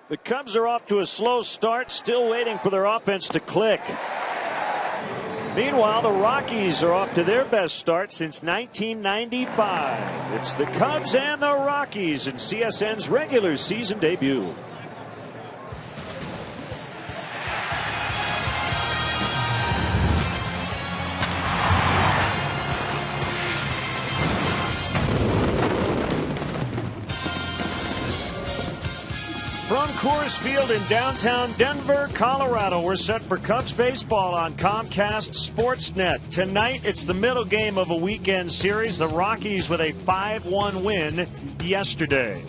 The Cubs are off to a slow start, still waiting for their offense to click. Meanwhile, the Rockies are off to their best start since 1995. It's the Cubs and the Rockies in CSN's regular season debut. From Coors Field in downtown Denver, Colorado, we're set for Cubs baseball on Comcast Sportsnet. Tonight, it's the middle game of a weekend series. The Rockies with a 5-1 win yesterday.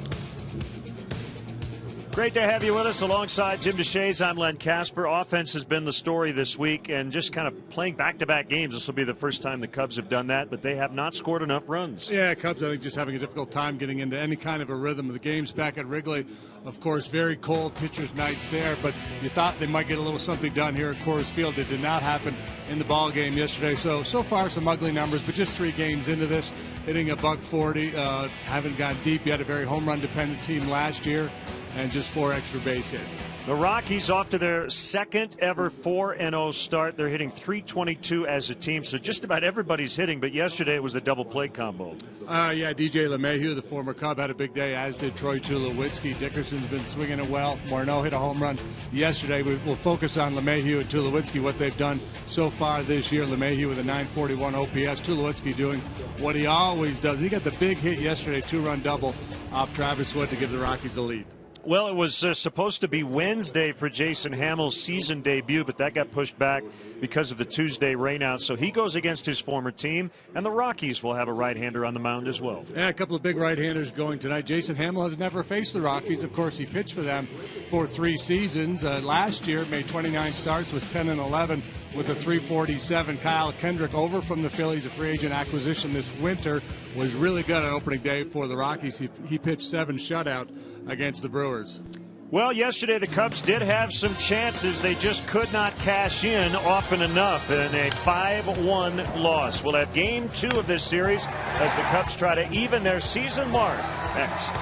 Great to have you with us alongside Jim DeShays. I'm Len Casper. Offense has been the story this week, and just kind of playing back-to-back games. This will be the first time the Cubs have done that, but they have not scored enough runs. Yeah, Cubs, I think, just having a difficult time getting into any kind of a rhythm of the games back at Wrigley. Of course, very cold pitchers' nights there, but you thought they might get a little something done here at Coors Field. It did not happen in the ball game yesterday. So far, some ugly numbers, but just 3 games into this, hitting a $140. Haven't gone deep yet. A very home run dependent team last year, and just 4 extra base hits. The Rockies off to their second ever 4-0 start. They're hitting .322 as a team, so just about everybody's hitting, but yesterday it was a double play combo. Yeah, DJ LeMahieu, the former Cub, had a big day, as did Troy Tulowitzki. Dickerson's been swinging it well. Morneau hit a home run yesterday. We'll focus on LeMahieu and Tulowitzki, what they've done so far this year. LeMahieu with a .941 OPS. Tulowitzki doing what he always does. He got the big hit yesterday, 2-run double off Travis Wood to give the Rockies the lead. Well, it was supposed to be Wednesday for Jason Hamill's season debut, but that got pushed back because of the Tuesday rainout. So he goes against his former team, and the Rockies will have a right-hander on the mound as well. Yeah, a couple of big right-handers going tonight. Jason Hamill has never faced the Rockies. Of course, he pitched for them for 3 seasons. Last year, made 29 starts, was 10-11 with a .347. Kyle Kendrick, over from the Phillies, a free agent acquisition this winter, was really good on opening day for the Rockies. He pitched 7 shutout against the Brewers. Well, yesterday the Cubs did have some chances. They just could not cash in often enough in a 5-1 loss. We'll have game 2 of this series as the Cubs try to even their season mark next.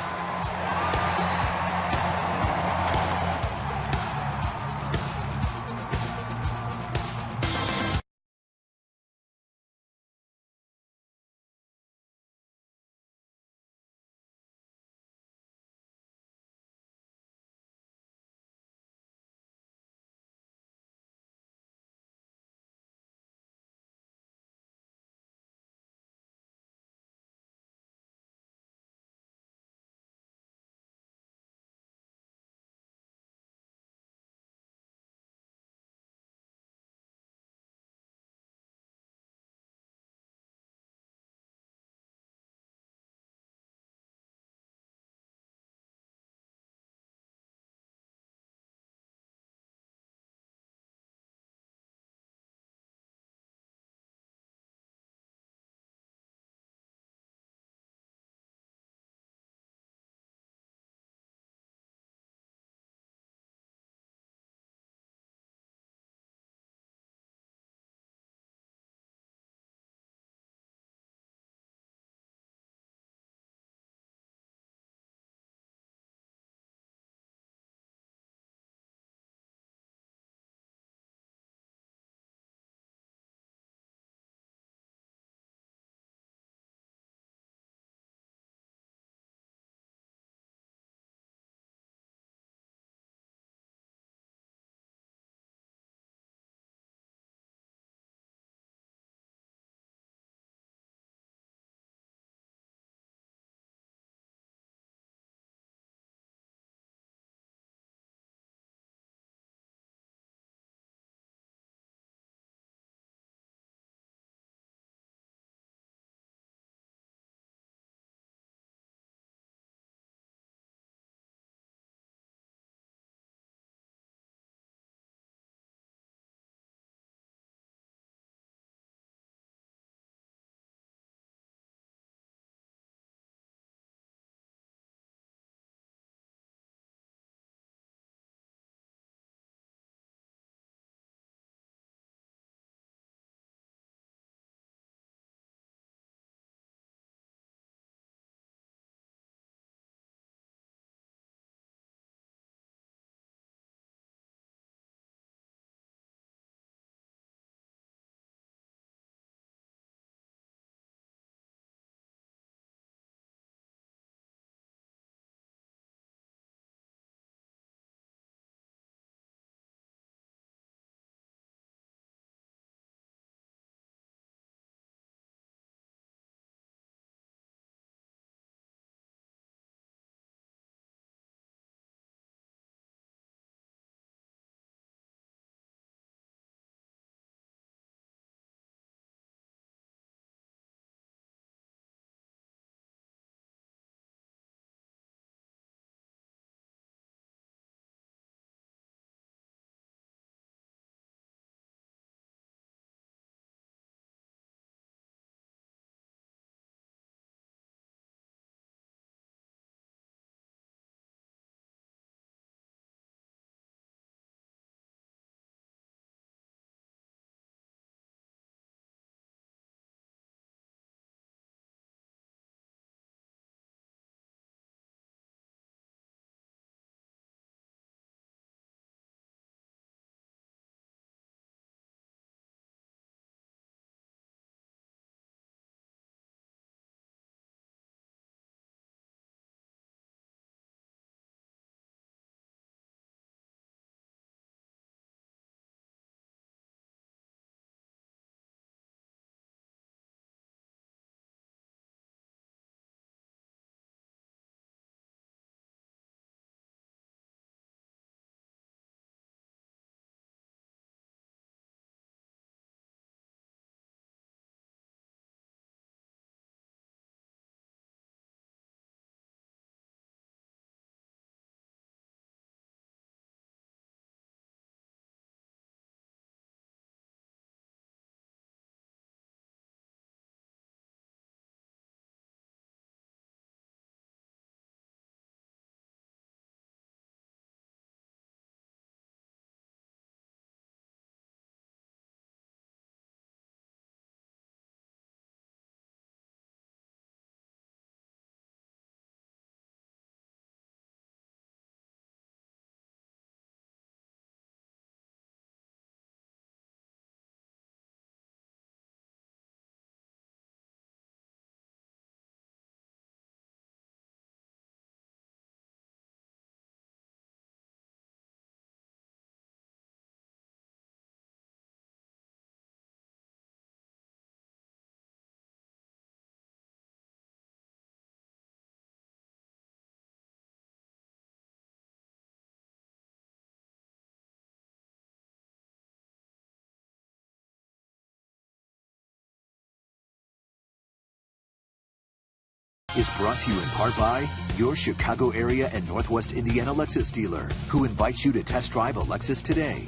is brought to you in part by your Chicago area and Northwest Indiana Lexus dealer, who invites you to test drive a Lexus today.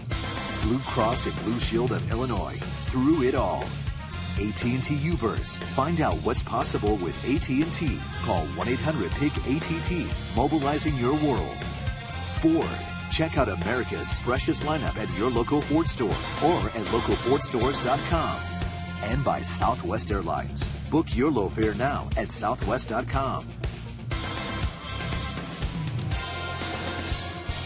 Blue Cross and Blue Shield of Illinois. Through it all. AT&T Uverse. Find out what's possible with AT&T. Call 1-800-PIG-ATT. Mobilizing your world. Ford. Check out America's freshest lineup at your local Ford store or at localfordstores.com. And by Southwest Airlines. Book your low fare now at southwest.com.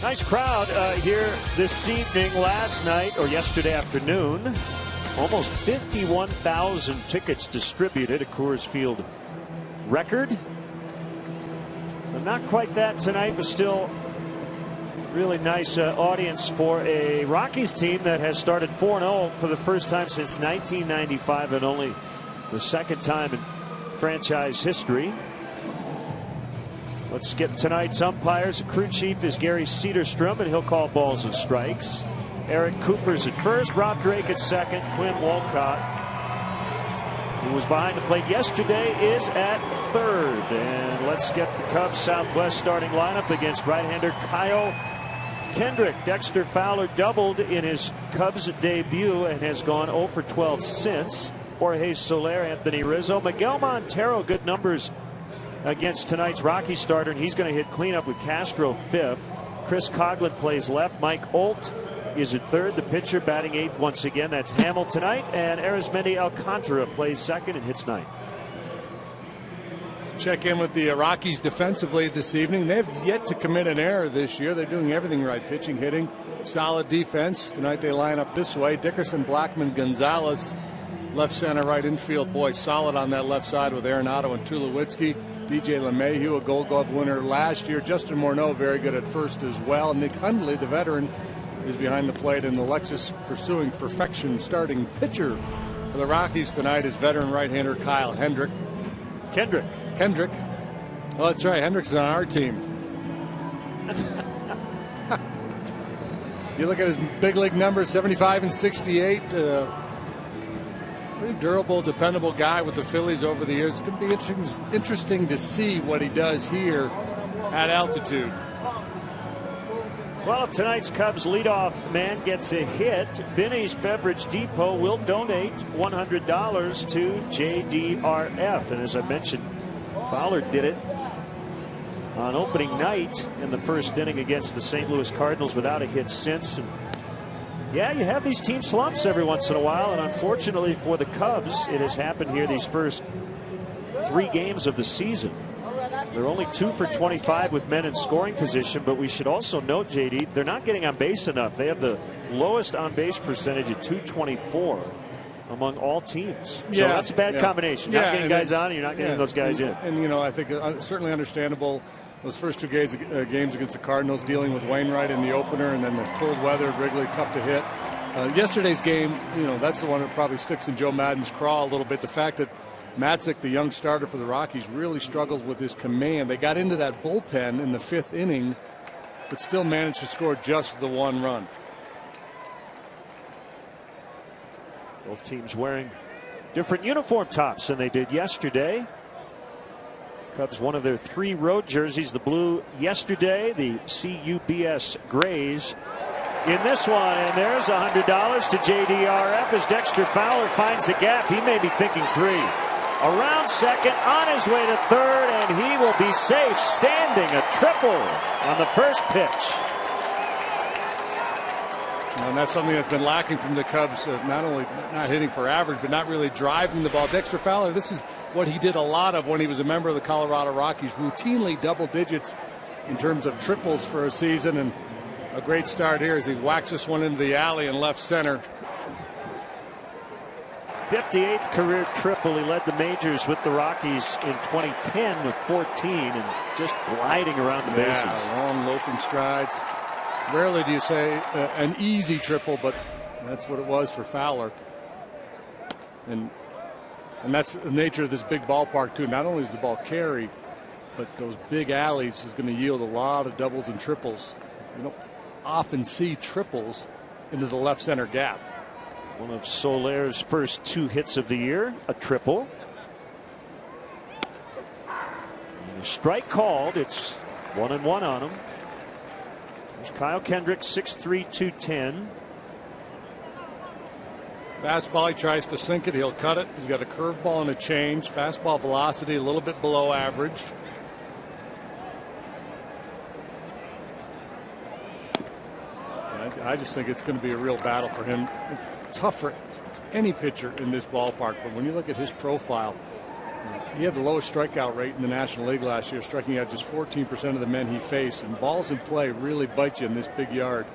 Nice crowd here this evening. Last night or yesterday afternoon, almost 51,000 tickets distributed, a Coors Field record. So not quite that tonight, but still really nice audience for a Rockies team that has started 4-0 for the first time since 1995 and only the second time in franchise history. Let's get tonight's umpires. The crew chief is Gary Cederstrom, and he'll call balls and strikes. Eric Cooper's at first, Rob Drake at second, Quinn Wolcott, who was behind the plate yesterday, is at third. And let's get the Cubs Southwest starting lineup against right-hander Kyle Kendrick. Dexter Fowler doubled in his Cubs debut and has gone 0 for 12 since. Jorge Soler, Anthony Rizzo, Miguel Montero, good numbers against tonight's Rocky starter, and he's going to hit cleanup with Castro fifth. Chris Coughlin plays left. Mike Olt is at third. The pitcher batting eighth once again. That's Hamill tonight. And Arismendi Alcantara plays second and hits ninth. Check in with the Rockies defensively this evening. They've yet to commit an error this year. They're doing everything right. Pitching, hitting, solid defense. Tonight they line up this way. Dickerson, Blackman, Gonzalez, left center, right infield. Boy, solid on that left side with Arenado and Tulowitzki. DJ LeMahieu, a Gold Glove winner last year. Justin Morneau, very good at first as well. Nick Hundley, the veteran, is behind the plate, and the Lexus pursuing perfection starting pitcher for the Rockies tonight is veteran right-hander Kyle Kendrick. Oh, that's right. Hendrick's on our team. You look at his big league numbers, 75 and 68. Pretty durable, dependable guy with the Phillies over the years. It's going to be interesting to see what he does here at altitude. Well, if tonight's Cubs leadoff man gets a hit, Binny's Beverage Depot will donate $100 to JDRF. And as I mentioned, Fowler did it on opening night in the first inning against the St. Louis Cardinals without a hit since. And yeah, you have these team slumps every once in a while, and unfortunately for the Cubs, it has happened here these first 3 games of the season. They're only 2 for 25 with men in scoring position, but we should also note, JD, they're not getting on base enough. They have the lowest on base percentage at .224 among all teams. So that's a bad combination. You're not getting guys on, and you're not getting those guys in. And, you know, I think certainly understandable. Those first 2 games against the Cardinals, dealing with Wainwright in the opener, and then the cold weather, Wrigley, tough to hit. Yesterday's game, you know, that's the one that probably sticks in Joe Madden's craw a little bit. The fact that Matzik, the young starter for the Rockies, really struggled with his command. They got into that bullpen in the 5th inning, but still managed to score just the 1 run. Both teams wearing different uniform tops than they did yesterday. Cubs, one of their 3 road jerseys, the blue yesterday, the CUBS grays in this one. And there's $100 to JDRF as Dexter Fowler finds a gap. He may be thinking 3. Around second, on his way to third, and he will be safe, standing a triple on the first pitch. And that's something that's been lacking from the Cubs, not only not hitting for average, but not really driving the ball. Dexter Fowler, this is what he did a lot of when he was a member of the Colorado Rockies, routinely double digits in terms of triples for a season, and a great start here as he whacks this one into the alley in left center. 58th career triple. He led the majors with the Rockies in 2010 with 14 and just gliding around the bases. Long loping strides. Rarely do you say an easy triple, but that's what it was for Fowler. And that's the nature of this big ballpark too. Not only does the ball carry, but those big alleys is going to yield a lot of doubles and triples. You don't often see triples into the left center gap. One of Soler's first 2 hits of the year, a triple. Strike called. It's 1-1 on him. There's Kyle Kendrick, 6'3", 210. Fastball, he tries to sink it. He'll cut it. He's got a curveball and a change. Fastball velocity a little bit below average. I just think it's going to be a real battle for him. It's tough for any pitcher in this ballpark, but when you look at his profile, he had the lowest strikeout rate in the National League last year, striking out just 14% of the men he faced, and balls in play really bite you in this big yard.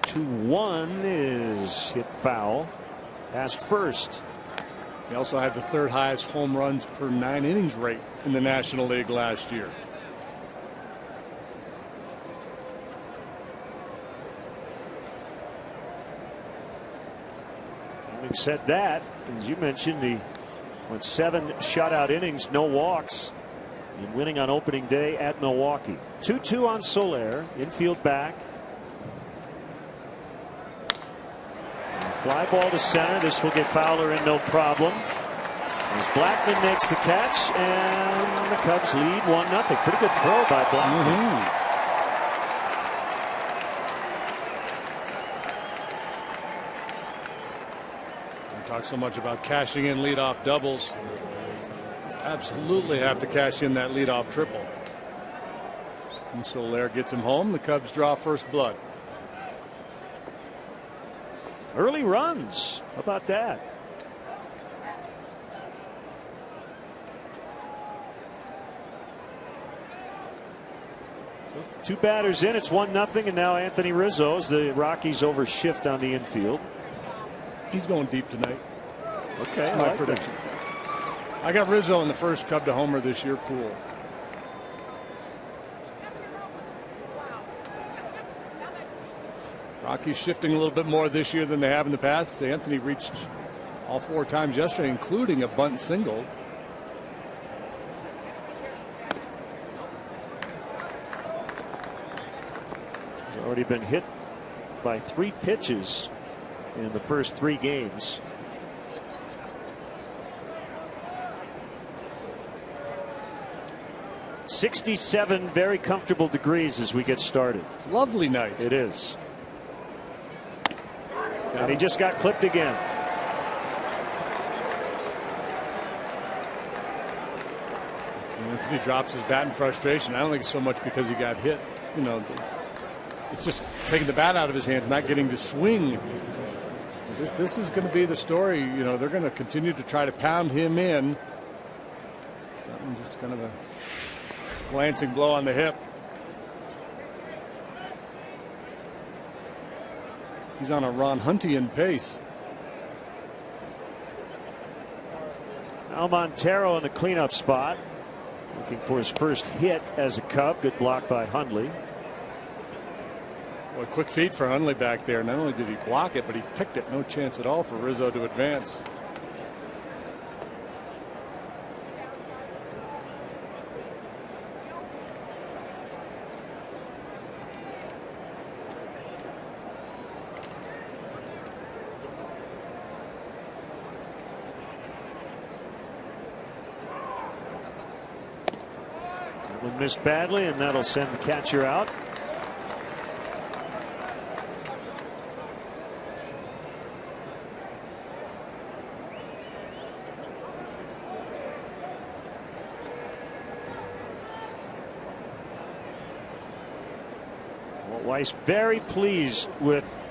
2-1 is hit foul past first. He also had the third highest home runs per 9 innings rate in the National League last year. Having said that, as you mentioned, he went 7 shutout innings, no walks, in winning on opening day at Milwaukee. 2-2 on Soler, infield back. Fly ball to center. This will get Fowler in no problem. As Blackman makes the catch, and the Cubs lead 1-0. Pretty good throw by Blackman. We talk so much about cashing in leadoff doubles. Absolutely have to cash in that leadoff triple. And Soler gets him home. The Cubs draw first blood. Early runs. How about that? So 2 batters in. It's 1-0, and now Anthony Rizzo as the Rockies overshift on the infield. He's going deep tonight. Okay, that's my prediction. I got Rizzo in the first Cub to homer this year pool. Rockies shifting a little bit more this year than they have in the past. Anthony reached all 4 times yesterday, including a bunt single. He's already been hit by 3 pitches in the first 3 games. .67 very comfortable degrees as we get started. Lovely night. It is. And he just got clipped again. Anthony drops his bat in frustration. I don't think it's so much because he got hit. You know, it's just taking the bat out of his hands, not getting to swing. This is going to be the story. You know, they're going to continue to try to pound him in. That one just kind of a glancing blow on the hip. He's on a Ron Huntian pace. Al Montero in the cleanup spot, looking for his first hit as a Cub. Good block by Hundley. Well, quick feet for Hundley back there. Not only did he block it, but he picked it. No chance at all for Rizzo to advance. Missed badly, and that'll send the catcher out. Well, Weiss very pleased with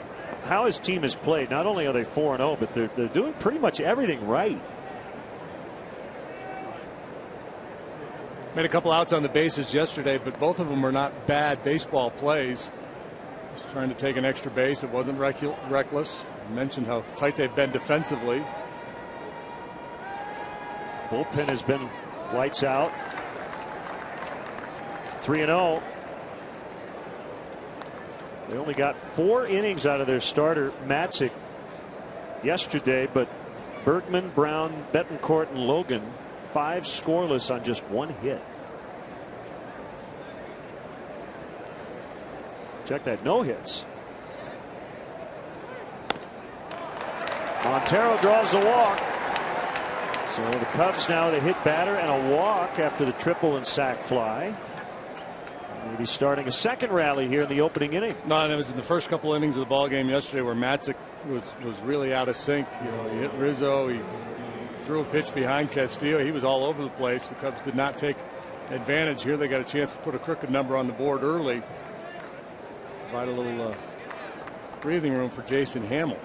how his team has played. Not only are they 4-0, but they're doing pretty much everything right. Made a couple outs on the bases yesterday, but both of them were not bad baseball plays. Just trying to take an extra base. It wasn't reckless. I mentioned how tight they've been defensively. Bullpen has been lights out. 3-0. They only got 4 innings out of their starter Matzik yesterday, but Bergman, Brown, Betancourt, and Logan 5 scoreless on just 1 hit. Check that, no hits. Montero draws the walk. So the Cubs now with a hit batter and a walk after the triple and sac fly. Maybe starting a second rally here in the opening inning. No, and it was in the first couple innings of the ball game yesterday where Matzik was really out of sync. You know, he hit Rizzo, he threw a pitch behind Castillo. He was all over the place. The Cubs did not take advantage here. They got a chance to put a crooked number on the board early. Provide a little breathing room for Jason Hamill.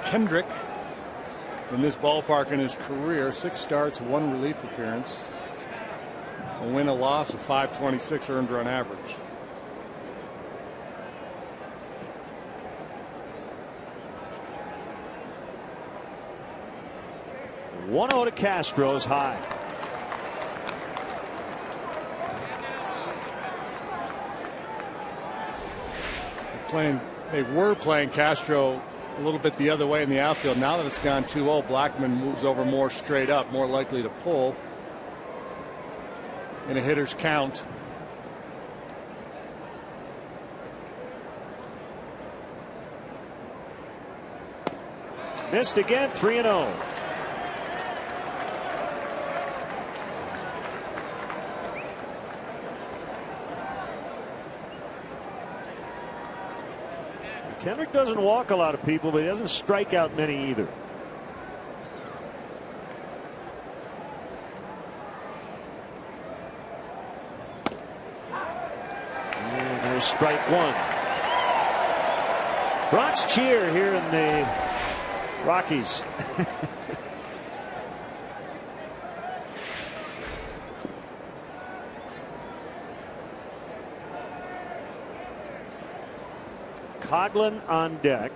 Kendrick in this ballpark in his career, 6 starts, 1 relief appearance, a win, a loss of .526 earned run average. .1-0 to Castro's high. They were playing Castro a little bit the other way in the outfield. Now that it's gone 2-0, Blackman moves over more straight up, more likely to pull in a hitter's count. Missed again, 3-0. Kendrick doesn't walk a lot of people, but he doesn't strike out many either. And there's strike 1. Bronx cheer here in the Rockies. Coghlan on deck.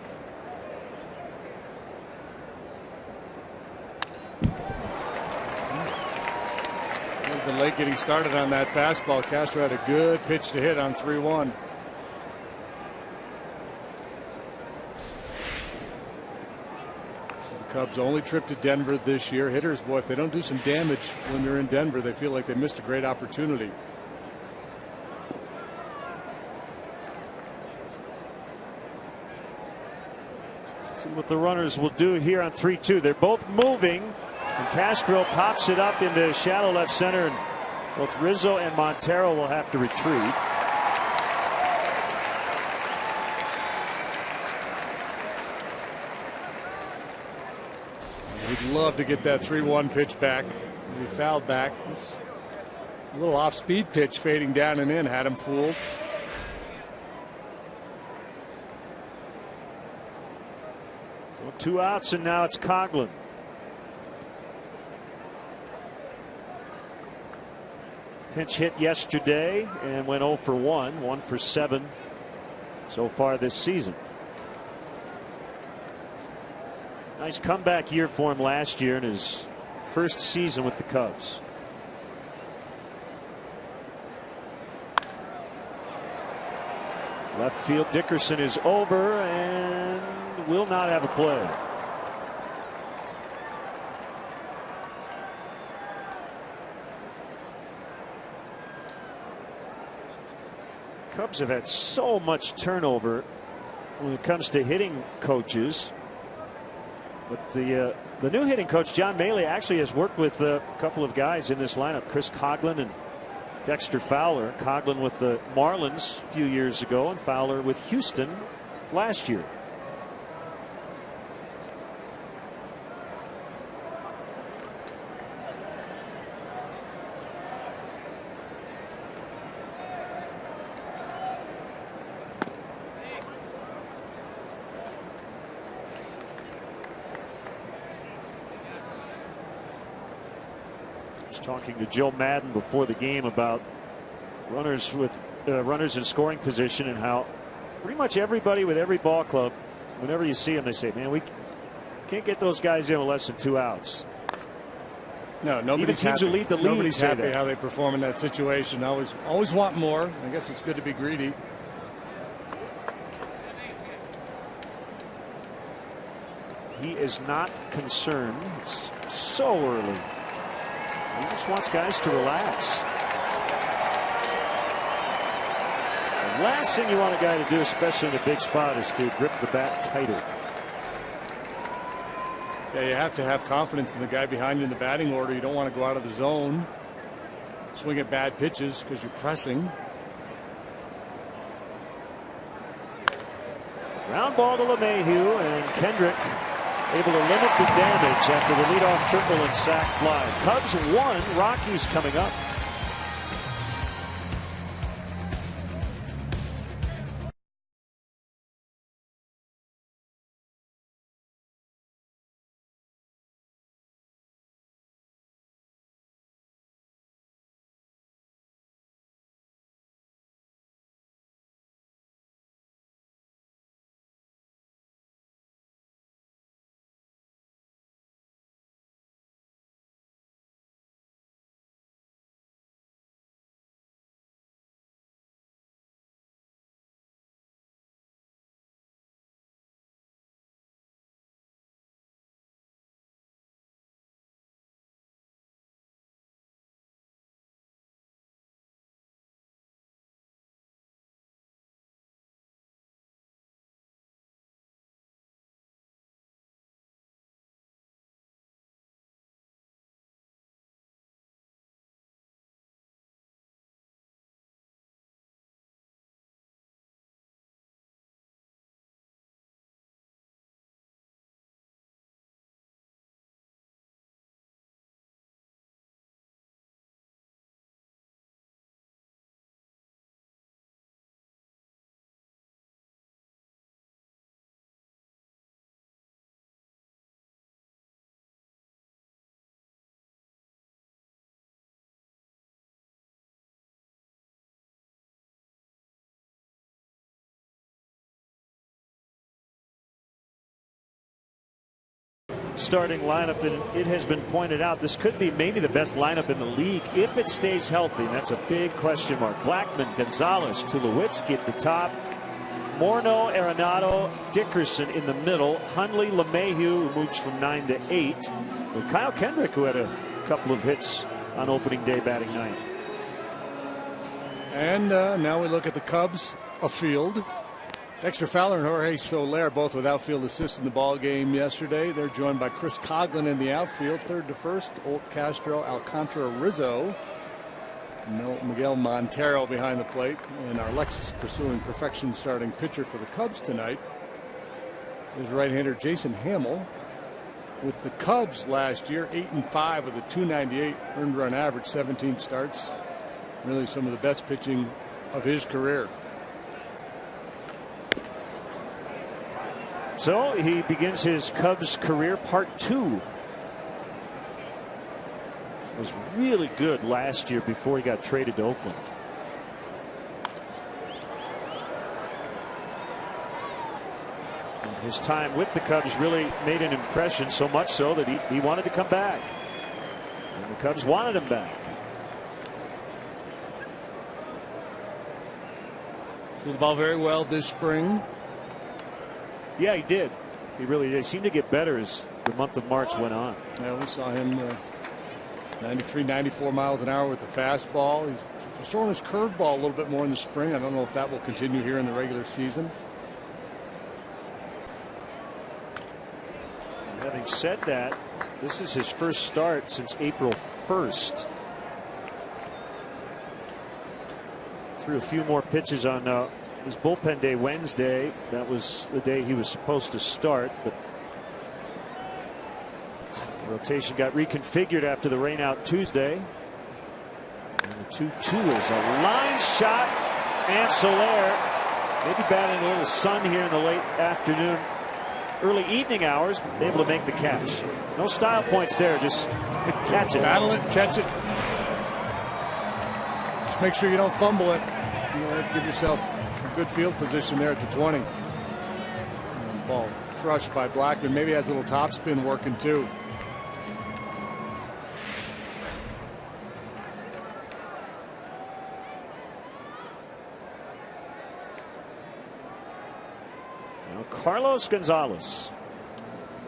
They've been late getting started on that fastball. Castro had a good pitch to hit on 3-1. This is the Cubs' only trip to Denver this year. Hitters, boy, if they don't do some damage when they're in Denver, they feel like they missed a great opportunity. See what the runners will do here on 3-2. They're both moving, and Castro pops it up into shallow left center, and both Rizzo and Montero will have to retreat. We'd love to get that 3-1 pitch back. He fouled back. A little off-speed pitch fading down and in had him fooled. So 2 outs, and now it's Coghlan. Pinch hit yesterday and went 0 for 1, 1 for 7 so far this season. Nice comeback year for him last year in his first season with the Cubs. Left field, Dickerson is over and will not have a play. Cubs have had so much turnover when it comes to hitting coaches. But the new hitting coach, John Maley, actually has worked with a couple of guys in this lineup, Chris Coghlan and Dexter Fowler. Coghlan with the Marlins a few years ago, and Fowler with Houston last year. Talking to Joe Madden before the game about runners with runners in scoring position, and how pretty much everybody with every ball club, whenever you see them, they say, man, we can't get those guys in with less than 2 outs. No, nobody's even teams happy. Who lead the league nobody's say happy that. how they perform in that situation. Always want more. I guess it's good to be greedy. he is not concerned. It's so early. He just wants guys to relax. The last thing you want a guy to do, especially in a big spot, is to grip the bat tighter. Yeah, you have to have confidence in the guy behind you in the batting order. You don't want to go out of the zone, swing at bad pitches because you're pressing. Ground ball to LeMahieu, and Kendrick able to limit the damage after the leadoff triple and sac fly. Cubs won. Rockies coming up. Starting lineup, and it has been pointed out this could be maybe the best lineup in the league if it stays healthy. That's a big question mark. Blackman, Gonzalez, Tulowitzki at the top, Morneau, Arenado, Dickerson in the middle, Hundley, LeMahieu, who moves from 9 to 8, with Kyle Kendrick, who had a couple of hits on opening day batting 9th. And now we look at the Cubs afield. Dexter Fowler and Jorge Soler both with outfield assists in the ball game yesterday. They're joined by Chris Coghlan in the outfield, third to first, Olt Castro, Alcantara Rizzo, Miguel Montero behind the plate, and our Lexus pursuing perfection starting pitcher for the Cubs tonight is right-hander Jason Hamill. With the Cubs last year, 8-5 with a .298 earned run average, 17 starts. Really some of the best pitching of his career. So he begins his Cubs career part 2. Was really good last year before he got traded to Oakland. And his time with the Cubs really made an impression, so much so that he wanted to come back. And the Cubs wanted him back. Threw the ball very well this spring. Yeah, he did. He really did. He seemed to get better as the month of March went on. Yeah, we saw him 93, 94 miles an hour with the fastball. He's throwing his curveball a little bit more in the spring. I don't know if that will continue here in the regular season. Having said that, this is his first start since April 1st. Threw a few more pitches on his bullpen day Wednesday. That was the day he was supposed to start, but the rotation got reconfigured after the rainout Tuesday. And the 2-2 is a line shot, and Soler maybe battling a little sun here in the late afternoon, early evening hours, able to make the catch. No style points there, just catch it. Battle it, catch it. Just make sure you don't fumble it. Give yourself some good field position there at the 20. And ball crushed by Blackman. Maybe has a little topspin working too. Now Carlos Gonzalez.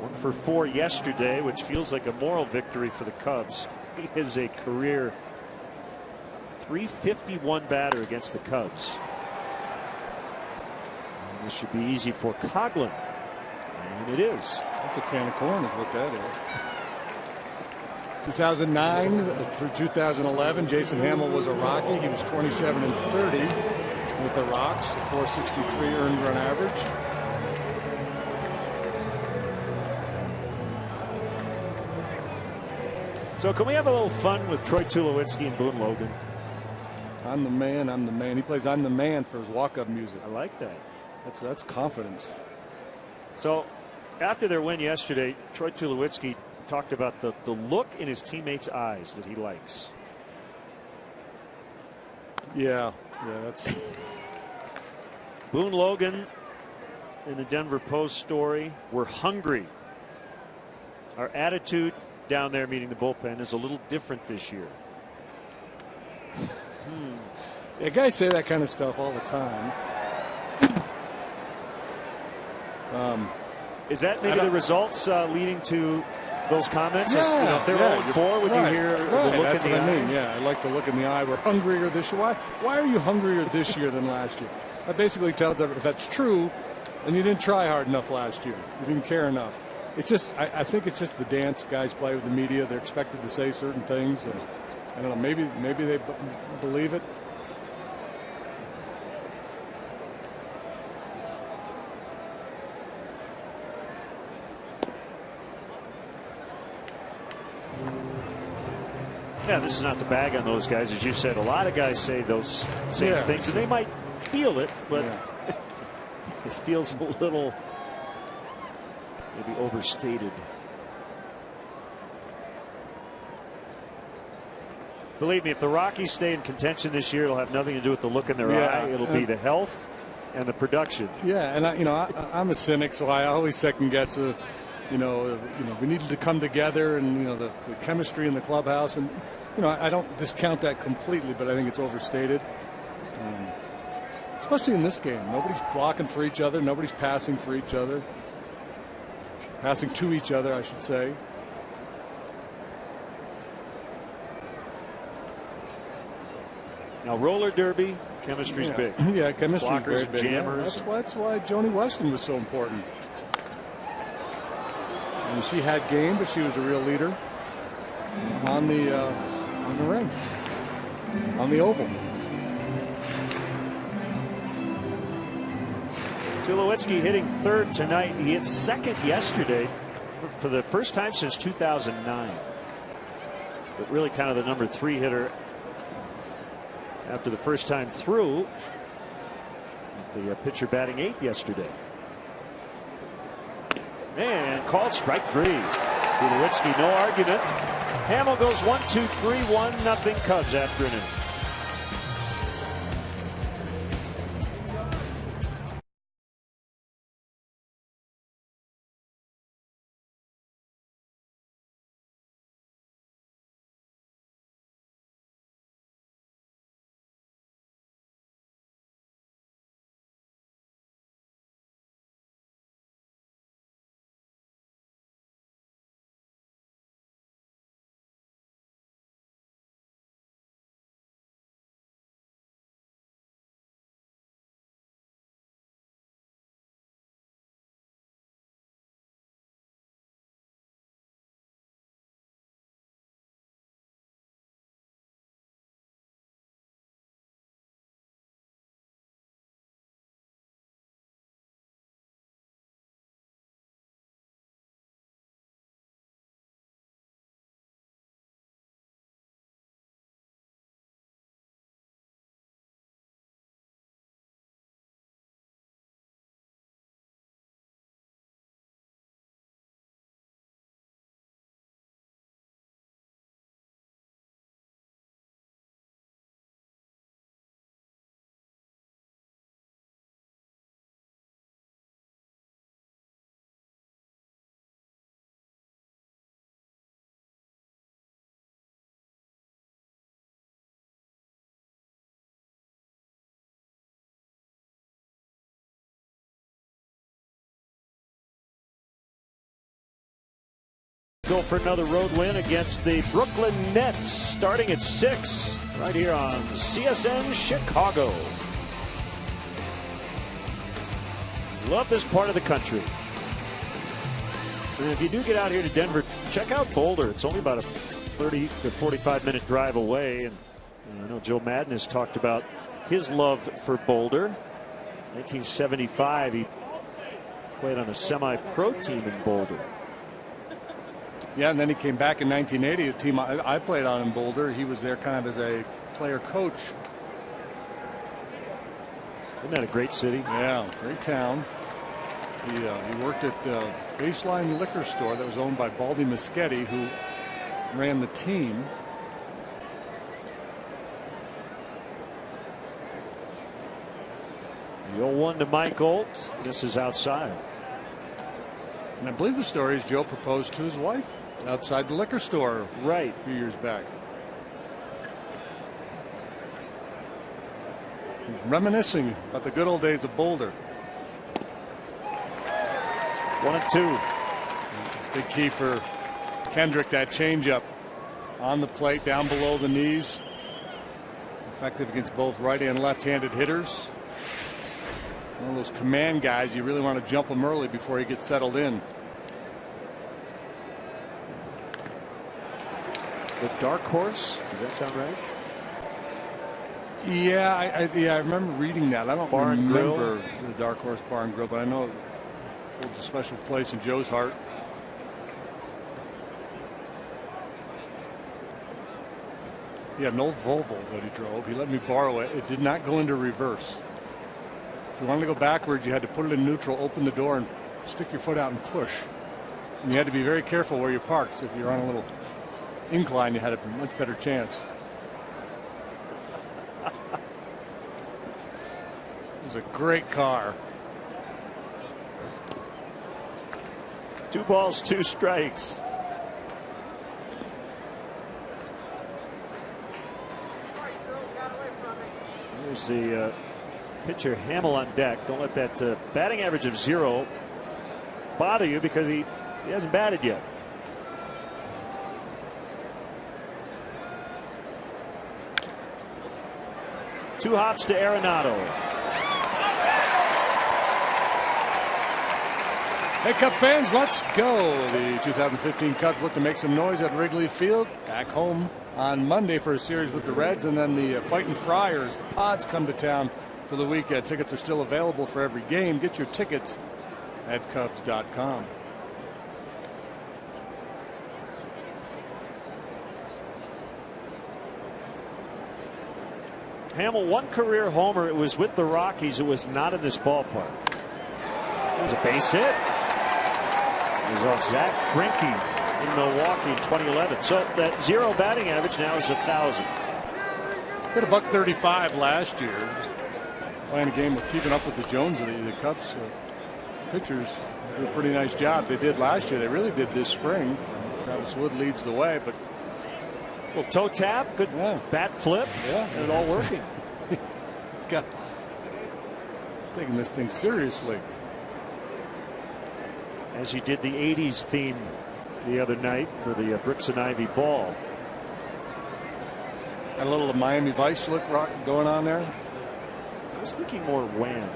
1 for 4 yesterday, which feels like a moral victory for the Cubs. He is a career .351 batter against the Cubs. And this should be easy for Coghlan. And it is. That's a can of corn is what that is. 2009 through 2011, Jason Hamill was a Rocky. He was 27 and 30 with the Rocks, a .463 earned run average. So can we have a little fun with Troy Tulowitzki and Boone Logan? I'm the man, I'm the man. He plays I'm the man for his walk-up music. I like that. That's confidence. So after their win yesterday, Troy Tulowitzki talked about the look in his teammates' eyes that he likes. Yeah, that's. Boone Logan in the Denver Post story, we're hungry. Our attitude down there, meeting the bullpen, is a little different this year. Yeah, guys say that kind of stuff all the time. Is that maybe the results leading to those comments? Yeah, if they're 0-4, would you hear the look that's in the what eye? I mean. Yeah, I like the look in the eye. We're hungrier this year. Why are you hungrier this year than last year? That basically tells us if that's true, then you didn't try hard enough last year. You didn't care enough. It's just, I think it's just the dance guys play with the media. They're expected to say certain things, and I don't know. Maybe they believe it. Yeah, this is not to bag on those guys. As you said, a lot of guys say those same things, and they might feel it, but it feels a little maybe overstated. Believe me, if the Rockies stay in contention this year, it'll have nothing to do with the look in their eye. It'll be the health and the production. Yeah, and I'm a cynic, so I always second guess we needed to come together, and the chemistry in the clubhouse, and I don't discount that completely, but I think it's overstated, especially in this game. Nobody's blocking for each other, nobody's passing for each other, passing to each other, I should say. Now, roller derby, chemistry's big. Yeah, chemistry's blockers, very big. Jammers. That's why Joni Weston was so important. And she had game, but she was a real leader on the ring, on the oval. Tulowitzki hitting third tonight. He hit second yesterday for the first time since 2009. But really kind of the number 3 hitter after the first time through. The pitcher batting 8th yesterday. And called strike 3. Tulowitzki, no argument. Hamill goes 1-2-3, 1-0 Cubs after an inning. Go for another road win against the Brooklyn Nets, starting at 6, right here on CSN Chicago. Love this part of the country. And if you do get out here to Denver, check out Boulder. It's only about a 30 to 45-minute drive away. And I know Joe Madden has talked about his love for Boulder. 1975, he played on a semi-pro team in Boulder. Yeah, and then he came back in 1980, a team I played on in Boulder. He was there kind of as a player coach. Isn't that a great city? Yeah, great town. He worked at the Baseline Liquor Store that was owned by Baldy Muschetti, who ran the team. The 0-1 to Mike Olt. This is outside. And I believe the story is Joe proposed to his wife outside the liquor store right a few years back. Reminiscing about the good old days of Boulder. 1-2. Big key for Kendrick, that changeup on the plate, down below the knees. Effective against both right and left-handed hitters. One of those command guys, you really want to jump him early before he gets settled in. The dark horse, does that sound right? Yeah, I remember reading that. I don't remember the dark horse bar and grill, but I know it holds a special place in Joe's heart. He had an old Volvo that he drove. He let me borrow it. It did not go into reverse. If you wanted to go backwards, you had to put it in neutral, open the door, and stick your foot out and push. And you had to be very careful where you parked. So if you're on a little incline, you had a much better chance. It was a great car. 2 balls, 2 strikes. There's the pitcher Hamill on deck. Don't let that batting average of 0 bother you, because he hasn't batted yet. Two hops to Arenado. Hey, Cub fans, let's go. The 2015 Cubs look to make some noise at Wrigley Field. Back home on Monday for a series with the Reds, and then the Fighting Friars, the Pods, come to town for the weekend. Tickets are still available for every game. Get your tickets at Cubs.com. Hamill, 1 career homer. It was with the Rockies. It was not in this ballpark. It was a base hit. It was off Zach Greinke in Milwaukee in 2011. So that 0 batting average now is 1,000. Hit a $135 last year. Just playing a game of keeping up with the Jones. The Cubs pitchers did a pretty nice job. They did last year. They really did this spring. Travis Wood leads the way, but well, toe tap, good bat flip, and it all working. He's taking this thing seriously. As he did the 80s theme the other night for the Bricks and Ivy ball. Got a little Miami Vice look going on there. I was thinking more Wham.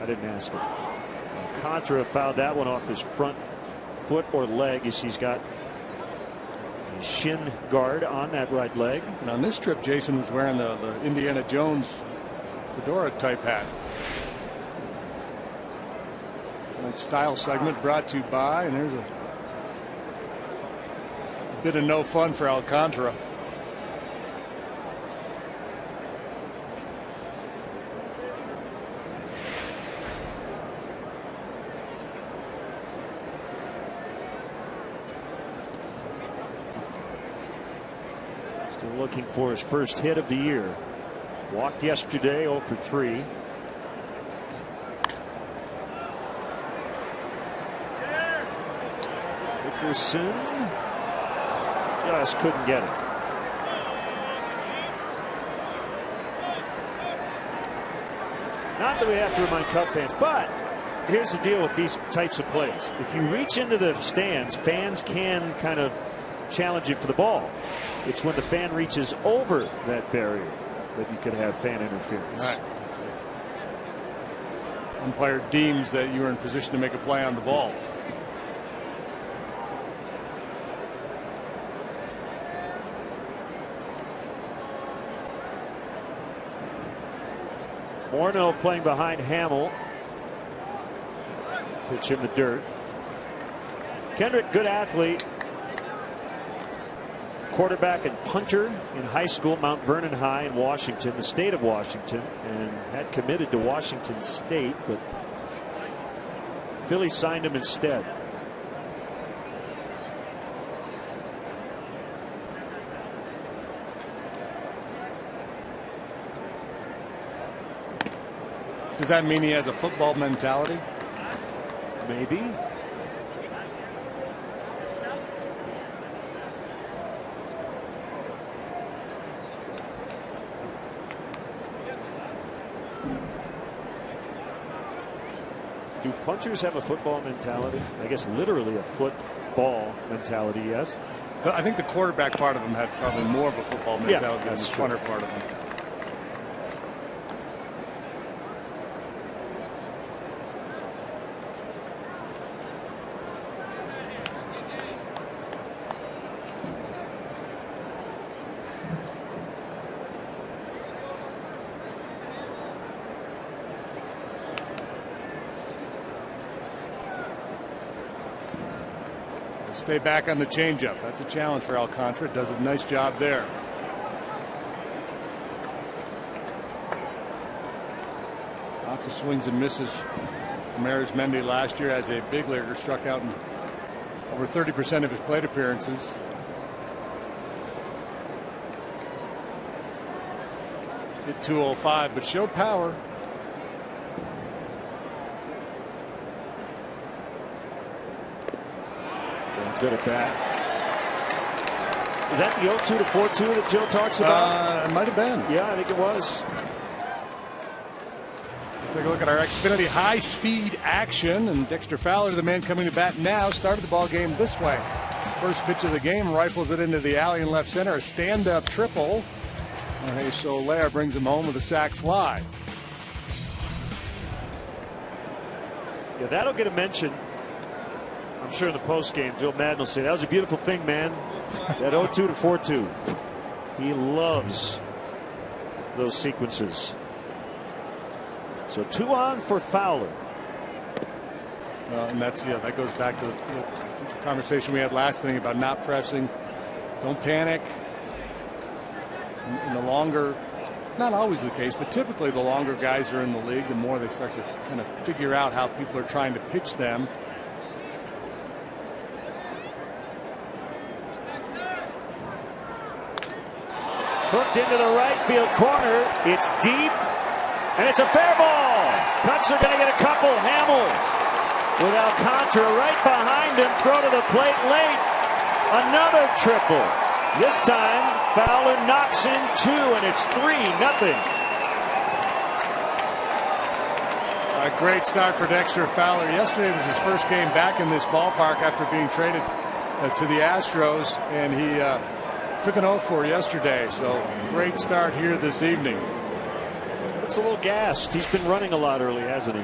I didn't ask him. Contra fouled that one off his front foot or leg. You see he's got a shin guard on that right leg. And on this trip, Jason was wearing the Indiana Jones fedora type hat. Style segment brought to you by, and there's a bit of no fun for Alcantara. Still looking for his first hit of the year. Walked yesterday, 0 for 3. Dickerson just couldn't get it. Not that we have to remind Cub fans, but here's the deal with these types of plays. If you reach into the stands, fans can kind of challenge you for the ball. It's when the fan reaches over that barrier that you could have fan interference. Right. Umpire deems that you are in position to make a play on the ball. Morneau playing behind Hamill. Pitch in the dirt. Kendrick, good athlete. Quarterback and punter in high school, Mount Vernon High in Washington, the state of Washington, and had committed to Washington State, but Philly signed him instead. Does that mean he has a football mentality? Maybe. Do punters have a football mentality? I guess literally a football mentality, yes. I think the quarterback part of them had probably more of a football mentality than the punter part of them. Stay back on the changeup. That's a challenge for Alcantara. Does a nice job there. Lots of swings and misses from Arizmendi last year as a big leaguer. Struck out in over 30% of his plate appearances. Hit 205, but showed power. Good at bat. Is that the 0-2 to 4-2 that Joe talks about? It might have been. Yeah, I think it was. Let's take a look at our Xfinity high-speed action. And Dexter Fowler, the man coming to bat now, started the ball game this way. First pitch of the game, rifles it into the alley in left center. A stand-up triple. Jorge Soler brings him home with a sac fly. Yeah, that'll get a mention. I'm sure in the post game, Joe Madden will say that was a beautiful thing, man. That 0-2 to 4-2. He loves those sequences. So 2 on for Fowler. And that goes back to the conversation we had last inning about not pressing. Don't panic. And the longer, not always the case, but typically the longer guys are in the league, the more they start to kind of figure out how people are trying to pitch them. Hooked into the right field corner. It's deep, and it's a fair ball. Cubs are going to get a couple. Hamill with Alcantara right behind him. Throw to the plate late. Another triple. This time, Fowler knocks in 2, and it's 3-0. A great start for Dexter Fowler. Yesterday was his first game back in this ballpark after being traded to the Astros, and he took an 0-for yesterday, so great start here this evening. Looks a little gassed. He's been running a lot early, hasn't he?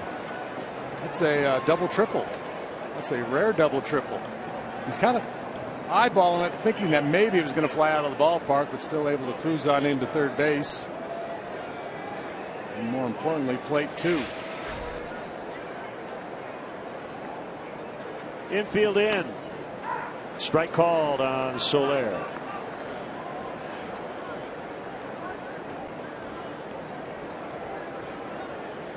That's a double triple. That's a rare double triple. He's kind of eyeballing it, thinking that maybe it was going to fly out of the ballpark, but still able to cruise on into third base. And more importantly, plate 2. Infield in. Strike called on Soler.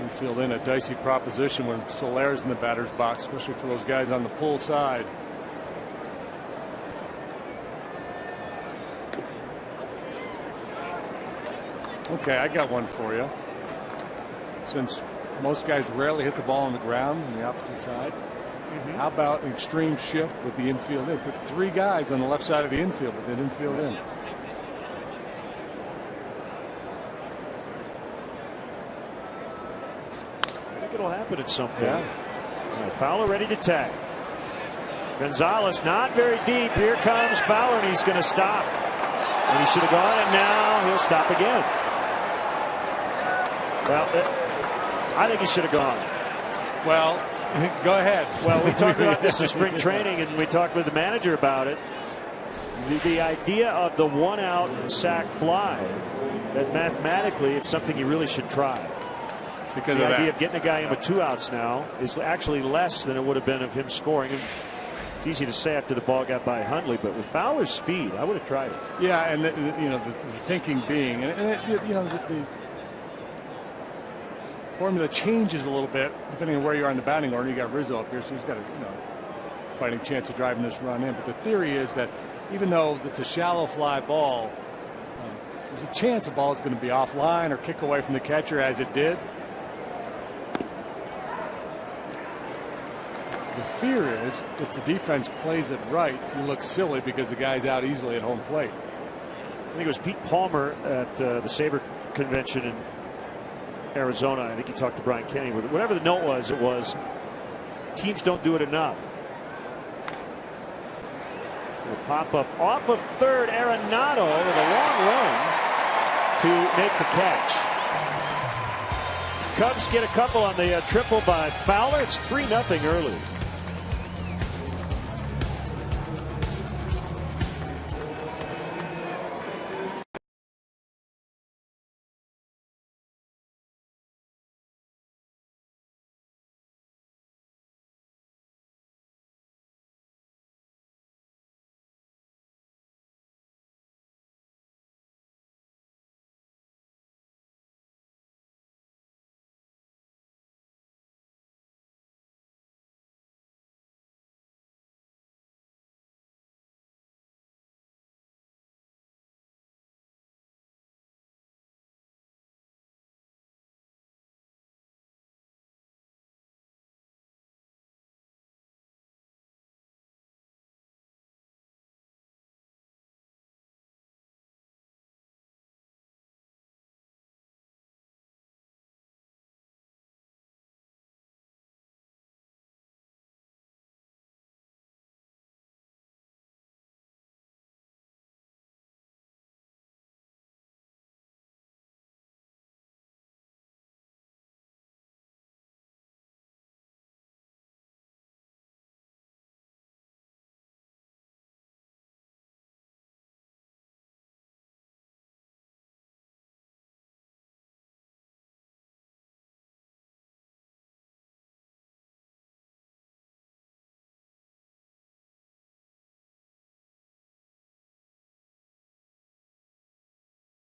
Infield in, a dicey proposition when Soler's in the batter's box, especially for those guys on the pull side. Okay, I got one for you. Since most guys rarely hit the ball on the ground on the opposite side, how about an extreme shift with the infield in? Put 3 guys on the left side of the infield with an infield in. It'll happen at some point. Yeah. Fowler ready to tag. Gonzalez not very deep. Here comes Fowler, and he's going to stop. And he should have gone, and now he'll stop again. Well, I think he should have gone. Well, go ahead. Well, we talked about this in spring training, and we talked with the manager about it. The idea of the 1-out sac fly, that mathematically it's something you really should try. Because the idea of getting a guy in with 2 outs now is actually less than it would have been of him scoring. And it's easy to say after the ball got by Hundley, but with Fowler's speed, I would have tried it. Yeah, and the thinking being, the formula changes a little bit depending on where you are in the batting order. You got Rizzo up here, so he's got a fighting chance of driving this run in. But the theory is that even though it's a shallow fly ball, there's a chance the ball is going to be offline or kick away from the catcher, as it did. The fear is if the defense plays it right, you look silly because the guy's out easily at home plate. I think it was Pete Palmer at the Sabre convention in Arizona. I think he talked to Brian Kenny. Whatever the note was, it was teams don't do it enough. Will pop up off of third. Arenado with a long run to make the catch. Cubs get a couple on the triple by Fowler. It's 3-0 early.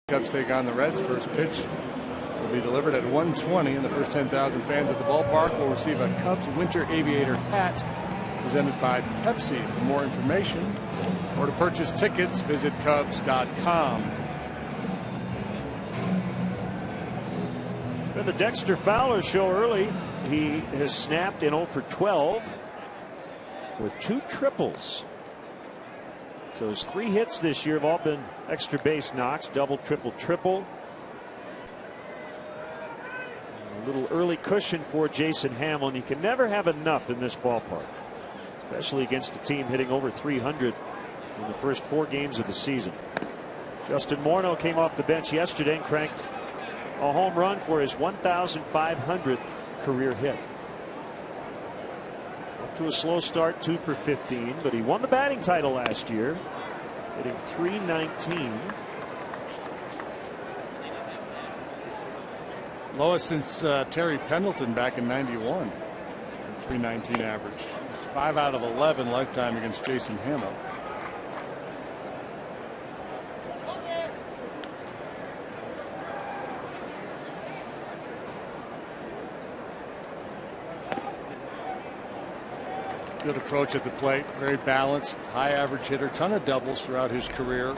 Cubs take on the Reds. First pitch will be delivered at 1:20, and the first 10,000 fans at the ballpark will receive a Cubs Winter Aviator hat presented by Pepsi. For more information or to purchase tickets, visit Cubs.com. It's been the Dexter Fowler show early. He has snapped in 0 for 12 with 2 triples. So his 3 hits this year have all been extra base knocks, double, triple, triple. A little early cushion for Jason Hamlin. You can never have enough in this ballpark, especially against a team hitting over 300 in the first 4 games of the season. Justin Morneau came off the bench yesterday and cranked a home run for his 1,500th career hit. To a slow start, 2 for 15, but he won the batting title last year, hitting .319. Lowest since Terry Pendleton back in '91. .319 average. 5 out of 11 lifetime against Jason Hamlin. Good approach at the plate, very balanced, high average hitter, ton of doubles throughout his career.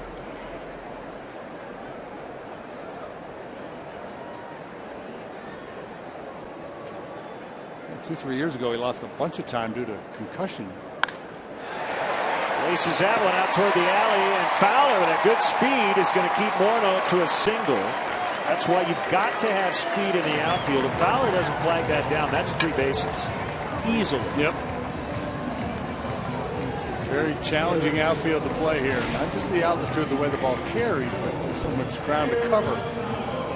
Two, 3 years ago, he lost a bunch of time due to concussion. Laces that one out toward the alley, and Fowler with a good speed is going to keep Morneau to a single. That's why you've got to have speed in the outfield. If Fowler doesn't flag that down, that's 3 bases. easily. Yep. Very challenging outfield to play here. Not just the altitude, the way the ball carries, but there's so much ground to cover.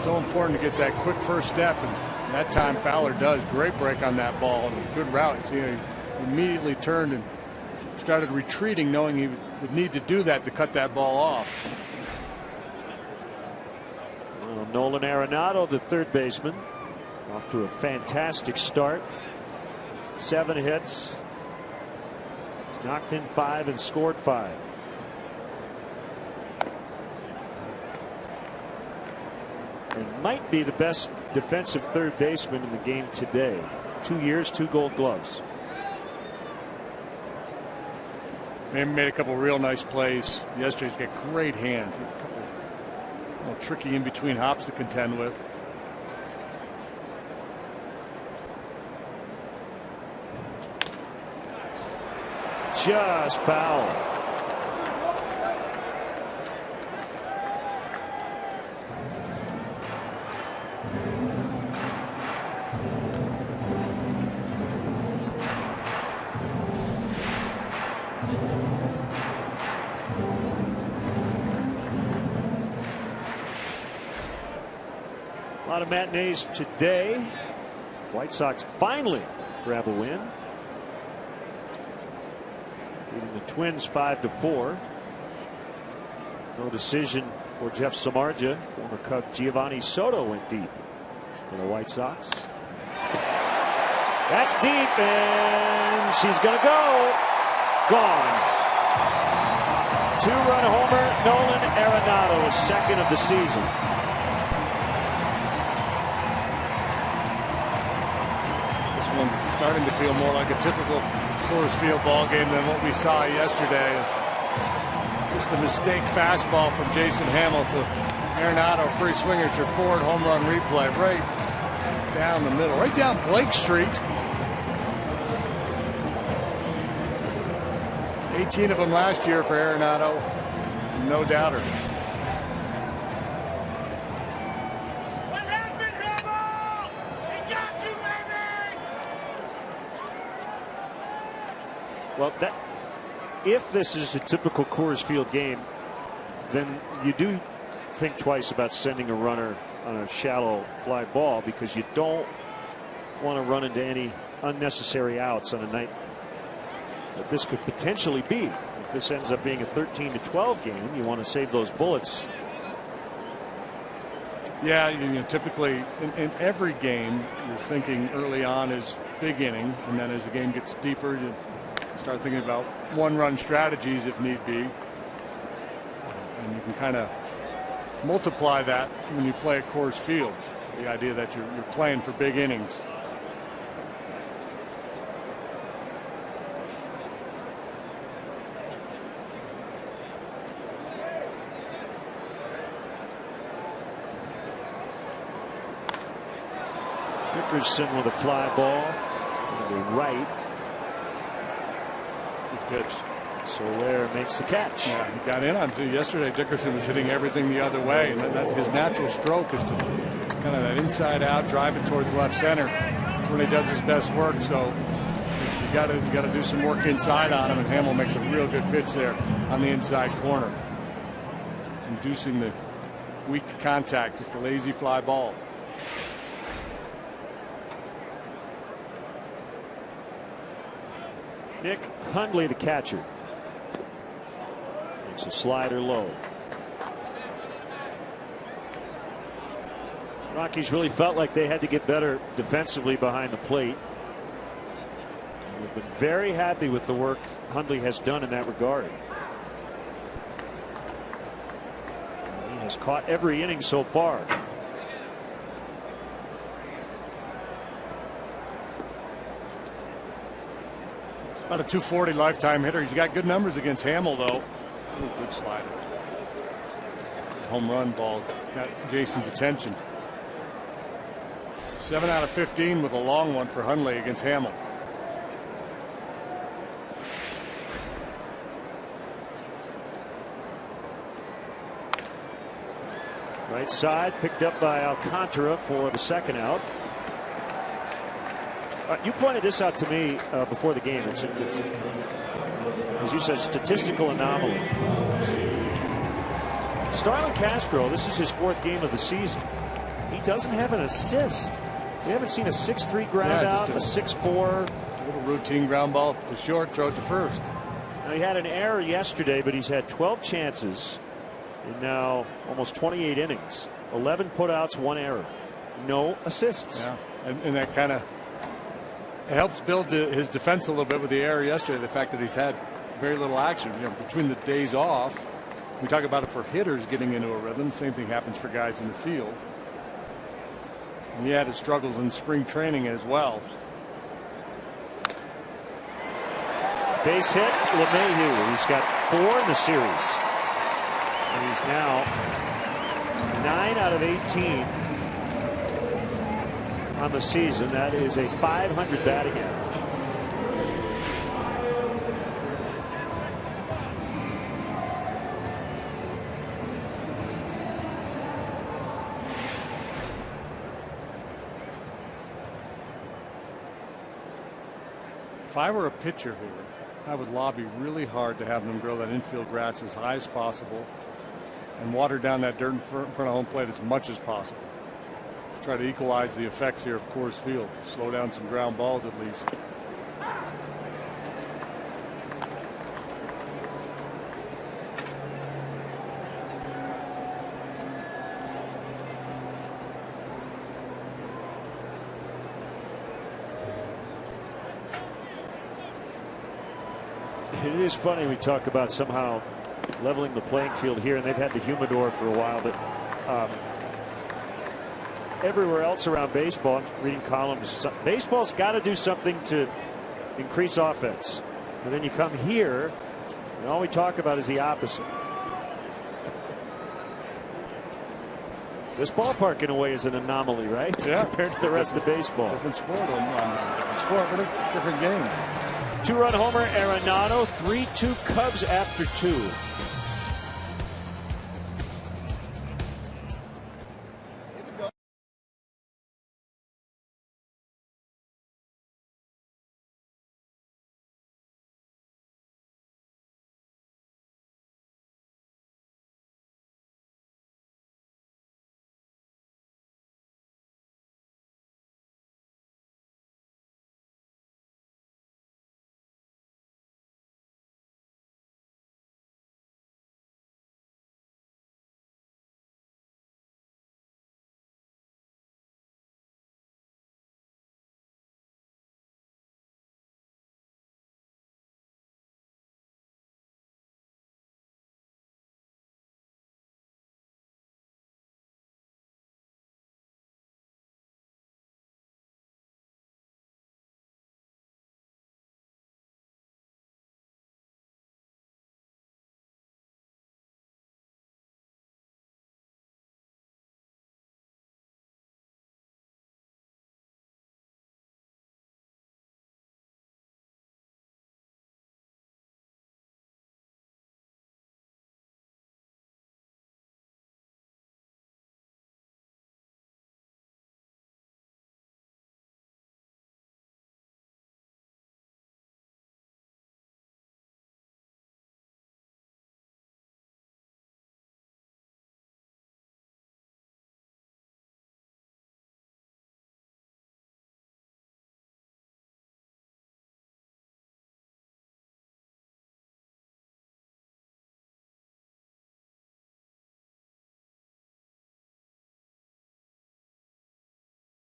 So important to get that quick first step, and that time Fowler does. Great break on that ball and good route. He immediately turned and started retreating, knowing he would need to do that to cut that ball off. Well, Nolan Arenado, the third baseman, off to a fantastic start. 7 hits. He's knocked in 5 and scored 5. And might be the best defensive third baseman in the game today. 2 years, 2 Gold Gloves. Made a couple real nice plays yesterday. He's got great hands. A couple little tricky in between hops to contend with. Just foul. A lot of matinees today. White Sox finally grab a win, beating the Twins 5-4. No decision for Jeff Samardzija. Former Cub Giovanni Soto went deep for the White Sox. That's deep, and she's going to go. Gone. 2-run homer, Nolan Arenado, his second of the season. Starting to feel more like a typical Coors Field ball game than what we saw yesterday. Just a mistake fastball from Jason Hamill to Arenado. Free swingers, your forward home run replay right down the middle, right down Blake Street. 18 of them last year for Arenado. No doubter. Well, if this is a typical Coors Field game, then you do think twice about sending a runner on a shallow fly ball, because you don't want to run into any unnecessary outs on a night that this could potentially be. If this ends up being a 13-12 game, you want to save those bullets. Yeah, typically in every game, you're thinking early on is big inning, and then as the game gets deeper, you start thinking about one-run strategies if need be. And you can kind of multiply that when you play at Coors Field. The idea that you're playing for big innings. Dickerson with a fly ball to the right. Good pitch. Soler makes the catch. Yeah, he got in on it yesterday. Dickerson was hitting everything the other way, and that's his natural stroke, is to kind of that inside out, drive it towards left center. That's when he does his best work. So you got to do some work inside on him, and Hamill makes a real good pitch there on the inside corner, inducing the weak contact. Just a lazy fly ball. Nick Hundley, the catcher, makes a slider low. Rockies really felt like they had to get better defensively behind the plate. We've been very happy with the work Hundley has done in that regard. He has caught every inning so far. About a 240 lifetime hitter. He's got good numbers against Hamill, though. Ooh, good slider. Home run ball got Jason's attention. 7 out of 15 with a long one for Hundley against Hamill. Right side picked up by Alcantara for the second out. You pointed this out to me before the game. It's, as you said, statistical anomaly. Starlin Castro, this is his 4th game of the season. He doesn't have an assist. We haven't seen a 6-3 ground out, a 6-4. A little routine ground ball to short, throw it to first. Now, he had an error yesterday, but he's had 12 chances in now almost 28 innings. 11 putouts, 1 error. No assists. Yeah, and that kind of helps build his defense a little bit with the error yesterday. The fact that he's had very little action, between the days off. We talk about it for hitters getting into a rhythm. Same thing happens for guys in the field. And he had his struggles in spring training as well. Base hit, LeMahieu. He's got 4 in the series. And he's now 9 out of 18 on the season. That is a .500 batting average. If I were a pitcher here, I would lobby really hard to have them grow that infield grass as high as possible and water down that dirt in front of home plate as much as possible. Try to equalize the effects here of Coors Field. Slow down some ground balls at least. It is funny we talk about somehow leveling the playing field here, and they've had the humidor for a while, but everywhere else around baseball, I'm reading columns, baseball's got to do something to increase offense. And then you come here, and all we talk about is the opposite. This ballpark, in a way, is an anomaly, right? Yeah. Compared to the rest of baseball. Different sport, different sport, but a different game. 2-run homer, Arenado. 3-2 Cubs after 2.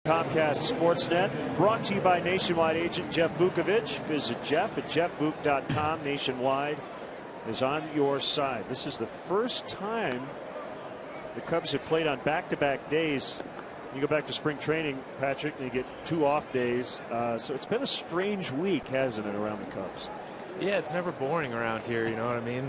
Comcast Sportsnet, brought to you by Nationwide agent Jeff Vukovich. Visit Jeff at jeffvuk.com. Nationwide is on your side. This is the first time the Cubs have played on back-to-back days. You go back to spring training, Patrick, and you get 2 off days. So it's been a strange week, hasn't it, around the Cubs? Yeah, it's never boring around here, you know what I mean?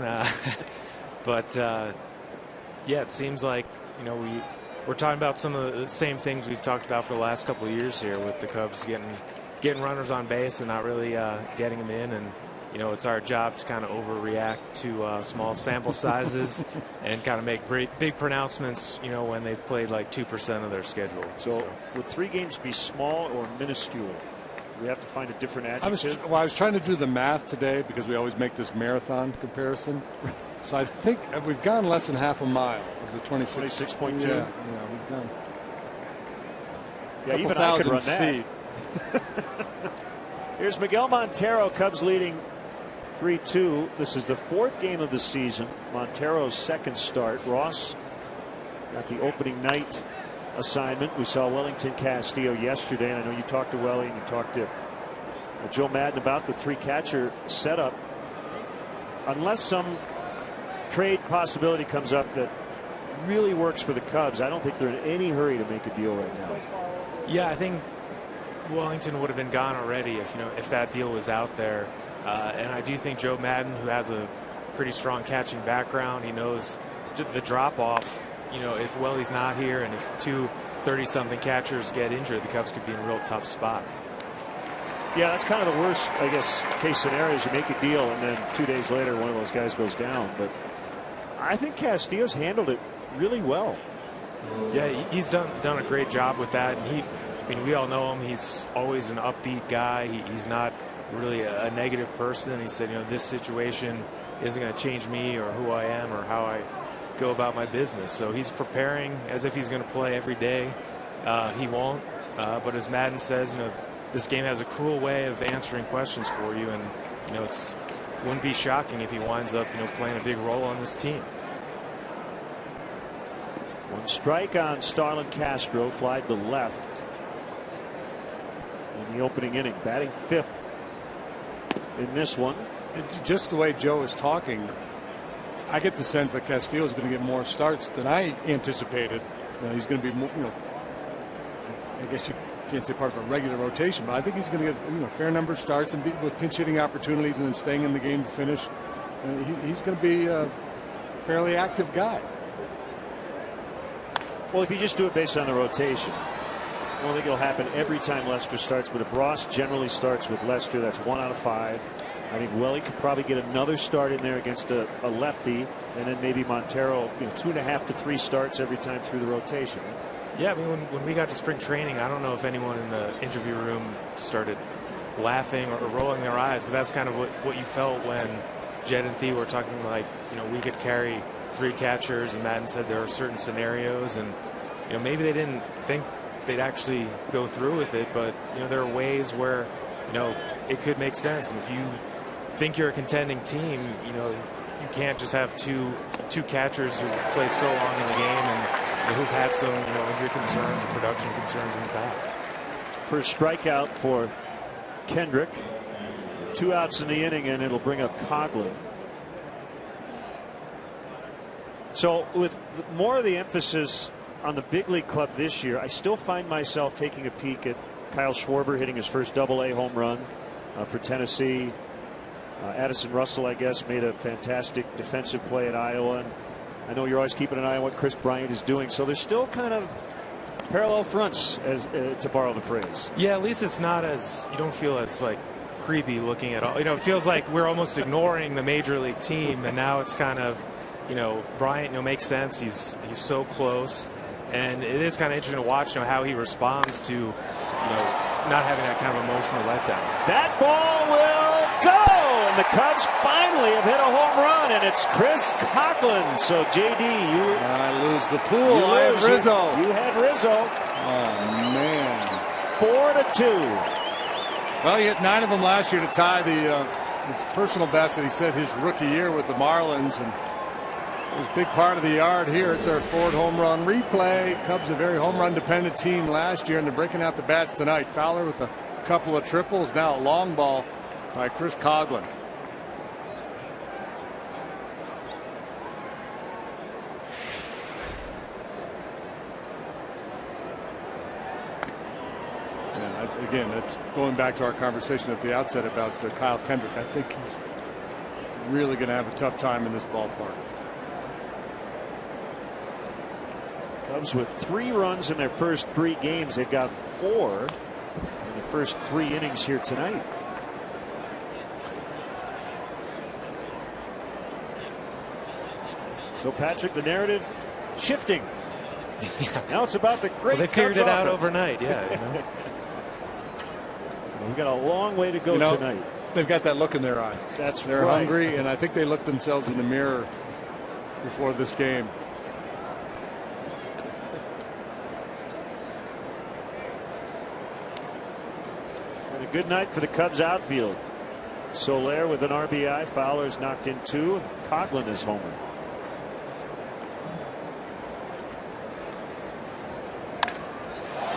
But yeah, it seems like, you know, we're talking about some of the same things we've talked about for the last couple of years here, with the Cubs getting runners on base and not really getting them in. And, you know, it's our job to kind of overreact to small sample sizes and kind of make big pronouncements, you know, when they've played like 2% of their schedule. So would 3 games be small or minuscule? We have to find a different adjective. I was trying to do the math today because we always make this marathon comparison. So I think we've gone less than half a mile. Was it 26.2? Yeah, we've gone. Yeah, even I could run feet. that. Here's Miguel Montero, Cubs leading 3-2. This is the 4th game of the season. Montero's 2nd start. Ross got the opening night assignment. We saw Wellington Castillo yesterday, and I know you talked to Welly and you talked to Joe Madden about the 3-catcher setup. Unless some trade possibility comes up that really works for the Cubs, I don't think they're in any hurry to make a deal right now. Yeah, I think Wellington would have been gone already if that deal was out there. And I do think Joe Madden, who has a pretty strong catching background, he knows the drop off. If Welly's not here and if 2 30-something catchers get injured, the Cubs could be in a real tough spot. Yeah, that's kind of the worst, I guess, case scenario is you make a deal and then 2 days later one of those guys goes down. But I think Castillo's handled it really well. Yeah, he's done a great job with that. And we all know him. He's always an upbeat guy. He's not really a negative person. He said, this situation isn't going to change me or who I am or how I go about my business. So he's preparing as if he's going to play every day. He won't. But as Madden says, this game has a cruel way of answering questions for you, and it wouldn't be shocking if he winds up playing a big role on this team. 1 strike on Starlin Castro, fly to left in the opening inning, batting 5th in this one. Just the way Joe is talking, I get the sense that Castillo is going to get more starts than I anticipated. He's going to be more, I guess you can't say part of a regular rotation, but I think he's going to get a fair number of starts and with pinch hitting opportunities and then staying in the game to finish. He's going to be a fairly active guy. Well, if you just do it based on the rotation, I don't think it'll happen every time Lester starts, but if Ross generally starts with Lester, that's 1 out of 5. I think Welly could probably get another start in there against a lefty, and then maybe Montero, 2.5 to 3 starts every time through the rotation. Yeah, when we got to spring training, I don't know if anyone in the interview room started laughing or rolling their eyes, but that's kind of what you felt when Jed and Thie were talking like, we could carry 3 catchers, and Madden said there are certain scenarios, and maybe they didn't think they'd actually go through with it, but there are ways where it could make sense. And if you think you're a contending team, you can't just have two catchers who've played so long in the game and who've had some injury concerns or production concerns in the past. First strikeout for Kendrick. 2 outs in the inning, and it'll bring up Coghlan. So with more of the emphasis on the big league club this year, I still find myself taking a peek at Kyle Schwarber hitting his first Double-A home run for Tennessee. Addison Russell, I guess, made a fantastic defensive play at Iowa. And I know you're always keeping an eye on what Chris Bryant is doing. So there's still kind of parallel fronts, as to borrow the phrase. Yeah, at least it's not as, you don't feel as like creepy looking at all. It feels like we're almost ignoring the major league team, and now it's kind of, Bryant, makes sense. He's so close, and it is kind of interesting to watch, how he responds to, not having that kind of emotional letdown. That ball will go, and the Cubs finally have hit a home run, and it's Chris Coghlan. So JD, I lose the pool. I have Rizzo. You had Rizzo. Oh man. 4-2. Well, he hit 9 of them last year to tie his personal best that he set his rookie year with the Marlins, and it was a big part of the yard here. It's our 4th home run replay. Cubs a very home run dependent team last year, and they're breaking out the bats tonight. Fowler with a couple of triples. Now a long ball by Chris Coghlan. Again, it's going back to our conversation at the outset about Kyle Kendrick. I think he's really going to have a tough time in this ballpark. Cubs with 3 runs in their first 3 games. They've got 4 in the first 3 innings here tonight. So Patrick, the narrative shifting. Now it's about the great. Well, they figured Cubs it out offense. overnight. Yeah. We've got a long way to go tonight. They've got that look in their eye. They're right. hungry, and I think they looked themselves in the mirror before this game. And a good night for the Cubs outfield. Soler with an RBI. Fowler's knocked in 2. And Coughlin is homer.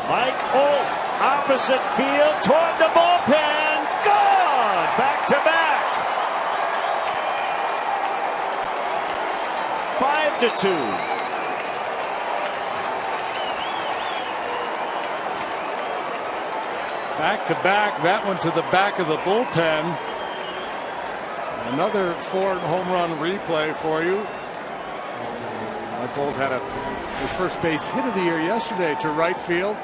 Mike Holt, opposite field toward the bullpen. Gone! Back to back. 5-2. Back to back. That one to the back of the bullpen. Another Ford home run replay for you. Mike Holt had his first base hit of the year yesterday to right field.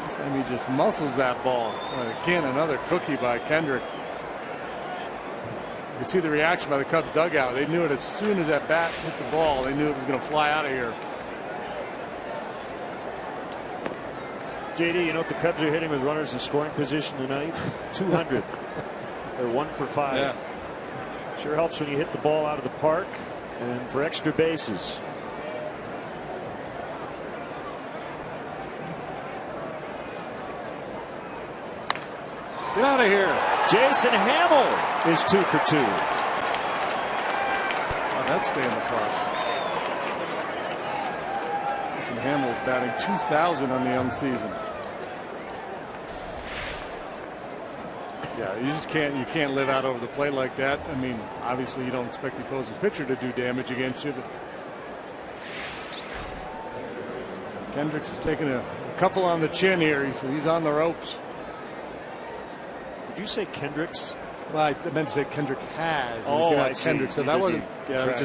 This time he just muscles that ball. Again, another cookie by Kendrick. You can see the reaction by the Cubs dugout. They knew it as soon as that bat hit the ball. They knew it was going to fly out of here. JD, you know what the Cubs are hitting with runners in scoring position tonight? 200. They're 1 for 5. Yeah. Sure helps when you hit the ball out of the park and for extra bases. Get out of here. Jason Hamill is 2 for 2. Oh, that's staying in the park. Jason Hamill is batting .200 on the young season. Yeah, you just can't live out over the plate like that. I mean, obviously you don't expect the opposing pitcher to do damage against you, but Kendricks is taking a couple on the chin here, so he's on the ropes. Did you say Kendricks? Well, I meant to say Kendrick has. Oh, I see. Kendricks. So that wasn't. Yeah, it was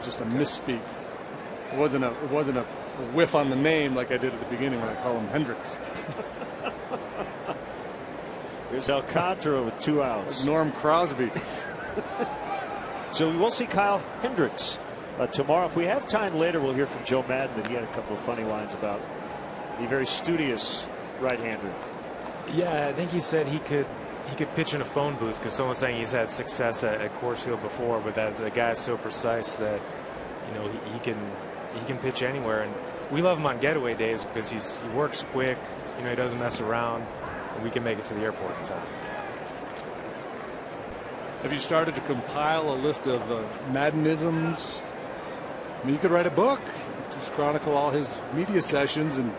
just a misspeak. It wasn't a whiff on the name like I did at the beginning when I called him Hendricks. Here's Alcantara with 2 outs. Like Norm Crosby. So we will see Kyle Hendricks tomorrow. If we have time later, we'll hear from Joe Madden that he had a couple of funny lines about the very studious right-hander. Yeah, I think he said he could pitch in a phone booth because someone's saying he's had success at Coors Field before, but that the guy's so precise that he can pitch anywhere. And we love him on getaway days because he works quick. He doesn't mess around, and we can make it to the airport in time. Have you started to compile a list of Maddenisms? I mean, you could write a book, just chronicle all his media sessions. And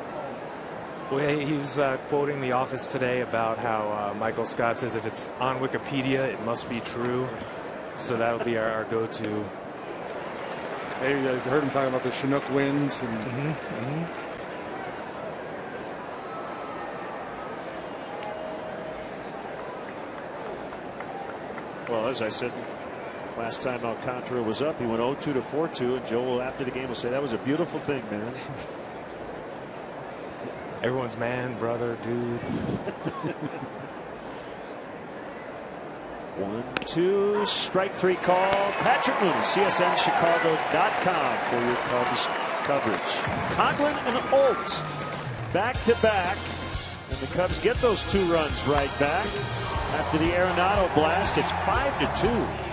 well, he's quoting The Office today about how Michael Scott says if it's on Wikipedia, it must be true. So that'll be our go-to. Hey, you guys heard him talking about the Chinook winds and. Well, as I said last time Alcantara was up, he went 0-2 to 4-2, and Joe will, after the game, will say that was a beautiful thing, man. Everyone's man, brother, dude. 1-2, strike 3 call. Patrick Mooney, CSNChicago.com for your Cubs coverage. Coughlin and Holt back to back, and the Cubs get those 2 runs right back. After the Arenado blast, it's 5-2.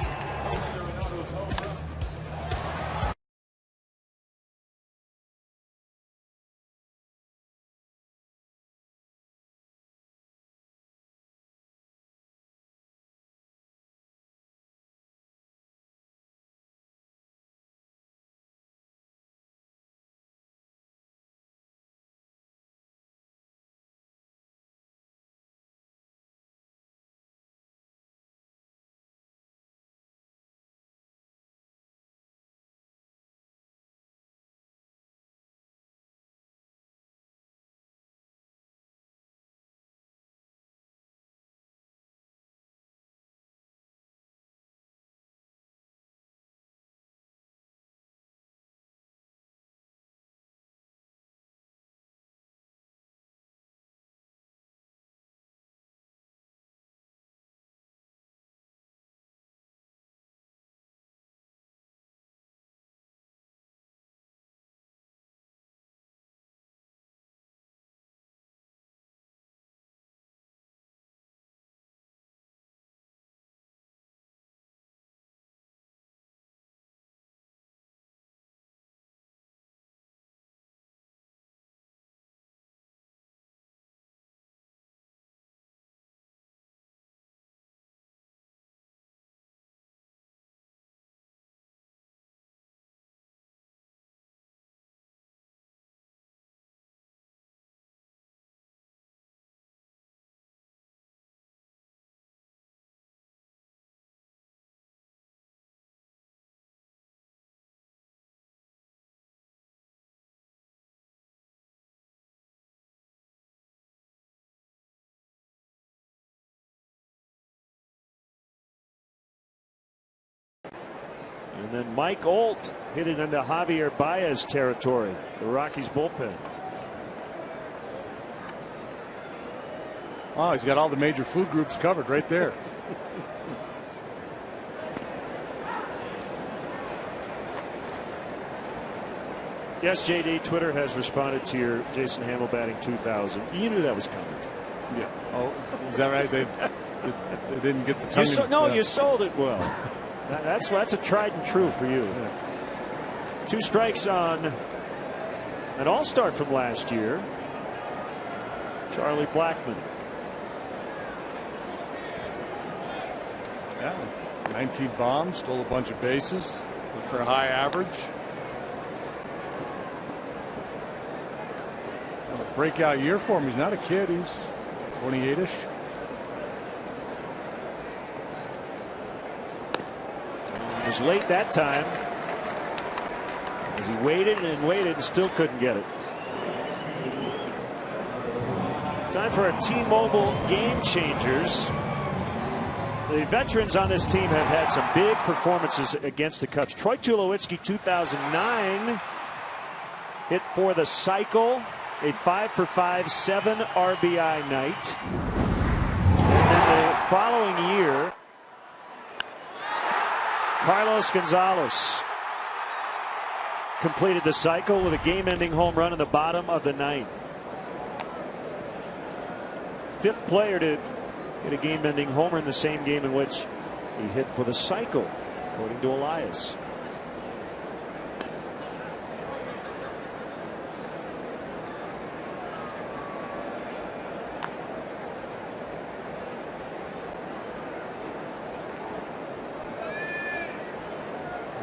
And then Mike Olt hitting into Javier Baez territory, the Rockies bullpen. Oh, he's got all the major food groups covered right there. Yes, JD, Twitter has responded to your Jason Hamill batting 2,000. You knew that was coming. Yeah. Oh, is that right? They didn't get the tongue. No, you sold it well. That's a tried and true for you. Yeah. 2 strikes on an all-star from last year, Charlie Blackmon. Yeah, 19 bombs, stole a bunch of bases, went for a high average. A breakout year for him. He's not a kid. He's 28-ish. It was late that time as he waited and waited and still couldn't get it. Time for a T-Mobile Game Changers. The veterans on this team have had some big performances against the Cubs. Troy Tulowitzki, 2009, hit for the cycle, a 5-for-5, 7 RBI night. And then the following year, Carlos Gonzalez completed the cycle with a game-ending home run in the bottom of the 9th. 5th player to hit a game-ending homer in the same game in which he hit for the cycle, according to Elias.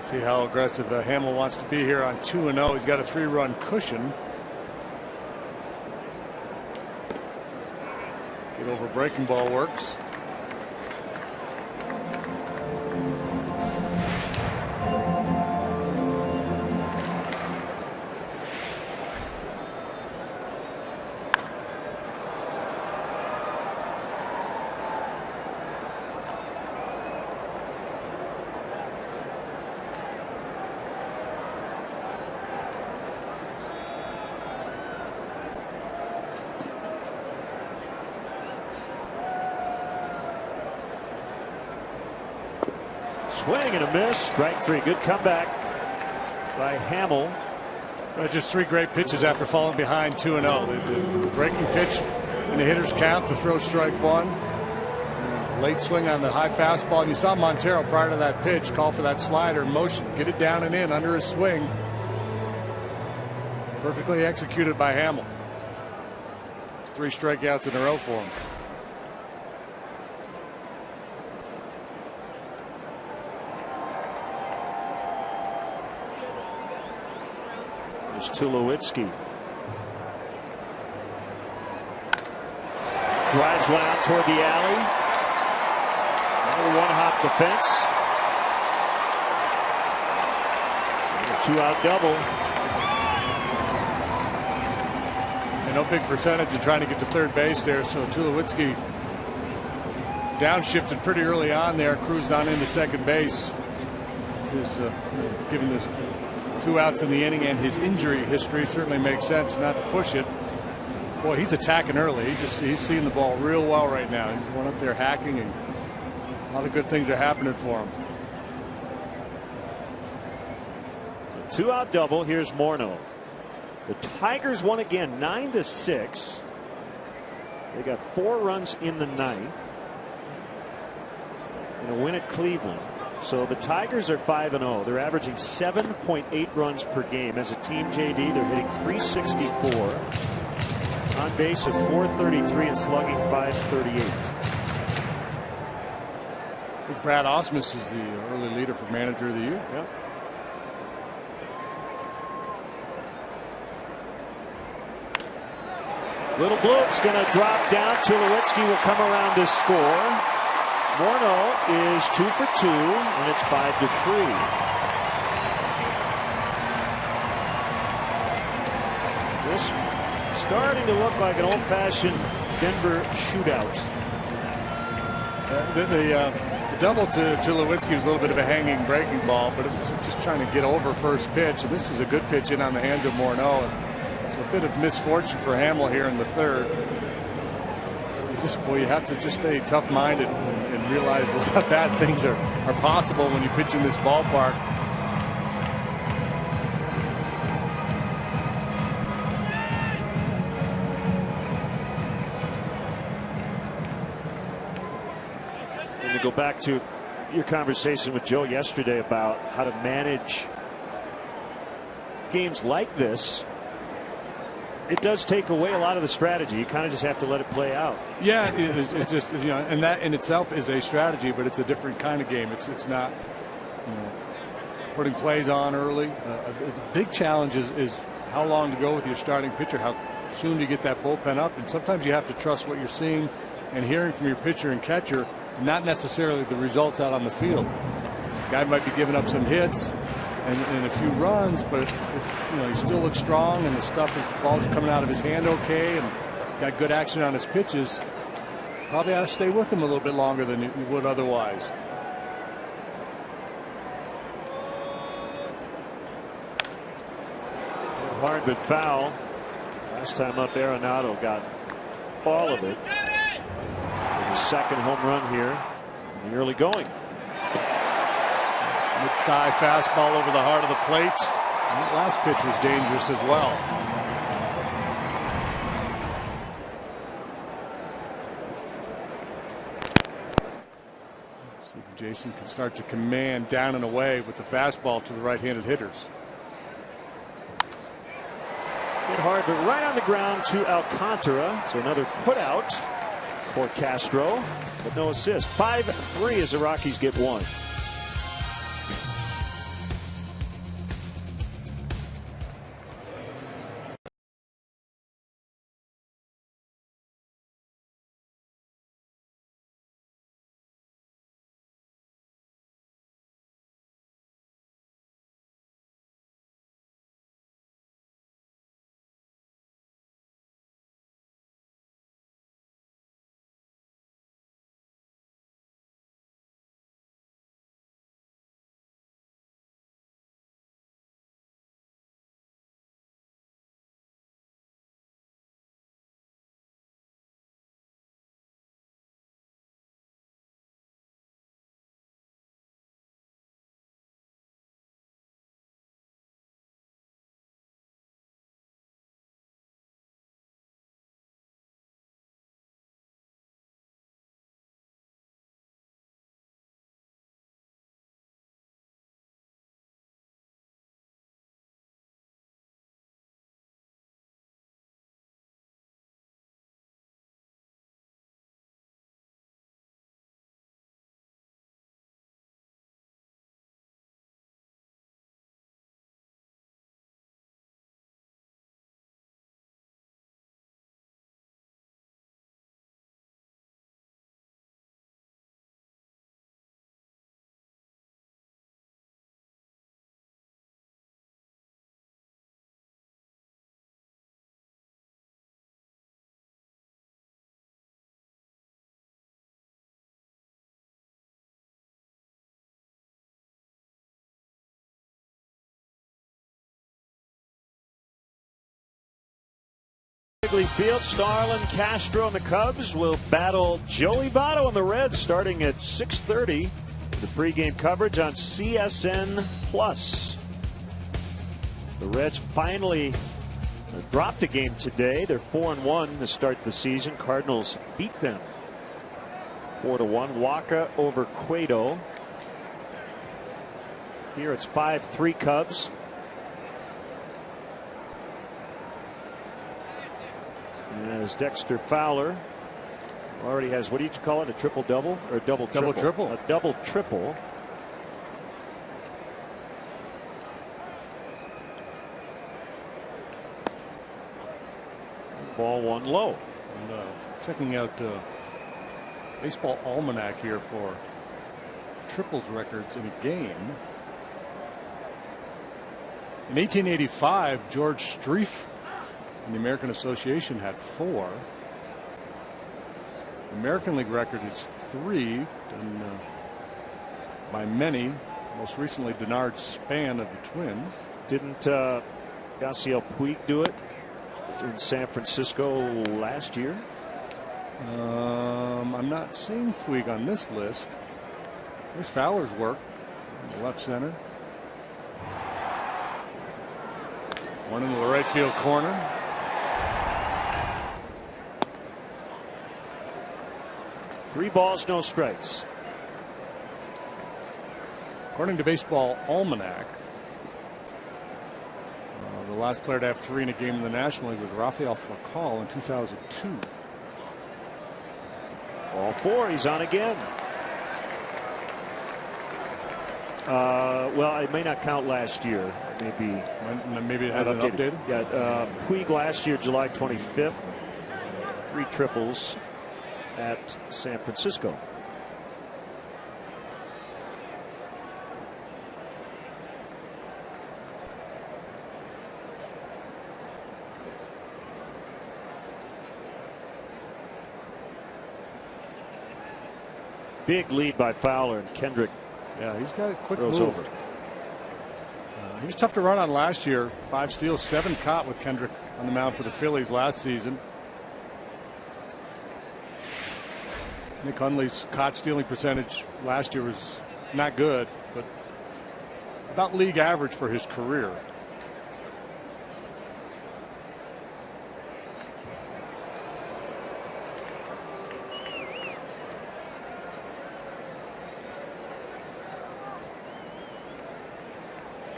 See how aggressive Hamill wants to be here on 2-0. He's got a 3-run cushion. Get over breaking ball works. Swing and a miss. Strike 3. Good comeback by Hamill. Just 3 great pitches after falling behind 2-0. The breaking pitch in the hitter's count to throw strike 1. Late swing on the high fastball. And you saw Montero prior to that pitch call for that slider in motion. Get it down and in under his swing. Perfectly executed by Hamill. It's 3 strikeouts in a row for him. There's Tulowitzki. Drives one out toward the alley. Another one hop the fence. And a 2-out double. And no big percentage of trying to get to third base there, so Tulowitzki downshifted pretty early on there, cruised on into second base. Given this 2 outs in the inning and his injury history, certainly makes sense not to push it. Boy, he's attacking early. He's seeing the ball real well right now. He's going up there hacking, and a lot of good things are happening for him. 2-out double. Here's Morneau. The Tigers won again, 9-6. They got 4 runs in the 9th in a win at Cleveland. So the Tigers are 5-0. They're averaging 7.8 runs per game. As a team, JD, they're hitting .364. On base of .433 and slugging .538. Brad Ausmus is the early leader for manager of the year. Yep. Little bloop's going to drop down. Tulowitzki will come around to score. Morneau is 2 for 2, and it's 5-3. This starting to look like an old-fashioned Denver shootout. The double to Tulowitzki was a little bit of a hanging breaking ball, but it was just trying to get over first pitch. And this is a good pitch in on the hands of Morneau. It's a bit of misfortune for Hamill here in the third. You have to just stay tough-minded and realize a lot of bad things are possible when you pitch in this ballpark. And to go back to your conversation with Joe yesterday about how to manage games like this, it does take away a lot of the strategy. You kind of just have to let it play out. Yeah, it's just, and that in itself is a strategy, but it's a different kind of game. It's not, putting plays on early. The big challenge is how long to go with your starting pitcher, how soon do you get that bullpen up, and sometimes you have to trust what you're seeing and hearing from your pitcher and catcher, not necessarily the results out on the field. Guy might be giving up some hits and a few runs, but if he still looks strong and the ball's coming out of his hand okay and got good action on his pitches, probably ought to stay with him a little bit longer than you would otherwise. Hard but foul. Last time up, Arenado got all of it. His second home run here in the early going. Mid-thigh fastball over the heart of the plate. And that last pitch was dangerous as well. See if Jason can start to command down and away with the fastball to the right-handed hitters. Hit hard, but right on the ground to Alcantara. So another put out for Castro, but no assist. 5-3 as the Rockies get one. Wrigley Field, Starlin, Castro, and the Cubs will battle Joey Votto and the Reds starting at 6:30. The pregame coverage on CSN Plus. The Reds finally dropped a game today. They're 4-1 to start the season. Cardinals beat them 4-1. Waka over Cueto. Here it's 5-3 Cubs. As Dexter Fowler already has, what do you call it, a triple-double or a double-triple? Double-triple. A double-triple. Ball one low. And, checking out Baseball Almanac here for triples records in a game. In 1885, George Streif in the American Association had 4. American League record is 3, and by many. Most recently, Denard Span of the Twins. Didn't Yasiel Puig do it in San Francisco last year? I'm not seeing Puig on this list. There's Fowler's work in the left center. One into the right field corner. Three balls, no strikes. According to Baseball Almanac, the last player to have 3 in a game in the National League was Rafael Furcal in 2002. All 4, he's on again. Well, it may not count last year. Maybe it hasn't updated. Yeah, Puig last year, July 25th, 3 triples at San Francisco. Big lead by Fowler, and Kendrick. Yeah, he's got a quick move. Over. He was tough to run on last year. 5 steals, 7 caught with Kendrick on the mound for the Phillies last season. Nick Hundley's caught stealing percentage last year was not good, but about league average for his career.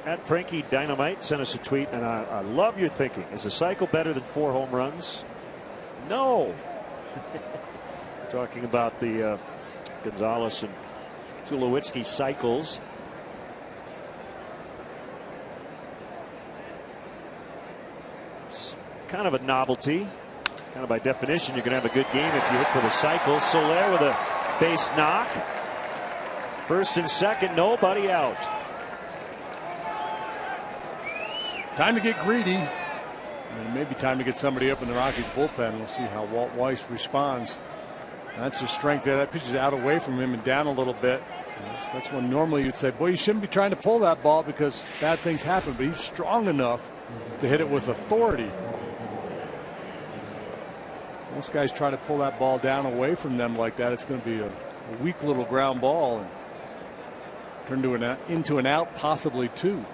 At Frankie Dynamite sent us a tweet, and I love your thinking. Is a cycle better than 4 home runs? No. Talking about the Gonzalez and Tulowitzki cycles. It's kind of a novelty. Kind of by definition, you're going to have a good game if you hit for the cycle. Soler with a base knock. First and second, nobody out. Time to get greedy. And maybe time to get somebody up in the Rockies bullpen. We'll see how Walt Weiss responds. That's his strength there. That pitch is out away from him and down a little bit. That's when normally you'd say, boy, you shouldn't be trying to pull that ball because bad things happen. But he's strong enough to hit it with authority. Most guys try to pull that ball down away from them like that. It's going to be a weak little ground ball and turn into an out, possibly 2.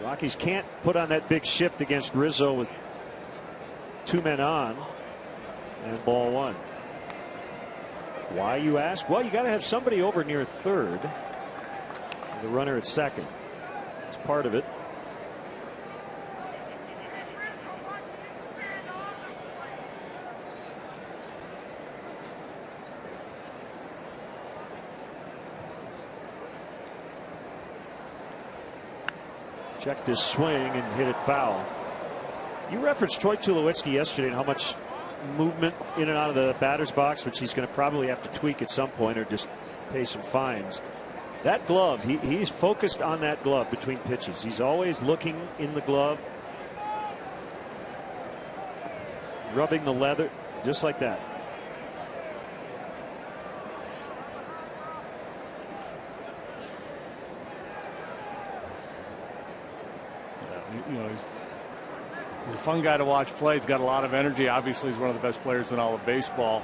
Rockies can't put on that big shift against Rizzo with 2 men on, and ball 1. Why, you ask? Well, you got to have somebody over near third. The runner at second. It's part of it. Checked his swing and hit it foul. You referenced Troy Tulowitzki yesterday and how much movement in and out of the batter's box, which he's going to probably have to tweak at some point or just pay some fines. That glove, he's focused on that glove between pitches. He's always looking in the glove, rubbing the leather, just like that. You know, he's a fun guy to watch play. He's got a lot of energy. Obviously, he's one of the best players in all of baseball,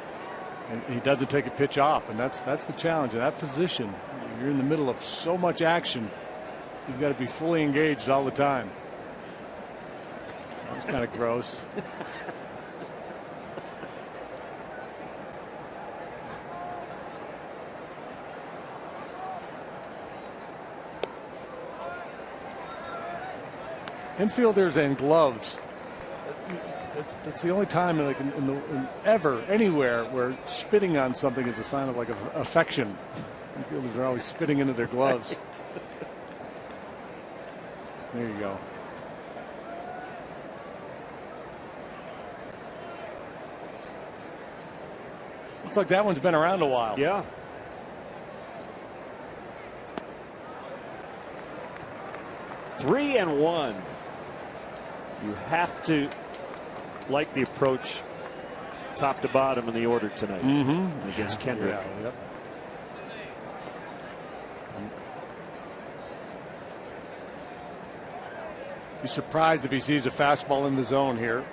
and he doesn't take a pitch off, and that's the challenge in that position. You're in the middle of so much action. You've got to be fully engaged all the time. That's kind of gross. Infielders and gloves. That's the only time, like in ever anywhere, where spitting on something is a sign of like affection. Infielders are always spitting into their gloves. Right. There you go. Looks like that one's been around a while. Yeah. 3-1. You have to like the approach top to bottom in the order tonight against Kendrick. Yeah, yep. Be surprised if he sees a fastball in the zone here.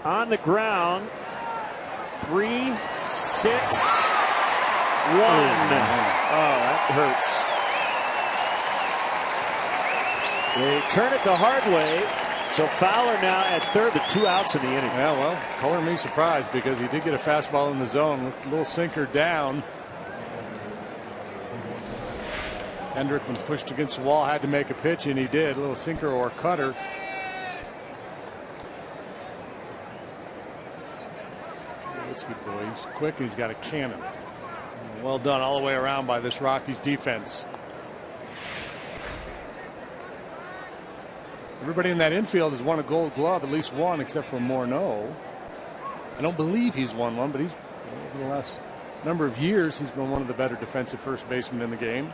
On the ground, 3-6-1. Oh, that hurts. They turn it the hard way. So Fowler now at third, with 2 outs in the inning. Yeah, well, color me surprised because he did get a fastball in the zone, a little sinker down. Kendrick, when pushed against the wall, had to make a pitch, and he did. A little sinker or cutter. That's a good boy. He's quick and he's got a cannon. Well done all the way around by this Rockies defense. Everybody in that infield has won a Gold Glove, at least one, except for Morneau. I don't believe he's won one, but he's, over the last number of years, he's been one of the better defensive first basemen in the game.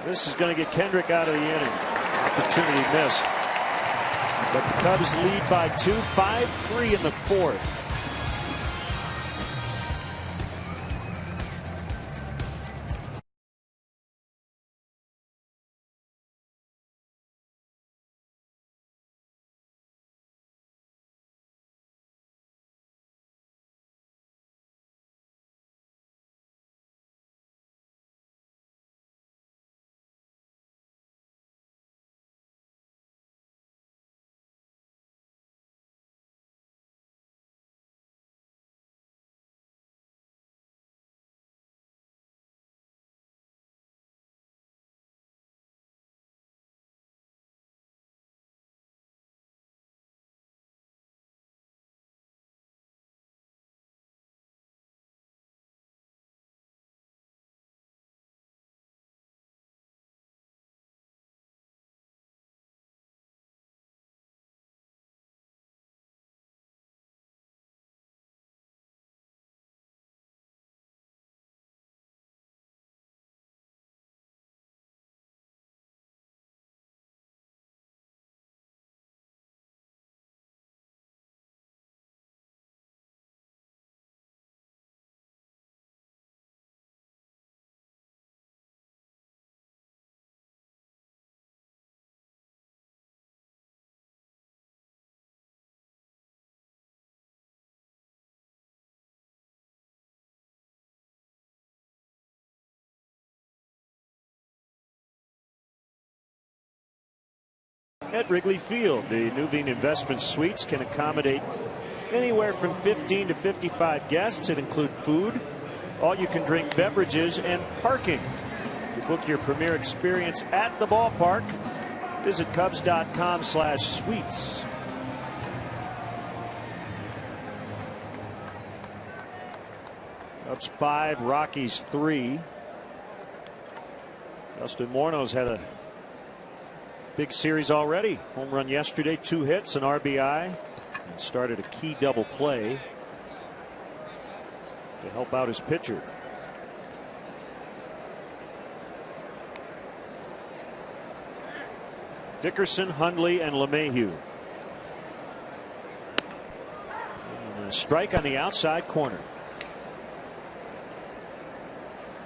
This is going to get Kendrick out of the inning. Opportunity missed. But the Cubs lead by 2, 5-3 in the fourth. At Wrigley Field, the Nuveen Investment Suites can accommodate anywhere from 15 to 55 guests. It include food, all-you-can-drink beverages, and parking. To book your premier experience at the ballpark, visit Cubs.com/suites. Cubs 5, Rockies 3. Justin Morneau's had a big series already. Home run yesterday, 2 hits, an RBI, and started a key double play to help out his pitcher. Dickerson, Hundley, and LeMahieu. And a strike on the outside corner.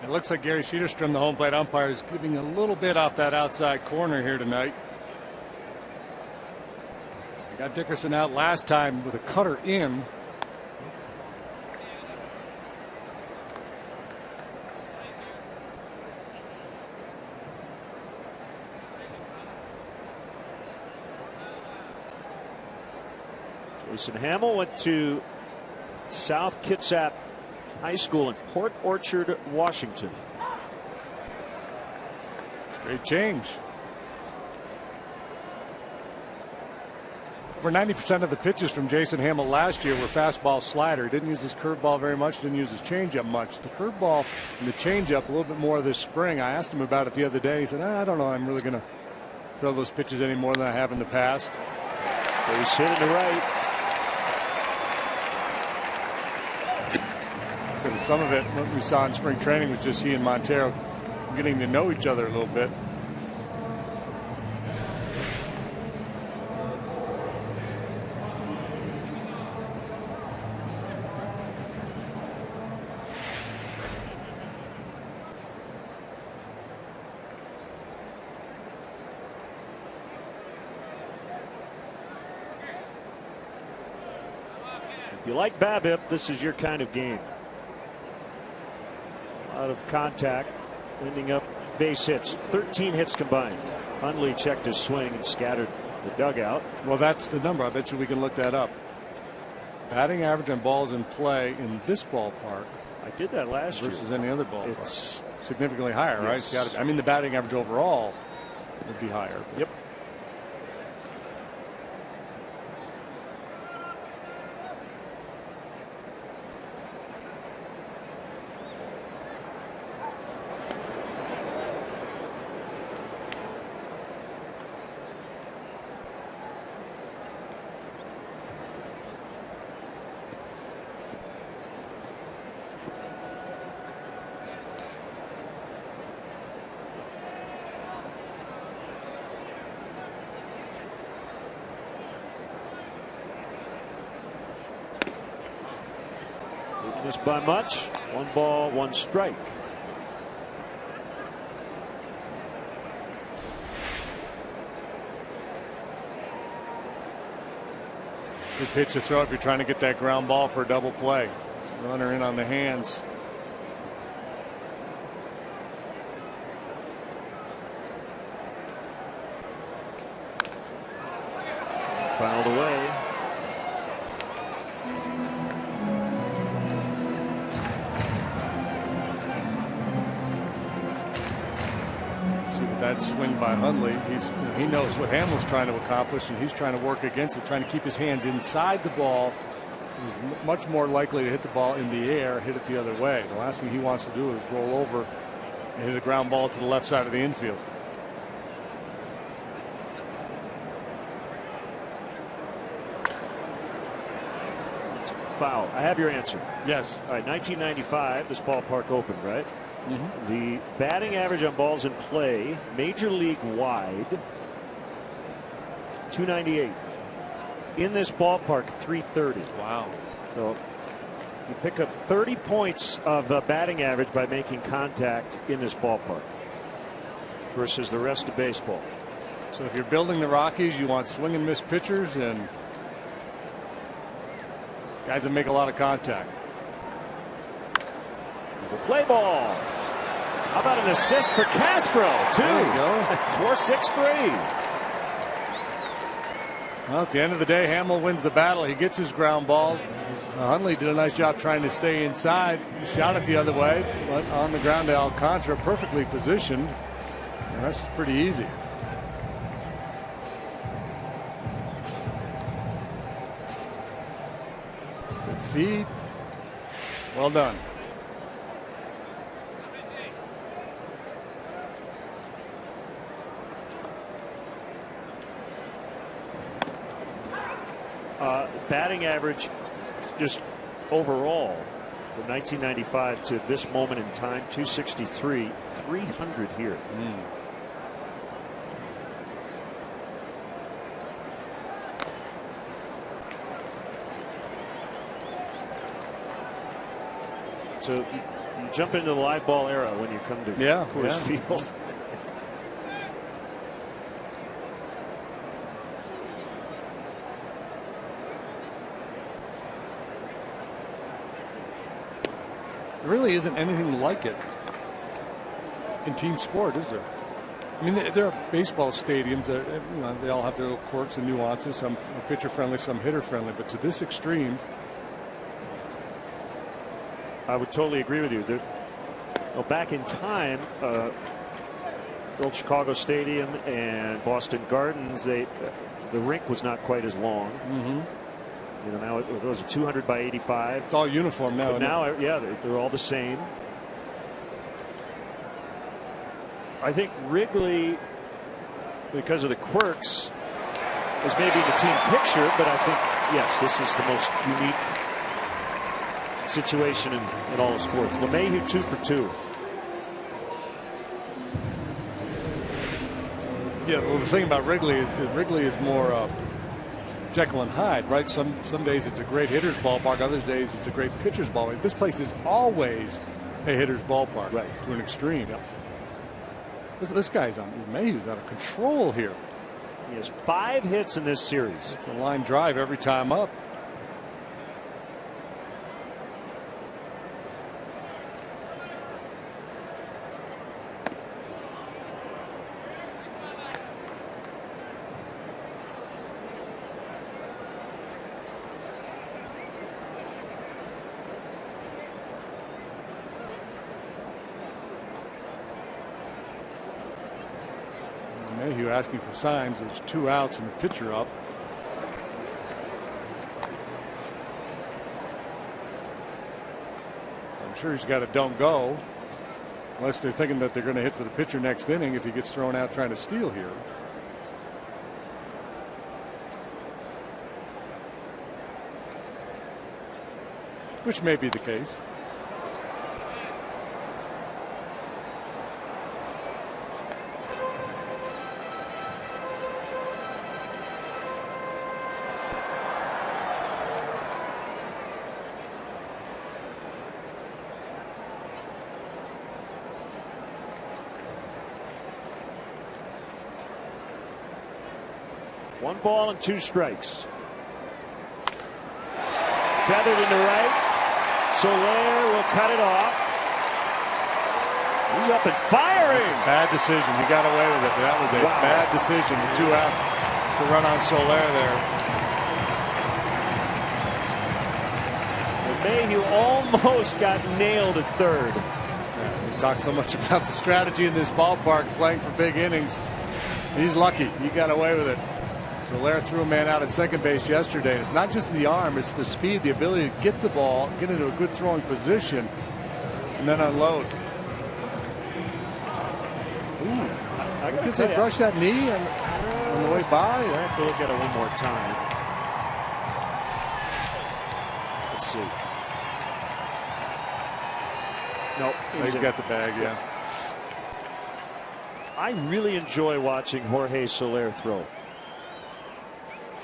It looks like Gary Cedarstrom, the home plate umpire, is giving a little bit off that outside corner here tonight. He got Dickerson out last time with a cutter in. Jason Hamill went to South Kitsap High School in Port Orchard, Washington. Straight change. Over 90% of the pitches from Jason Hamill last year were fastball slider. He didn't use his curveball very much, didn't use his changeup much. The curveball and the changeup a little bit more this spring. I asked him about it the other day. He said, I don't know, I'm really going to throw those pitches any more than I have in the past. Base hit to the right. some of it, what we saw in spring training, was just he and Montero getting to know each other a little bit. If you like BABIP, this is your kind of game. A lot of contact, ending up base hits. 13 hits combined. Hundley checked his swing and scattered the dugout. Well, that's the number. I bet you we can look that up. Batting average on balls in play in this ballpark. I did that last year. Versus any other ballpark. It's significantly higher, right? Yes. It's gotta be. I mean, the batting average overall would be higher. Yep. Missed by much. 1 ball, 1 strike. Good pitch to throw if you're trying to get that ground ball for a double play. Runner in on the hands. Fouled away. That swing by Hundley, he knows what Hamlin's trying to accomplish, and he's trying to work against it, trying to keep his hands inside the ball. He's much more likely to hit the ball in the air, hit it the other way. The last thing he wants to do is roll over and hit a ground ball to the left side of the infield. It's foul. I have your answer. Yes. All right, 1995, this ballpark opened, right? Mm-hmm. The batting average on balls in play, major league wide, 298. In this ballpark, 330. Wow. So you pick up 30 points of batting average by making contact in this ballpark versus the rest of baseball. So if you're building the Rockies, you want swing and miss pitchers and guys that make a lot of contact. The play ball. How about an assist for Castro? 2. There you go. 4-6-3. Well, at the end of the day, Hamill wins the battle. He gets his ground ball. Hundley did a nice job trying to stay inside. He shot it the other way, but on the ground to Alcantara, perfectly positioned. The rest is pretty easy. Good feed. Well done. Batting average just overall from 1995 to this moment in time, 263, 300 here. So you jump into the live ball era when you come to Coors Field. There really isn't anything like it in team sport, is there? I mean, there are baseball stadiums that they all have their little quirks and nuances. Some are pitcher friendly, some hitter friendly, but to this extreme, I would totally agree with you. Back in time, old Chicago Stadium and Boston Gardens, the rink was not quite as long. Mm-hmm. You know, now those are 200 by 85. It's all uniform now. But now, yeah, they're all the same. I think Wrigley, because of the quirks, is maybe the team picture, but I think, yes, this is the most unique situation in all of sports. LeMahieu 2 for 2. Yeah, well, the thing about Wrigley is more Jekyll and Hyde, right? Some days it's a great hitter's ballpark, other days it's a great pitcher's ballpark. This place is always a hitter's ballpark, right, to an extreme. Yeah. This guy's Mayhew's out of control here. He has 5 hits in this series. It's a line drive every time up. Mayhew asking for signs. There's 2 outs and the pitcher up. I'm sure he's got a don't go, unless they're thinking that they're going to hit for the pitcher next inning if he gets thrown out trying to steal here. Which may be the case. One ball and 2 strikes. Feathered into right. Soler will cut it off. He's up and firing. That's a bad decision. He got away with it. That was a bad decision. The 2 outs to run on Soler there. Mayhew almost got nailed at third. Yeah, we talked so much about the strategy in this ballpark, playing for big innings. He's lucky. He got away with it. Soler threw a man out at second base yesterday. It's not just the arm, it's the speed, the ability to get the ball, get into a good throwing position, and then unload. I Did they brush that knee on the way by? I have to look at it one more time. Let's see. Nope. He's got the bag, yeah. I really enjoy watching Jorge Soler throw.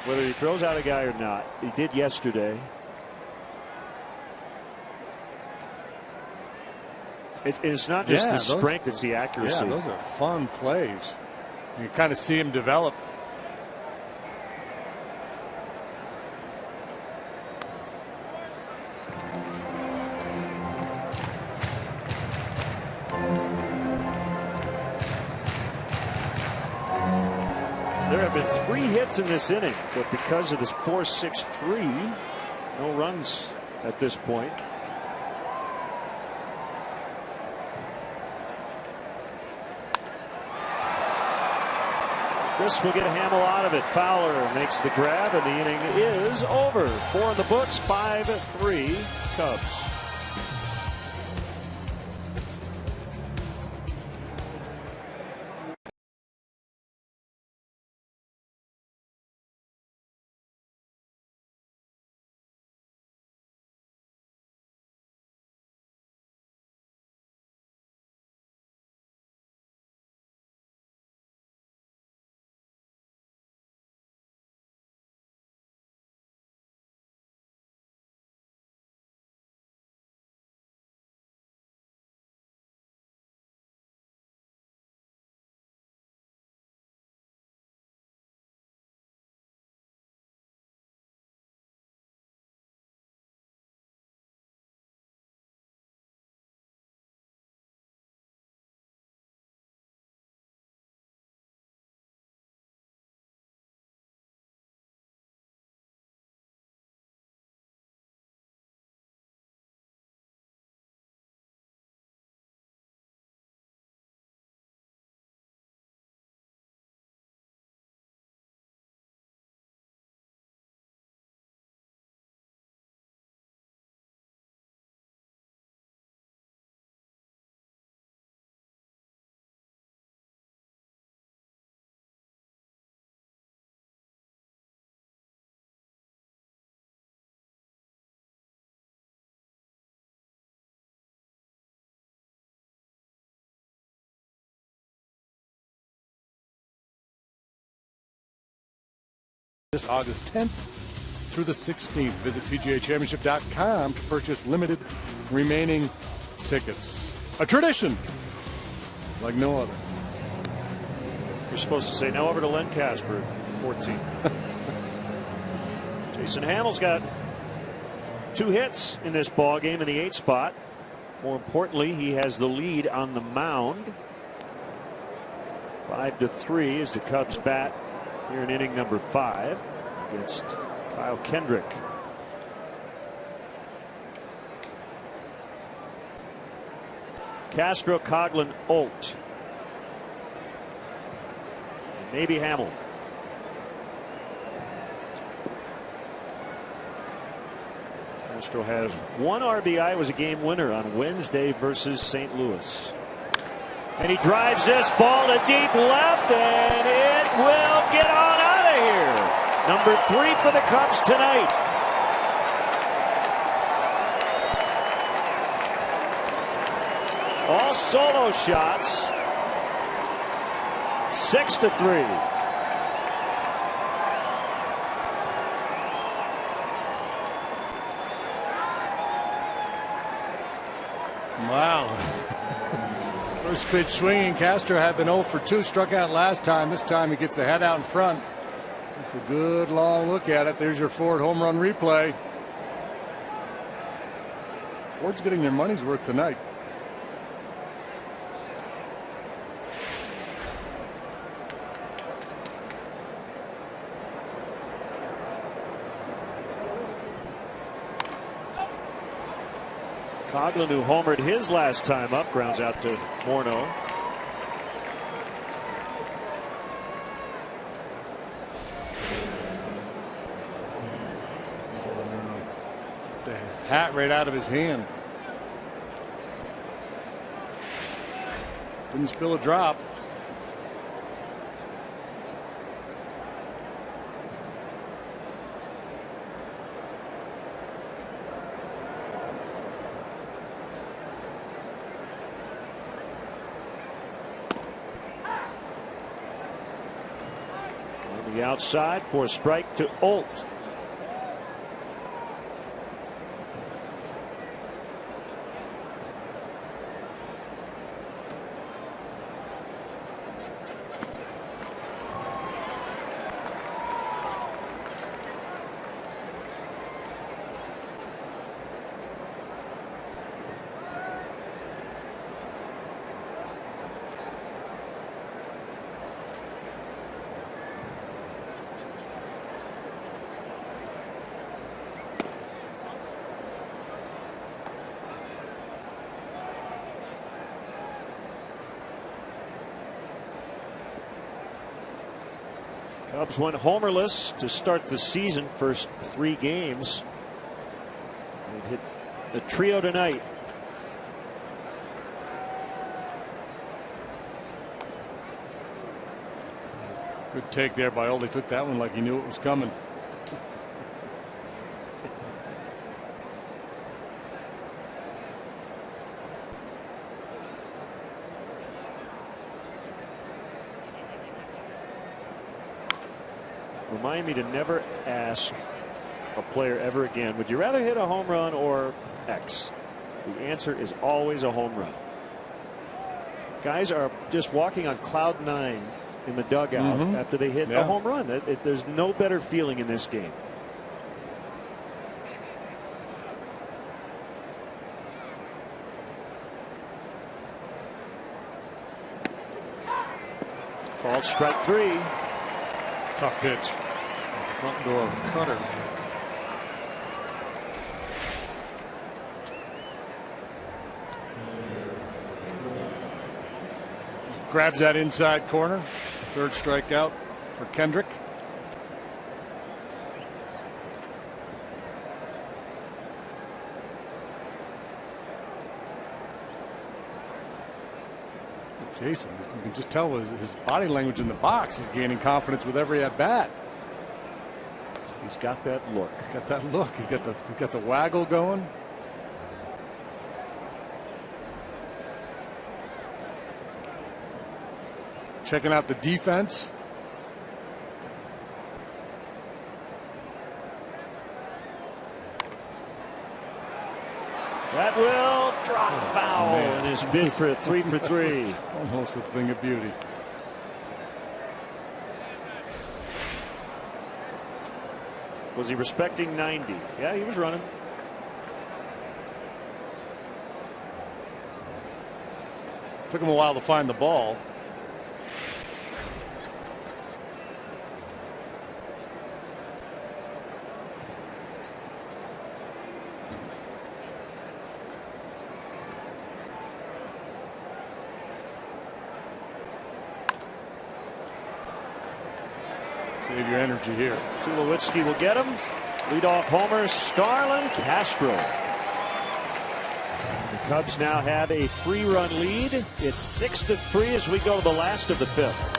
Whether he throws out a guy or not, he did yesterday. It's not just the strength, it's the accuracy. Yeah, those are fun plays. You kind of see him develop. There have been 3 hits in this inning, but because of this 4-6-3, no runs at this point. This will get a Hamill out of it. Fowler makes the grab, and the inning is over. 4 in the books, 5-3 Cubs. This August 10th through the 16th. Visit PGAChampionship.com to purchase limited remaining tickets. A tradition like no other. You're supposed to say no over to Len Casper, 14. Jason Hammel's got 2 hits in this ball game in the 8th spot. More importantly, he has the lead on the mound. 5-3 as the Cubs bat here in inning number 5 against Kyle Kendrick. Castro, Coghlan, Olt. Maybe Hammel. Castro has 1 RBI. It was a game winner on Wednesday versus St. Louis. And he drives this ball to deep left, and it will get on out of here. Number 3 for the Cubs tonight. All solo shots. 6-3. Wow. First pitch swinging. Castro had been 0 for 2, struck out last time. This time he gets the head out in front. It's a good long look at it. There's your Ford home run replay. Ford's getting their money's worth tonight. Coghlan, who homered his last time up, grounds out to Morneau. The hat right out of his hand. Didn't spill a drop. The outside for a strike to Olt. Cubs went homerless to start the season. First 3 games. They've hit a trio tonight. Good take there by Old. He took that one like he knew it was coming. Remind me to never ask a player ever again, would you rather hit a home run or X? The answer is always a home run. Guys are just walking on cloud 9 in the dugout after they hit a home run. There's no better feeling in this game. Called strike 3. Tough pitch. Front door cutter. Grabs that inside corner. 3rd strikeout for Kendrick. Jason, you can just tell his body language in the box. He's gaining confidence with every at bat. He's got that look. He's got that look. He's got the waggle going. Checking out the defense. That will drop foul in his bid for a 3 for 3. Almost a thing of beauty. Was he respecting 90? Yeah, he was running. Took him a while to find the ball. Save your energy here. Tulowitzki will get him. Leadoff homer, Starlin Castro. The Cubs now have a 3-run lead. It's 6-3 as we go to the last of the 5th.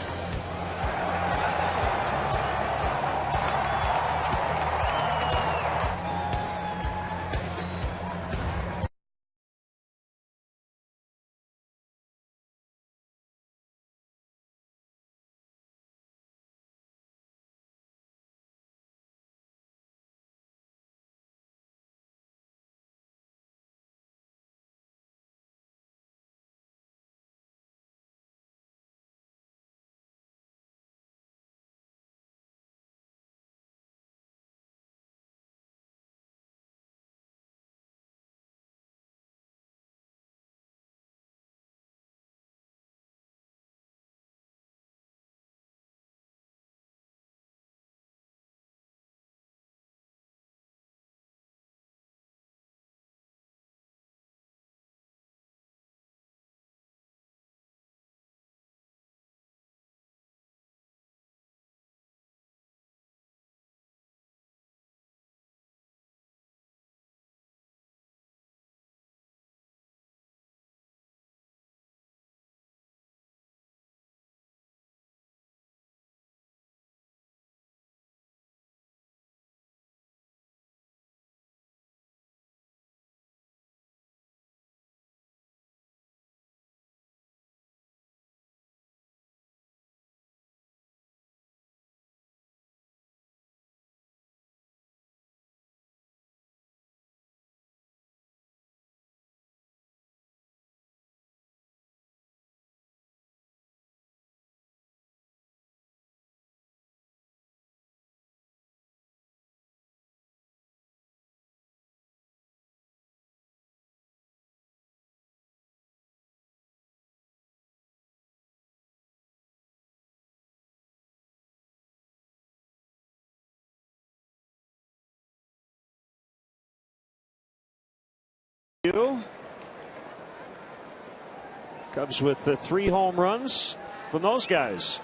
Cubs with 3 home runs from those guys.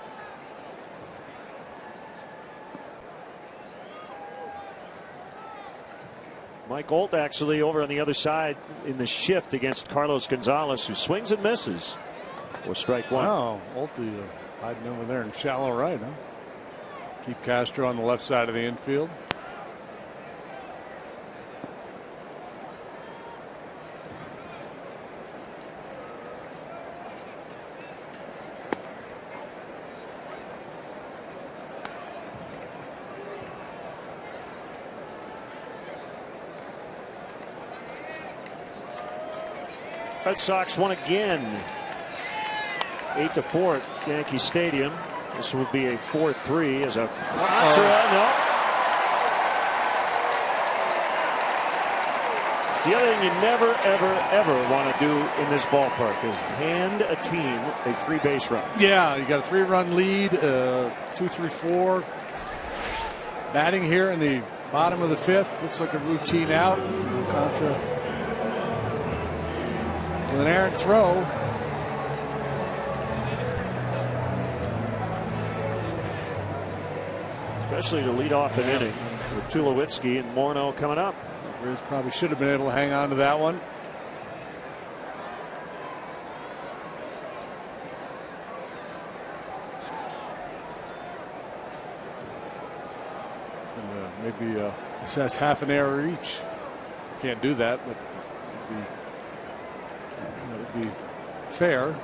Mike Olt actually over on the other side in the shift against Carlos Gonzalez, who swings and misses for strike 1. Wow, Olte hiding over there in shallow right, huh? Keep Castro on the left side of the infield. Red Sox won again. 8-4 at Yankee Stadium. This will be a 4-3 as a no. It's the other thing you never, ever, ever want to do in this ballpark is hand a team a free base run. Yeah, you got a 3-run lead, 2-3-4. Batting here in the bottom of the 5th. Looks like a routine out. Contra with an errant throw. Especially to lead off an inning with Tulowitzki and Morneau coming up. Brewers probably should have been able to hang on to that one. And, maybe assess half an error each. Can't do that, but it'd be fair.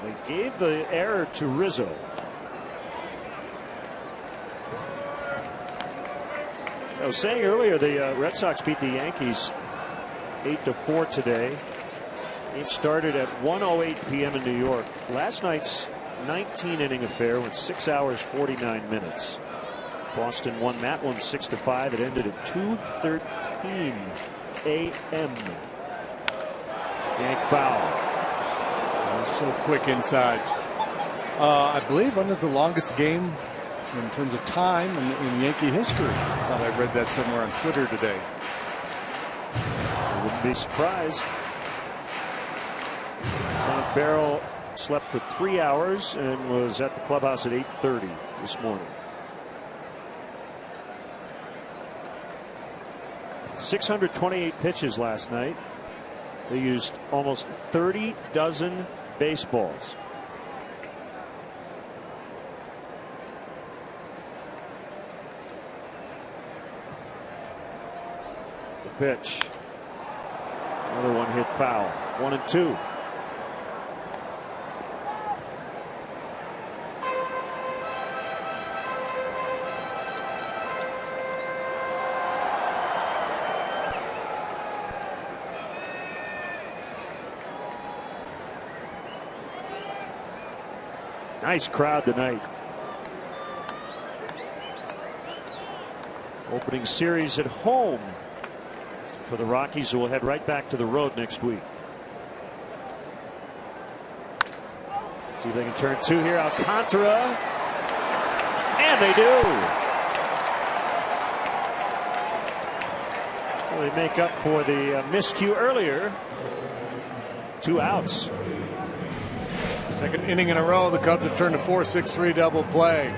They gave the error to Rizzo. I was saying earlier, the Red Sox beat the Yankees 8-4 today. Game started at 1:08 p.m. in New York. Last night's 19-inning affair went 6 hours 49 minutes. Boston won that one 6-5. It ended at 2:13 a.m. Yank foul. So quick inside. I believe one of the longest game in terms of time in Yankee history. I thought I read that somewhere on Twitter today. I wouldn't be surprised. John Farrell slept for 3 hours and was at the clubhouse at 8:30 this morning. 628 pitches last night. They used almost 30 dozen baseballs. The pitch. Another one hit foul. 1-2. Nice crowd tonight. Opening series at home for the Rockies, who will head right back to the road next week. See if they can turn two here. Alcantara. And they do. Well, they make up for the miscue earlier. 2 outs. Second inning in a row, the Cubs have turned a 4-6-3 double play.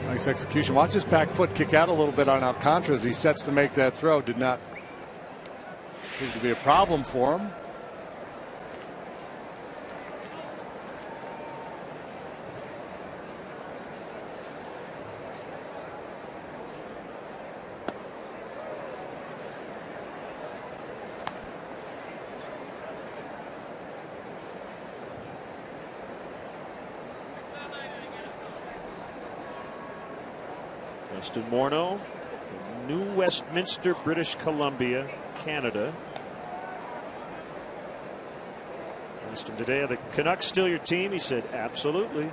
Nice execution. Watch his back foot kick out a little bit on Alcantara as he sets to make that throw. Did not seem to be a problem for him. Justin Morneau, New Westminster, British Columbia, Canada. Asked him today, are the Canucks still your team? He said, absolutely.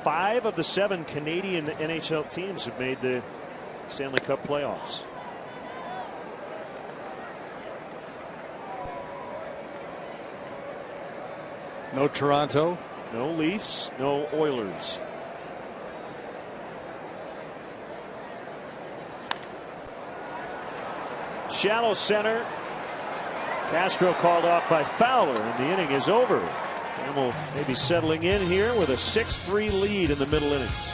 5 of the 7 Canadian NHL teams have made the Stanley Cup playoffs. No Toronto. No Leafs, no Oilers. Shallow center. Castro called off by Fowler, and the inning is over. Campbell maybe settling in here with a 6-3 lead in the middle innings.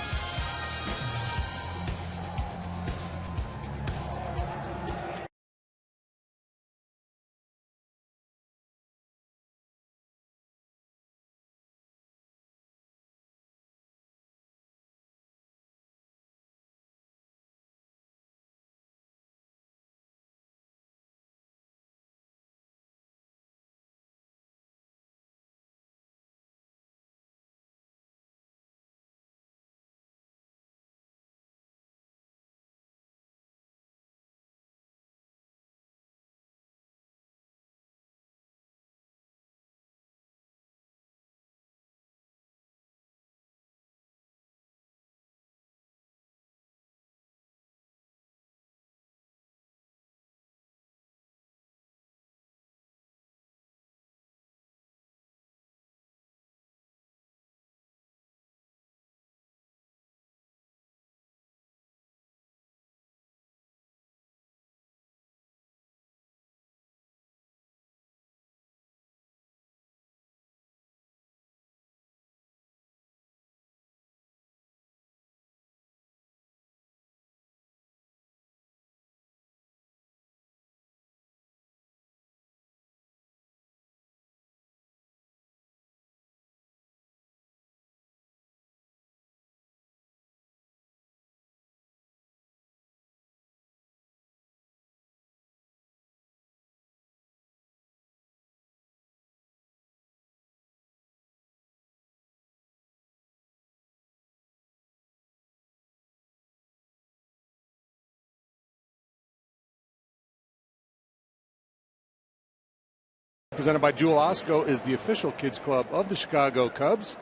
presented by Jewel Osco, is the official kids club of the Chicago Cubs.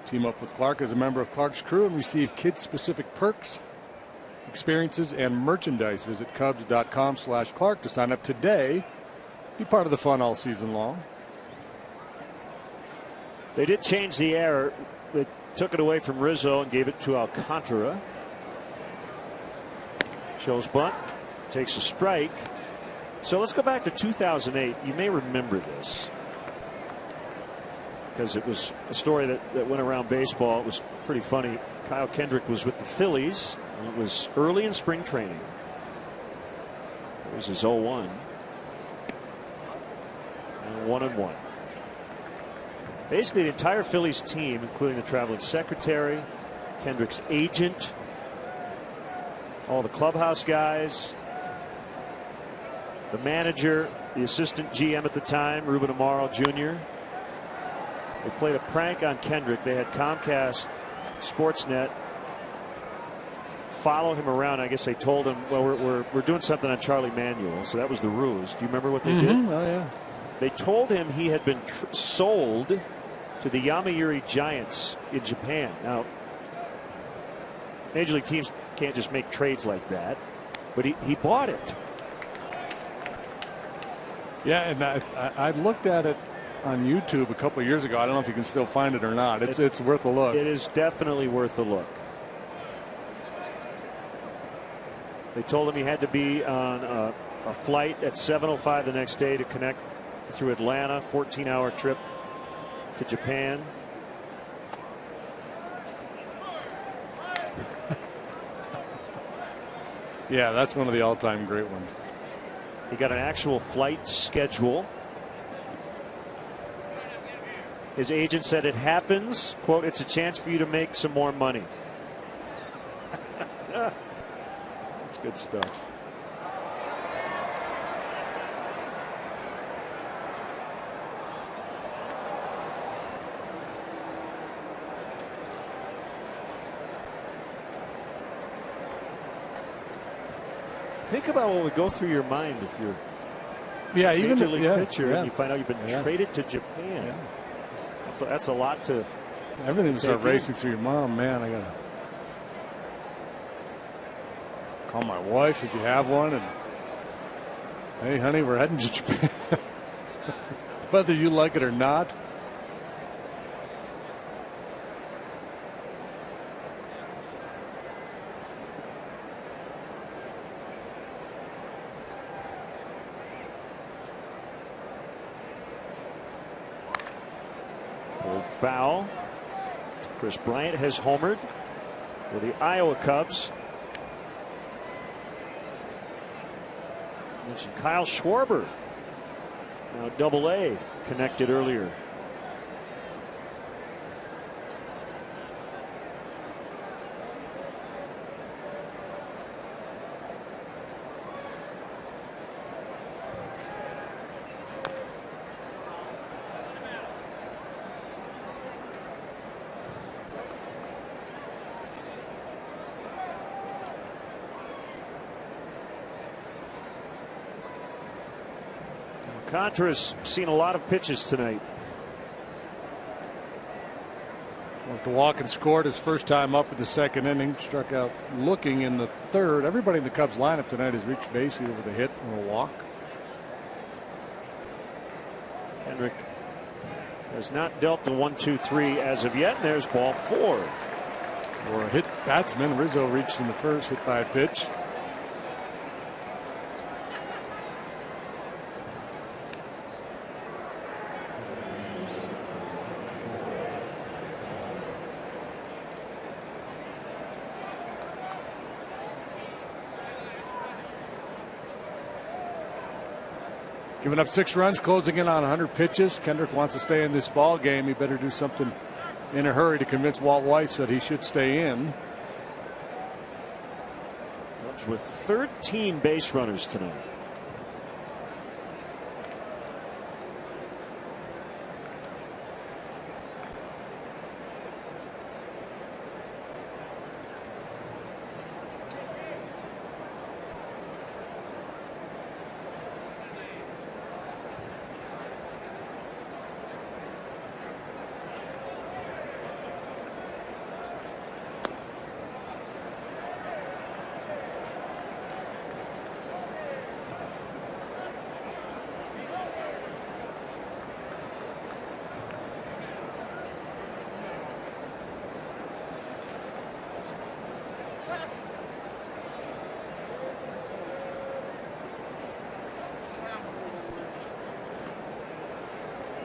Team up with Clark as a member of Clark's crew and receive kids-specific perks, experiences, and merchandise. Visit Cubs.com/Clark to sign up today. Be part of the fun all season long. They did change the air. They took it away from Rizzo and gave it to Alcantara. Shows bunt, takes a strike. So let's go back to 2008. You may remember this because it was a story that went around baseball. It was pretty funny. Kyle Kendrick was with the Phillies, and it was early in spring training. It was his 0-1. And 1-1. Basically, the entire Phillies team, including the traveling secretary, Kendrick's agent, all the clubhouse guys, the manager, the assistant GM at the time, Ruben Amaro Jr. They played a prank on Kendrick. They had Comcast Sportsnet follow him around. I guess they told him, well, we're doing something on Charlie Manuel. So that was the ruse. Do you remember what they did? Oh, yeah. They told him he had been sold to the Yomiuri Giants in Japan. Now, Major League teams can't just make trades like that, but he bought it. Yeah, and I looked at it on YouTube a couple of years ago. I don't know if you can still find it or not. It's worth a look. It is definitely worth a look. They told him he had to be on a flight at 7:05 the next day to connect through Atlanta, 14-hour trip to Japan. Yeah, that's one of the all-time great ones. He got an actual flight schedule. His agent said it happens, quote, it's a chance for you to make some more money. That's good stuff. Think about what would go through your mind if you're a Major League pitcher and you find out you've been traded to Japan. Yeah. That's a lot to. Everything would start racing through your mind. Man, I gotta call my wife if you have one, and hey, honey, we're heading to Japan. Whether you like it or not. Foul. Chris Bryant has homered for the Iowa Cubs. I mentioned Kyle Schwarber, now Double-A, connected earlier. Contra's seen a lot of pitches tonight. Went to walk and scored his first time up in the second inning. Struck out looking in the third. Everybody in the Cubs lineup tonight has reached base either with a hit or a walk. Kendrick has not dealt the 1-2-3 as of yet. And there's ball 4. For a hit batsman, Rizzo reached in the first, hit by a pitch. Giving up 6 runs, closing in on 100 pitches. Kendrick wants to stay in this ball game. He better do something in a hurry to convince Walt Weiss that he should stay in. Cubs with 13 base runners tonight.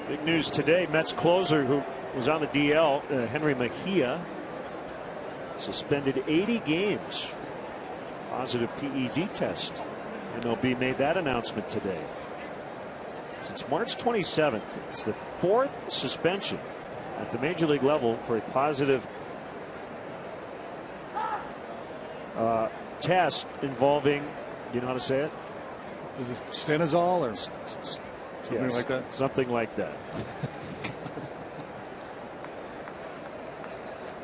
Big news today. Mets closer who was on the DL, Henry Mejia, suspended 80 games. Positive PED test. MLB made that announcement today. Since March 27th, it's the 4th suspension at the major league level for a positive test involving, you know how to say it? Is it stanozol or something like that? Something like that.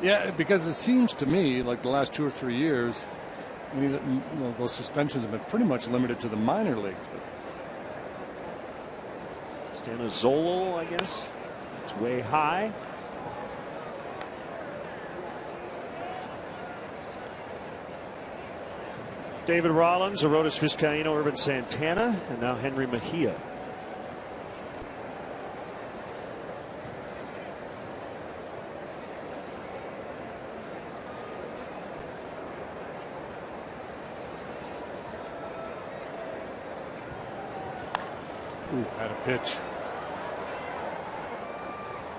Yeah, because it seems to me like the last 2 or 3 years, those suspensions have been pretty much limited to the minor leagues. Stanozolol, I guess. It's way high. David Rollins, Arodys Vizcaíno, Irvin Santana, and now Henry Mejia. Ooh, had a pitch.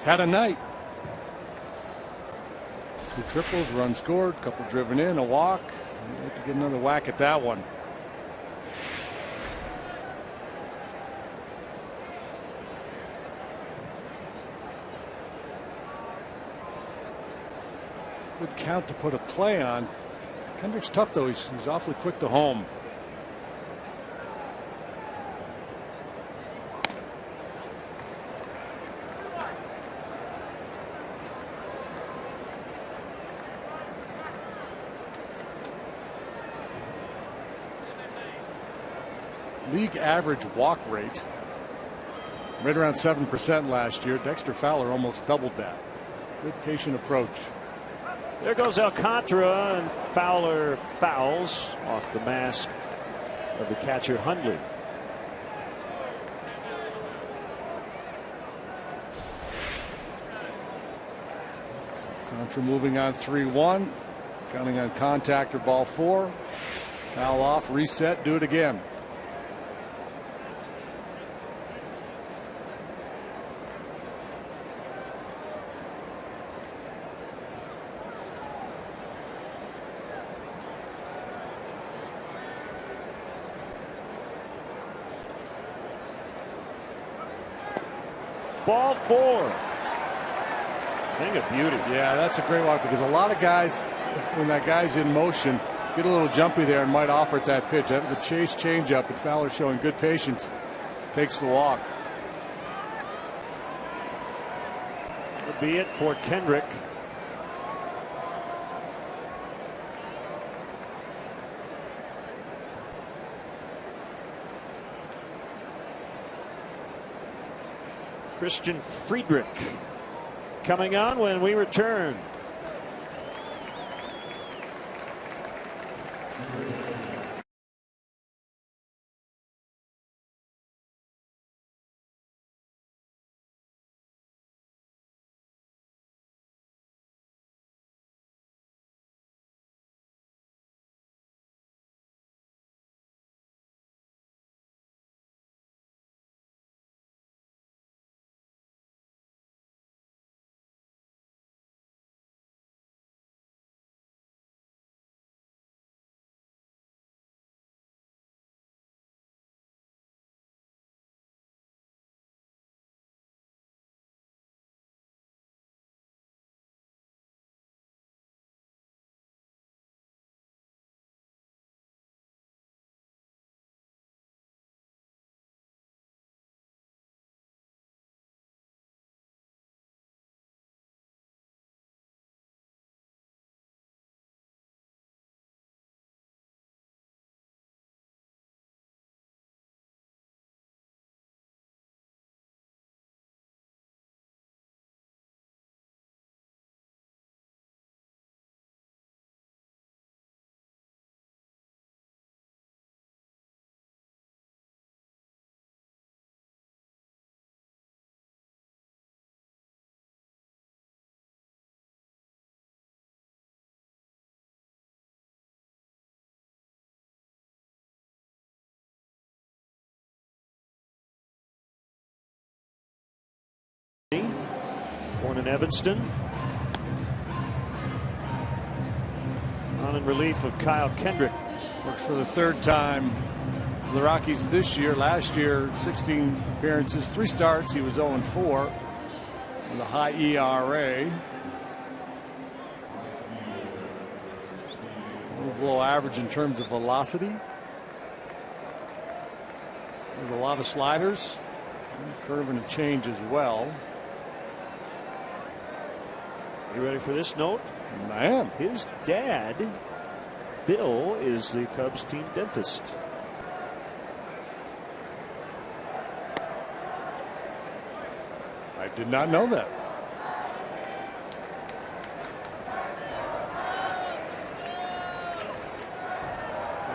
Had a night. 2 triples, run scored, couple driven in, a walk. I'd like to get another whack at that one. Good count to put a play on. Kendrick's tough though. He's awfully quick to home. League average walk rate right around 7% last year. Dexter Fowler almost doubled that. Good patient approach. There goes Alcantara, and Fowler fouls off the mask of the catcher Hundley. Alcantara moving on 3-1, counting on contact or ball 4. Foul off, reset, do it again. Ball 4. Thing of beauty. Yeah, that's a great walk because a lot of guys, when that guy's in motion, get a little jumpy there and might offer at that pitch. That was a chase changeup, and Fowler showing good patience. Takes the walk. Would be it for Kendrick. Christian Friedrich coming on when we return. down in Evanston. On in relief of Kyle Kendrick. Works for the third time the Rockies this year. Last year, 16 appearances, 3 starts. He was 0-4 with a high ERA. A little below average in terms of velocity. There's a lot of sliders. Curve and a change as well. You ready for this note? I am. His dad, Bill, is the Cubs team dentist. I did not know that.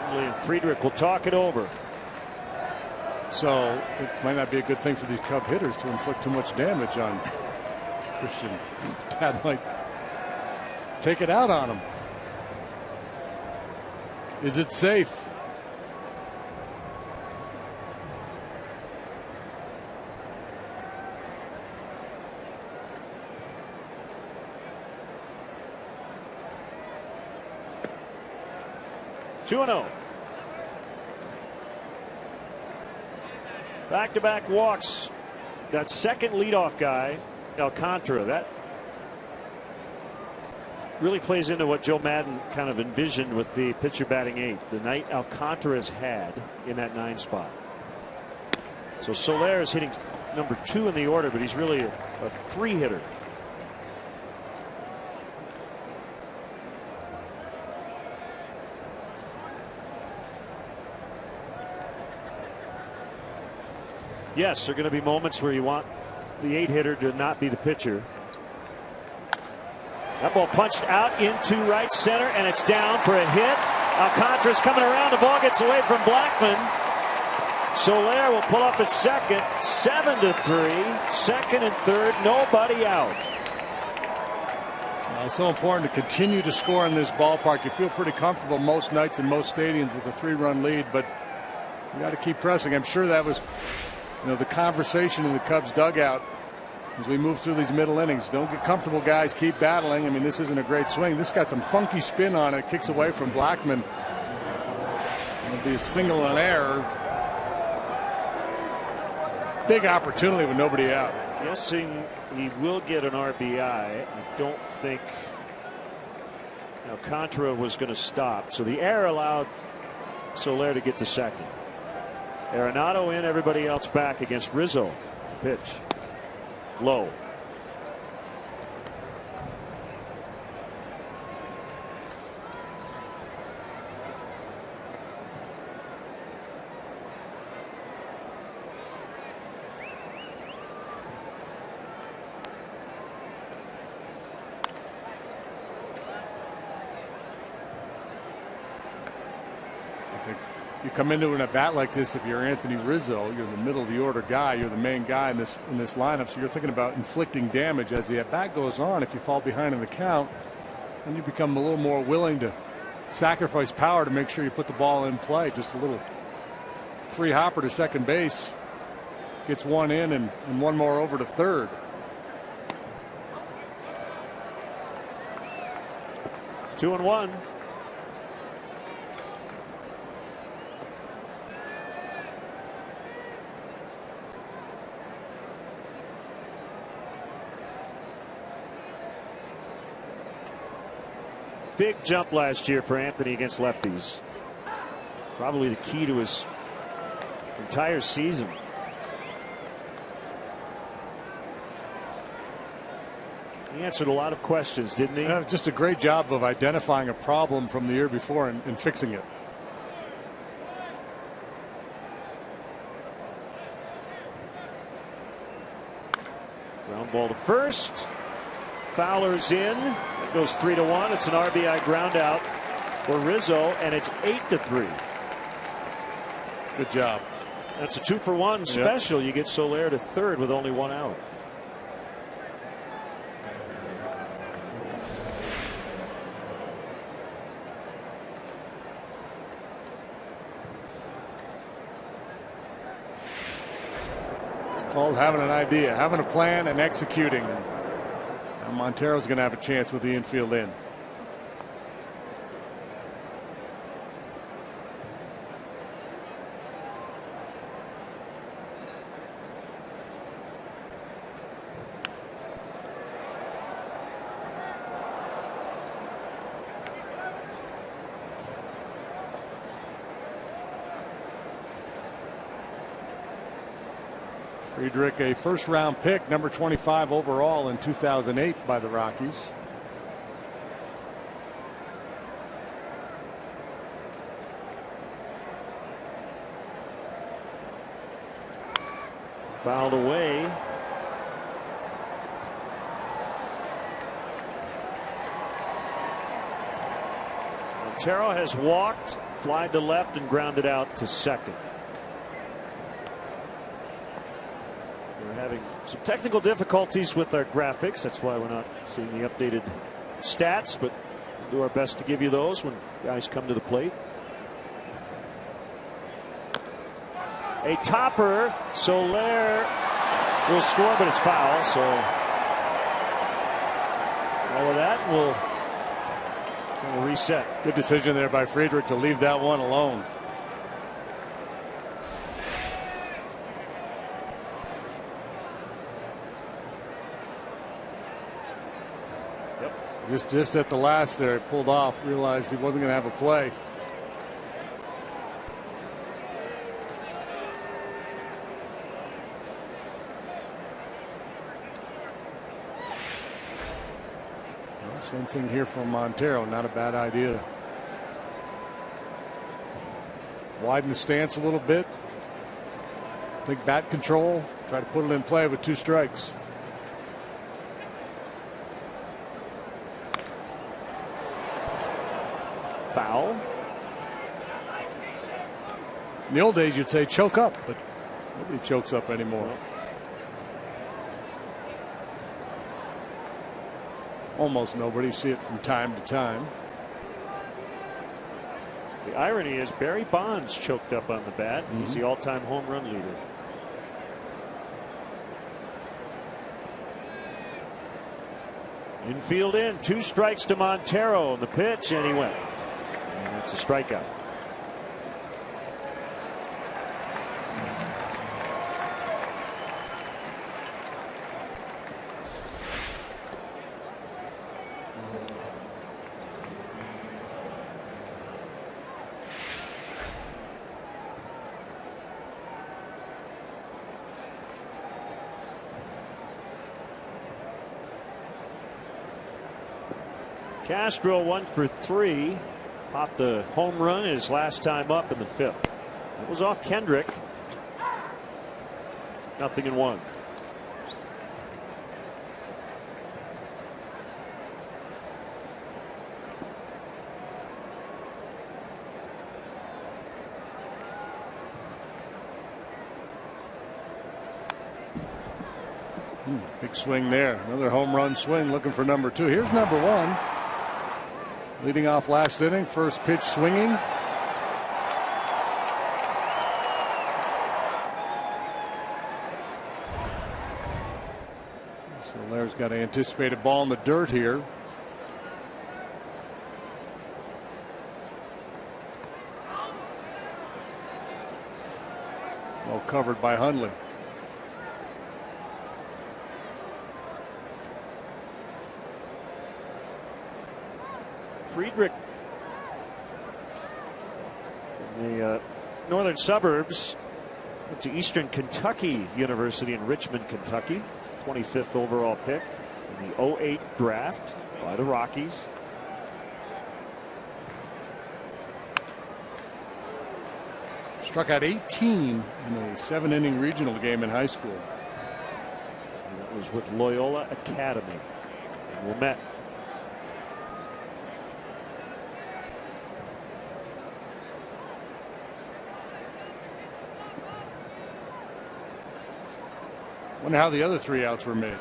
Emily and Friedrich will talk it over. So it might not be a good thing for these Cub hitters to inflict too much damage on Christian. Dad might take it out on him. Is it safe? Two 2-0. Back-to-back walks. That second leadoff guy, Alcantara, that really plays into what Joe Madden kind of envisioned with the pitcher batting 8th. The night Alcantara's had in that 9 spot. So Soler is hitting number 2 in the order, but he's really a 3 hitter. Yes, there are going to be moments where you want the 8 hitter to not be the pitcher. That ball punched out into right center, and it's down for a hit. Alcantara's coming around. The ball gets away from Blackman. Soler will pull up at second. 7-3. Second and third, nobody out. It's so important to continue to score in this ballpark. You feel pretty comfortable most nights in most stadiums with a 3-run lead, but you got to keep pressing. I'm sure that was, the conversation in the Cubs dugout as we move through these middle innings. Don't get comfortable, guys. Keep battling. I mean, this isn't a great swing. This got some funky spin on it. Kicks away from Blackman. It'll be a single and error. Big opportunity with nobody out. Guessing he will get an RBI. I don't think Alcantara was going to stop. So the error allowed Soler to get to second. Arenado in, everybody else back against Rizzo. Pitch. Low. You come into an at-bat like this, if you're Anthony Rizzo, you're the middle of the order guy, you're the main guy in this lineup, so you're thinking about inflicting damage as the at-bat goes on. If you fall behind in the count, then you become a little more willing to sacrifice power to make sure you put the ball in play. Just a little 3-hopper to second base, gets one in and one more over to third. Two and one. Big jump last year for Anthony against lefties. Probably the key to his entire season. He answered a lot of questions, didn't he? Just a great job of identifying a problem from the year before and fixing it. Ground ball to first. Fowler's in. It goes 3-1. It's an RBI ground out for Rizzo, and it's 8-3. Good job. That's a 2-for-1 special. Yep. You get Soler to third with only 1 out. It's called having an idea, having a plan and executing. Montero's going to have a chance with the infield in. Friedrich, a first-round pick, number 25 overall in 2008 by the Rockies. Fouled away. Montero has walked, flied to left, and grounded out to second. We're having some technical difficulties with our graphics. That's why we're not seeing the updated stats, but we'll do our best to give you those when guys come to the plate. A topper. Soler will score, but it's foul. So all of that will reset. Good decision there by Friedrich to leave that one alone. Just at the last there, he pulled off, realized he wasn't going to have a play. Well, same thing here from Montero, not a bad idea. Widen the stance a little bit. Think bat control, try to put it in play with 2 strikes. Foul. In the old days, you'd say choke up, but nobody chokes up anymore. Almost nobody. See it from time to time. The irony is Barry Bonds choked up on the bat. He's the all-time home run leader. Infield in, 2 strikes to Montero on the pitch, and he went. And that's a strikeout. Castro 1 for 3. Popped a home run his last time up in the 5th. It was off Kendrick. 0-1. Big swing there. Another home run swing, looking for number 2. Here's number 1. Leading off last inning, first pitch swinging. Soler's got to anticipate a ball in the dirt here. Well covered by Hundley. Friedrich in the northern suburbs, went to Eastern Kentucky University in Richmond, Kentucky. 25th overall pick in the 2008 draft by the Rockies. Struck out 18 in a 7-inning regional game in high school. And that was with Loyola Academy in Wilmette. Wonder how the other 3 outs were made.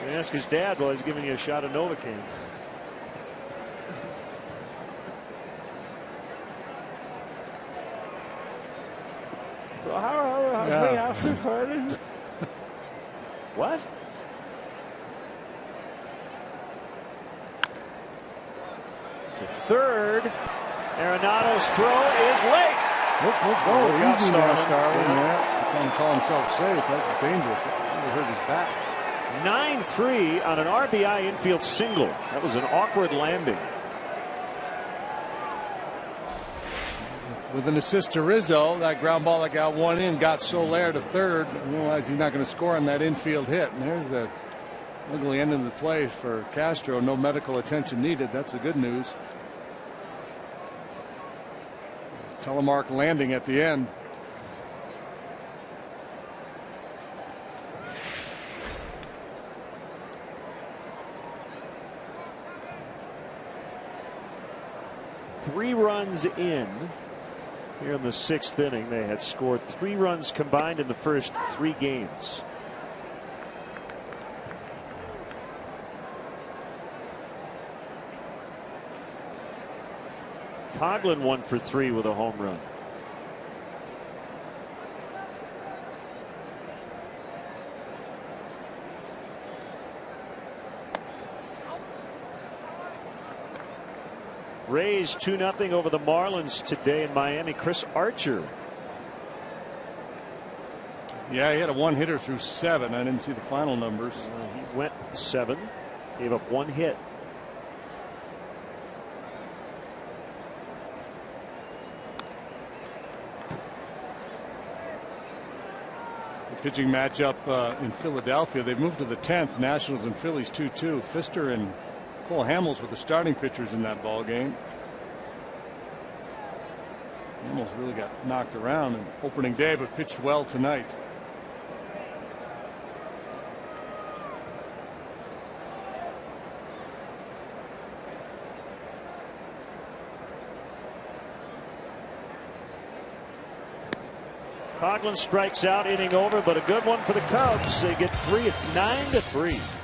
Ask his dad while he's giving you a shot of Novocaine. What? To third. Arenado's throw is late. He got Starling. Yeah. Trying to call himself safe. That was dangerous. He hurt his back. 9-3 on an RBI infield single. That was an awkward landing. With an assist to Rizzo, that ground ball that got one in got Soler to third. Realized he's not going to score on that infield hit. And there's the ugly end of the play for Castro. No medical attention needed. That's the good news. Telemark landing at the end. Three runs in here in the sixth inning. They had scored 3 runs combined in the first 3 games. Coghlan 1 for 3 with a home run. Rays 2-0 over the Marlins today in Miami. Chris Archer. Yeah, he had a 1-hitter through 7. I didn't see the final numbers. He went 7, gave up 1 hit. The pitching matchup in Philadelphia. They've moved to the 10th. Nationals and Phillies 2-2. Pfister and Cole Hamels were the starting pitchers in that ball game. Hamels really got knocked around in opening day, but pitched well tonight. Coghlan strikes out, inning over, but a good one for the Cubs. They get 3. It's 9-3.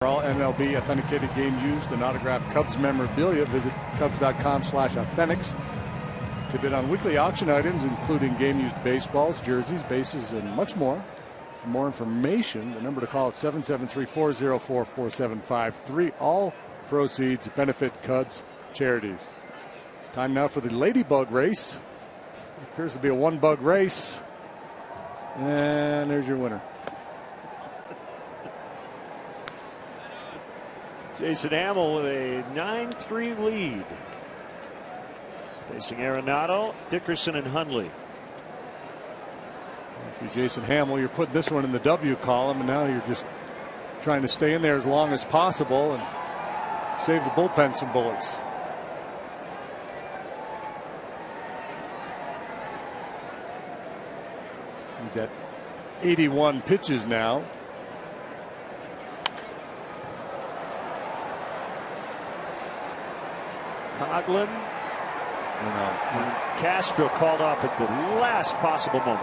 For all MLB authenticated game used and autographed Cubs memorabilia, visit Cubs.com/authentics to bid on weekly auction items, including game-used baseballs, jerseys, bases, and much more. For more information, the number to call is 773-404-4753. All proceeds benefit Cubs charities. Time now for the Ladybug race. It appears to be a 1-bug race. And there's your winner. Jason Hamill with a 9-3 lead Facing Arenado, Dickerson, and Hundley. If you're Jason Hamill, you're putting this one in the W column, and now you're just trying to stay in there as long as possible and save the bullpen some bullets. He's at 81 pitches now. Coghlan. And Castro called off at the last possible moment.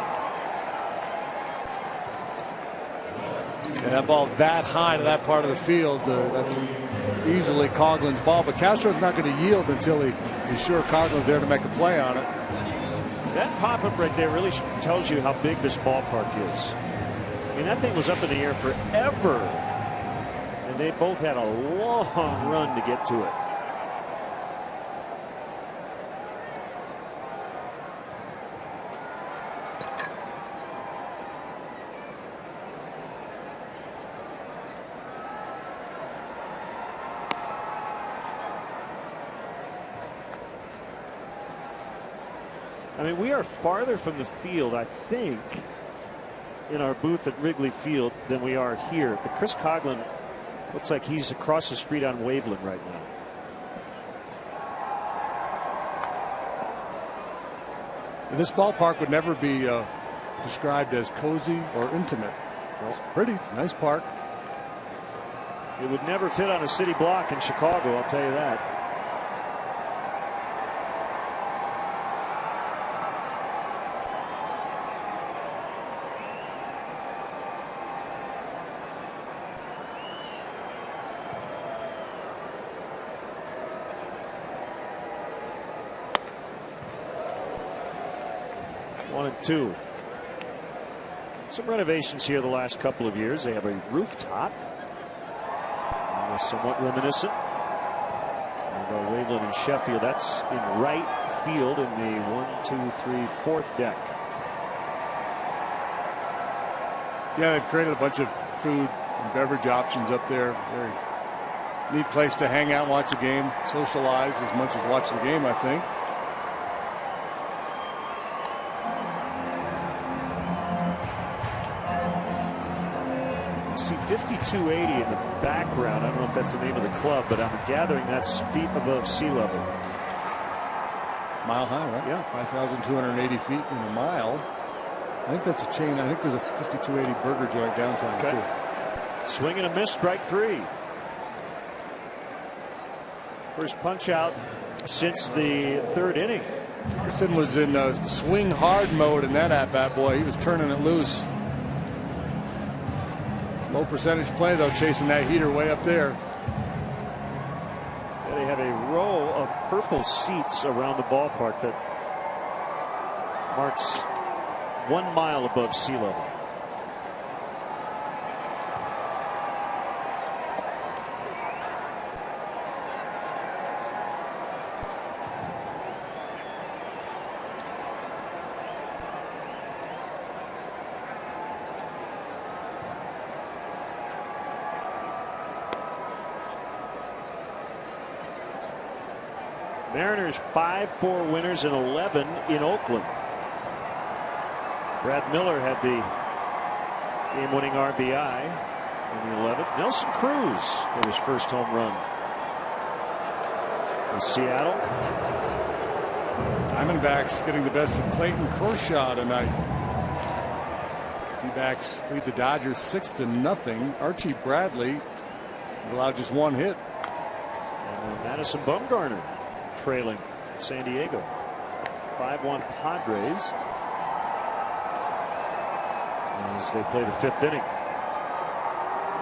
And that ball that high to that part of the field, that's easily Coughlin's ball. But Castro's not going to yield until he's sure Coughlin's there to make a play on it. That pop-up right there really tells you how big this ballpark is. I mean, that thing was up in the air forever. And they both had a long run to get to it. I mean, we are farther from the field, I think, in our booth at Wrigley Field than we are here. But Chris Coghlan looks like he's across the street on Waveland right now. This ballpark would never be described as cozy or intimate. It's pretty. It's a nice park. It would never fit on a city block in Chicago, I'll tell you that. Two. Some renovations here the last couple of years. They have a rooftop. Somewhat reminiscent. And Waveland and Sheffield. That's in right field in the 1, 2, 3, 4th deck. Yeah, they've created a bunch of food and beverage options up there. Very neat place to hang out and watch a game, socialize as much as watch the game, I think. See 5280 in the background. I don't know if that's the name of the club, but I'm gathering that's feet above sea level. Mile high, right? Yeah. 5,280 feet in a mile. I think that's a chain. I think there's a 5280 burger joint downtown, too. Swing and a miss, strike 3. First punch out since the 3rd inning. Dickerson was in swing hard mode in that at-bat, boy. He was turning it loose. Low percentage play, though, chasing that heater way up there. Yeah, they have a row of purple seats around the ballpark that marks 1 mile above sea level. Mariners 5-4 winners and 11 in Oakland. Brad Miller had the game-winning RBI in the 11th. Nelson Cruz hit his first home run in Seattle. Diamondbacks getting the best of Clayton Kershaw tonight. D-backs lead the Dodgers 6-0. Archie Bradley has allowed just 1 hit. And Madison Bumgarner trailing San Diego. 5-1 Padres as they play the 5th inning.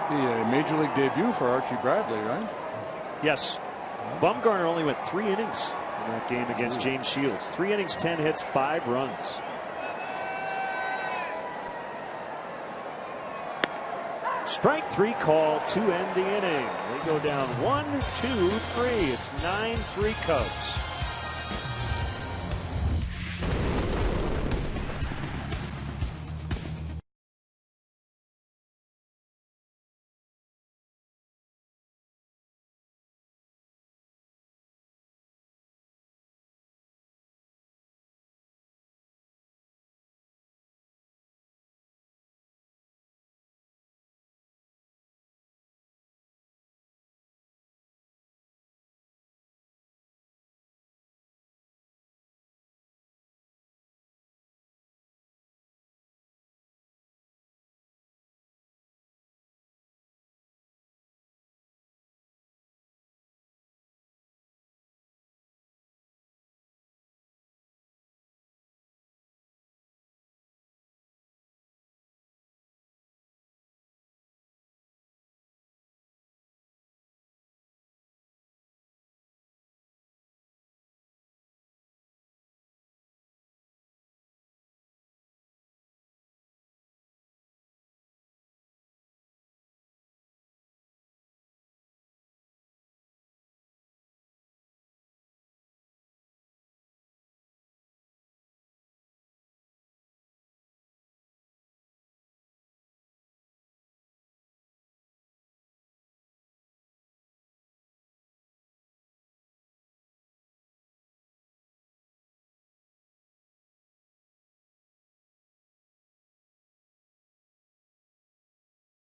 The major league debut for Archie Bradley, right? Yes. Bumgarner only went 3 innings in that game against James Shields. 3 innings, 10 hits, 5 runs. Strike 3 call to end the inning. They go down 1, 2, 3. It's 9-3 Cubs.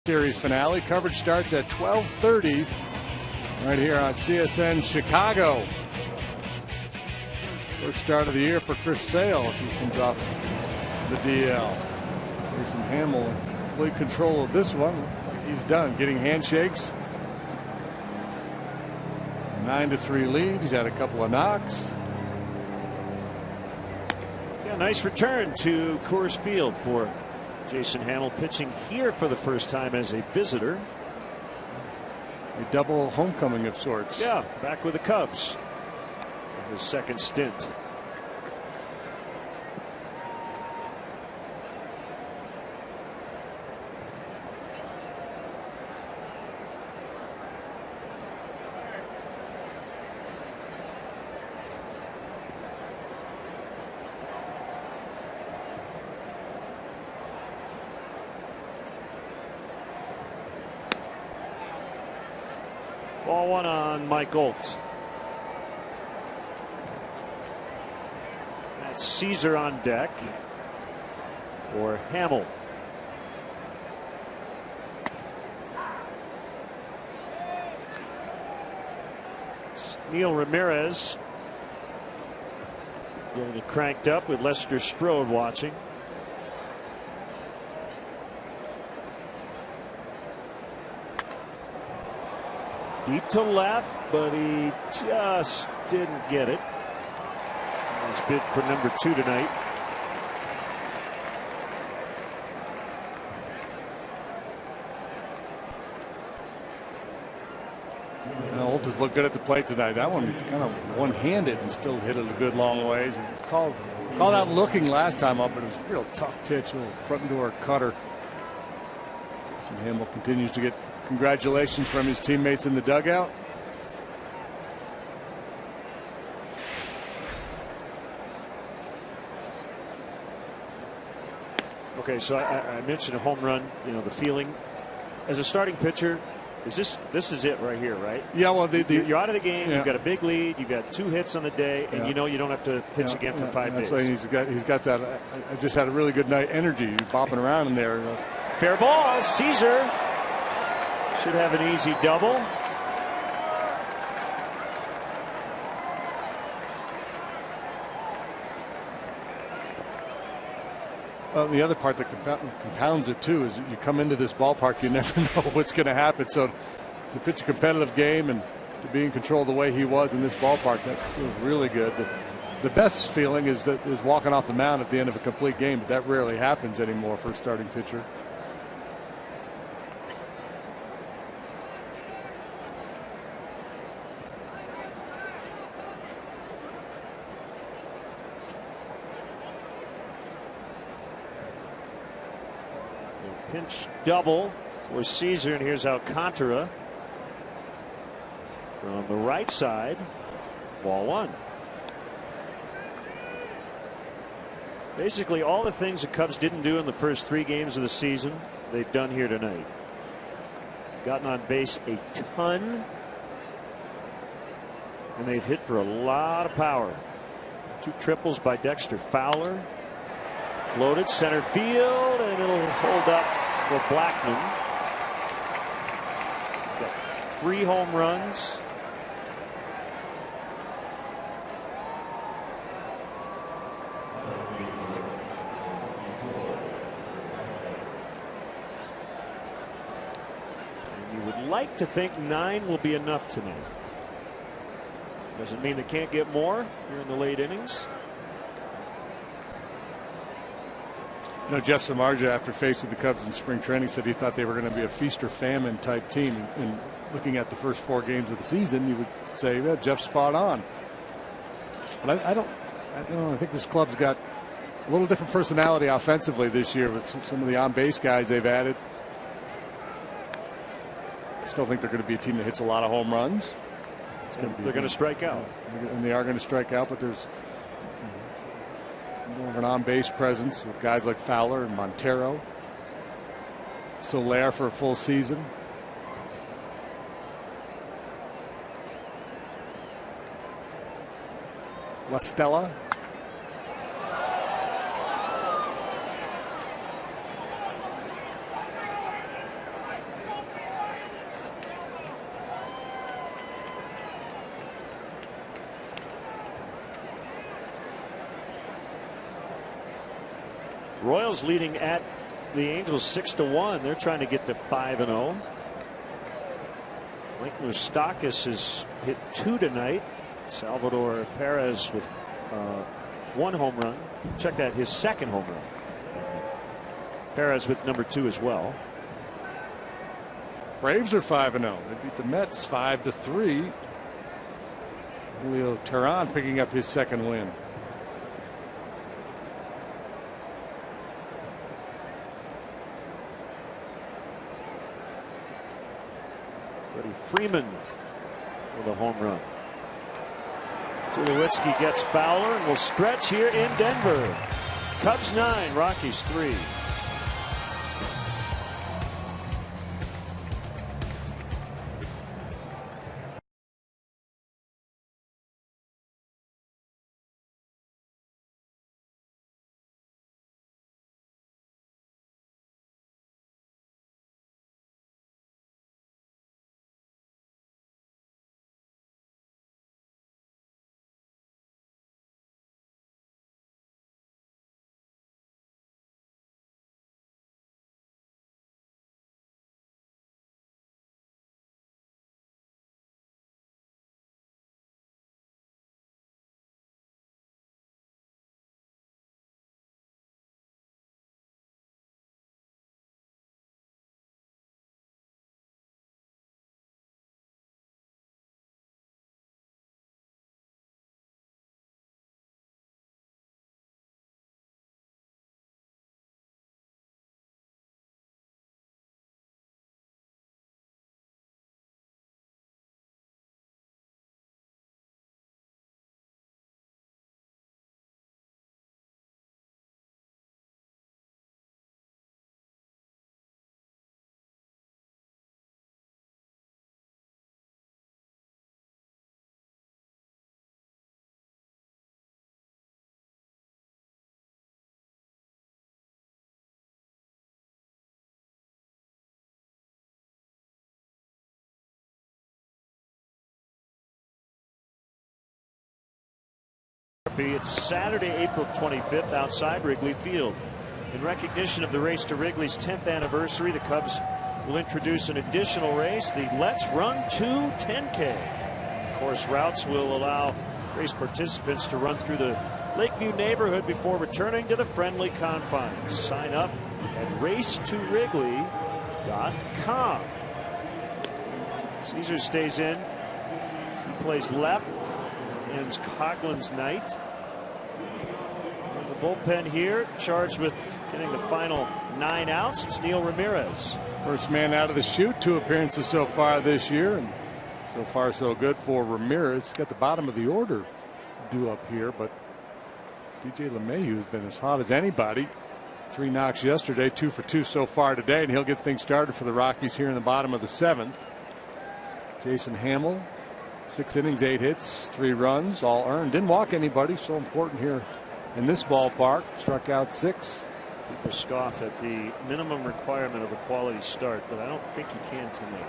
Series finale. Coverage starts at 12:30 right here on CSN Chicago. First start of the year for Chris Sale as he comes off the DL. Jason Hamill in complete control of this one. He's done getting handshakes. 9-3 lead. He's had a couple of knocks. Yeah, nice return to Coors Field for Jason Hamill, pitching here for the first time as a visitor. A double homecoming of sorts. Yeah, back with the Cubs. His second stint. Ball one on Mike Olt. That's Caesar on deck for Hamill. Neil Ramirez getting it cranked up with Lester Strode watching. Deep to left, but he just didn't get it. He's bid for number 2 tonight. Olt has looked good at the plate tonight. That one kind of one-handed and still hit it a good long ways. He was called out looking last time up, but it was a real tough pitch, a little front door cutter. Jason Hamill continues to get congratulations from his teammates in the dugout. Okay, so I mentioned a home run. You know, the feeling as a starting pitcher. This is it right here, right? Yeah, well, you're out of the game. Yeah. You've got a big lead. You've got 2 hits on the day, and you know you don't have to pitch again for 5 days. That's why he's got that. I just had a really good night energy. He's bopping around in there. Fair ball. Caesar should have an easy double. Well, the other part that compounds it too is you come into this ballpark, you never know what's going to happen. So to pitch a competitive game and to be in control the way he was in this ballpark, that feels really good. The best feeling is walking off the mound at the end of a complete game, but that rarely happens anymore for a starting pitcher. Pinch double for Caesar, and here's Alcantara from the right side. Ball one. Basically all the things the Cubs didn't do in the first 3 games of the season, they've done here tonight. Gotten on base a ton, and they've hit for a lot of power. 2 triples by Dexter Fowler. Floated center field, and it'll hold up for Blackman. Got 3 home runs. And you would like to think 9 will be enough tonight. Doesn't mean they can't get more here in the late innings. You know, Jeff Samardzija, after facing the Cubs in spring training, said he thought they were going to be a feast or famine type team. And looking at the first 4 games of the season, you would say, well, Jeff's spot on. But I think this club's got a little different personality offensively this year with some of the on-base guys they've added. I still think they're going to be a team that hits a lot of home runs. They're going to strike out. And they are going to strike out, but there's more of an on-base presence with guys like Fowler and Montero. Soler for a full season. La Stella. Royals leading at the Angels 6-1. They're trying to get to 5-0. Mike Moustakas has hit 2 tonight. Salvador Perez with 1 home run. Check that, his 2nd home run. Perez with number 2 as well. Braves are 5-0. They beat the Mets 5-3. Julio Teheran picking up his 2nd win. Freddie Freeman with a home run. Tulowitzki gets Fowler and will stretch here in Denver. Cubs 9, Rockies 3. It's Saturday, April 25th outside Wrigley Field. In recognition of the race to Wrigley's 10th anniversary, the Cubs will introduce an additional race, the Let's Run 2 10K. Course routes will allow race participants to run through the Lakeview neighborhood before returning to the friendly confines. Sign up at racetowrigley.com. Caesar stays in. He plays left. Ends Coughlin's night. The bullpen here charged with getting the final 9 outs. It's Neil Ramirez. First man out of the chute, 2 appearances so far this year, and so far so good for Ramirez. He's got the bottom of the order due up here, but DJ LeMahieu has been as hot as anybody. 3 knocks yesterday, 2 for 2 so far today, and he'll get things started for the Rockies here in the bottom of the 7th. Jason Hamill, 6 innings, 8 hits, 3 runs, all earned. Didn't walk anybody, so important here in this ballpark. Struck out 6. People scoff at the minimum requirement of a quality start, but I don't think you can tonight.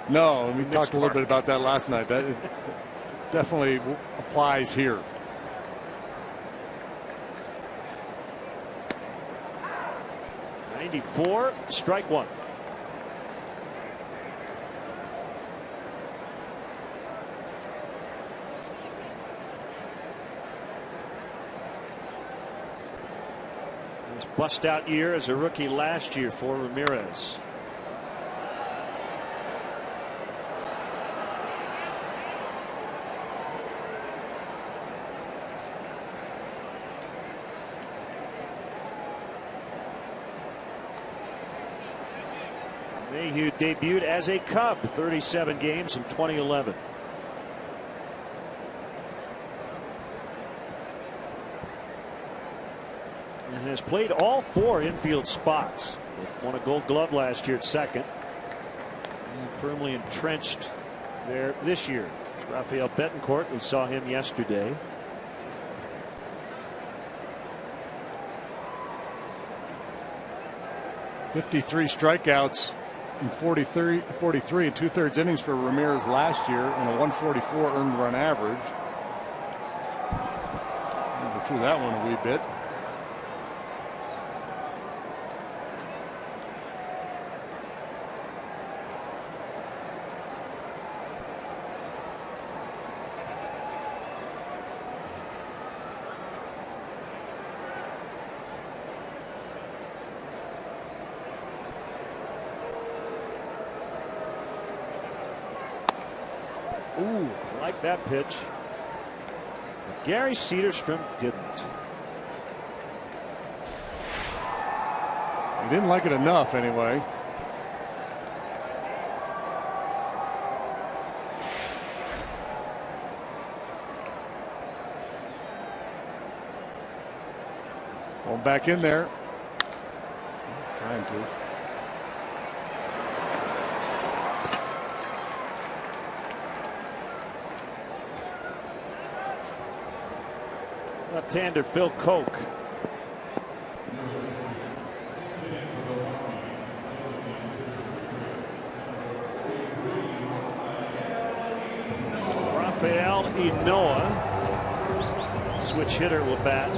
No, we talked a little bit about that last night. That definitely applies here. '94, strike 1. Bust out year as a rookie last year for Ramirez. Mayhew debuted as a Cub, 37 games in 2011. And has played all 4 infield spots. Won a Gold Glove last year at second. And firmly entrenched there this year. It's Rafael Betancourt. We saw him yesterday. .53 strikeouts in 43 and 2/3 innings for Ramirez last year, and a 144 earned run average. Go through that one a wee bit. Ooh, I like that pitch. But Gary Cederstrom didn't. He didn't like it enough anyway. Going back in there. Trying to. Left-hander Phil Koch. Rafael Inoa, switch hitter, will bat.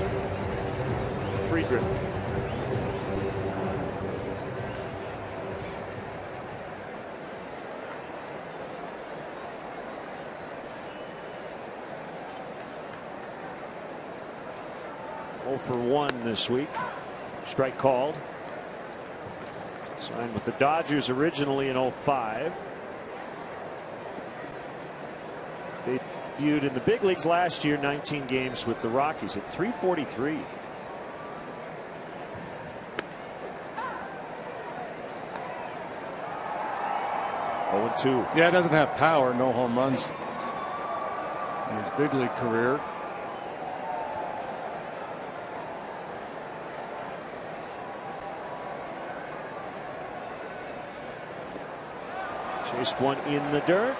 Friedrich. For 1 this week. Strike called. Signed with the Dodgers originally in 05. They debuted in the big leagues last year, 19 games with the Rockies at .343. .2. Yeah, doesn't have power. No home runs in his big league career. Chased one in the dirt.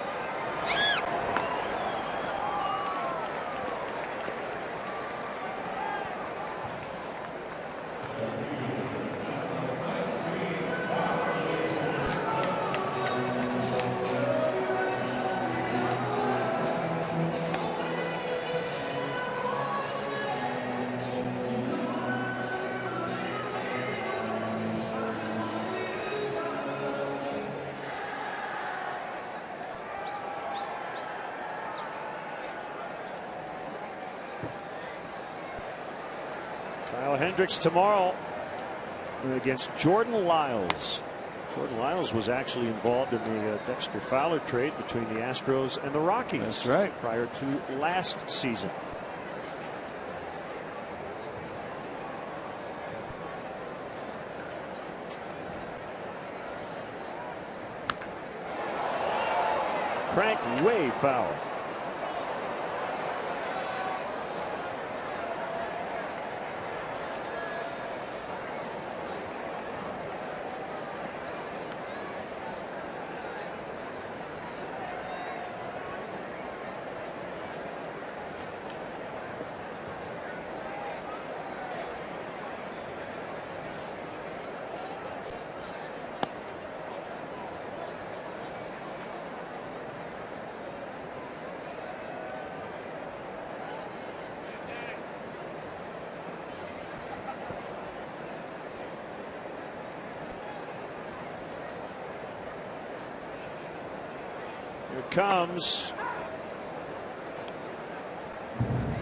Hendricks tomorrow against Jordan Lyles. Jordan Lyles was actually involved in the Dexter Fowler trade between the Astros and the Rockies. That's right. Prior to last season. Cranked way foul. Here comes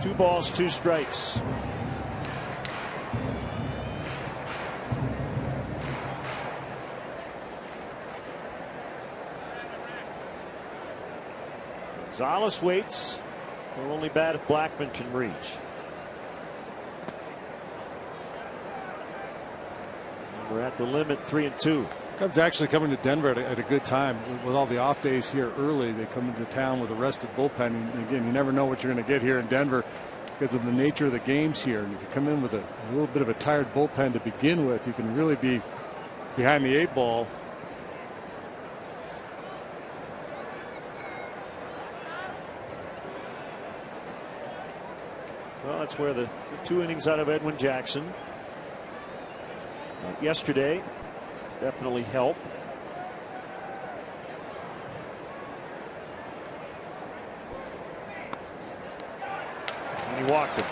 2 balls, 2 strikes. Gonzalez waits. Will only bat if Blackman can reach. We're at the limit, 3-2. Cubs actually coming to Denver at a good time with all the off days here early. They come into town with a rested bullpen. And again, you never know what you're going to get here in Denver because of the nature of the games here. And if you come in with a little bit of a tired bullpen to begin with, you can really be behind the 8 ball. Well, that's where the 2 innings out of Edwin Jackson yesterday definitely help. And he walked him.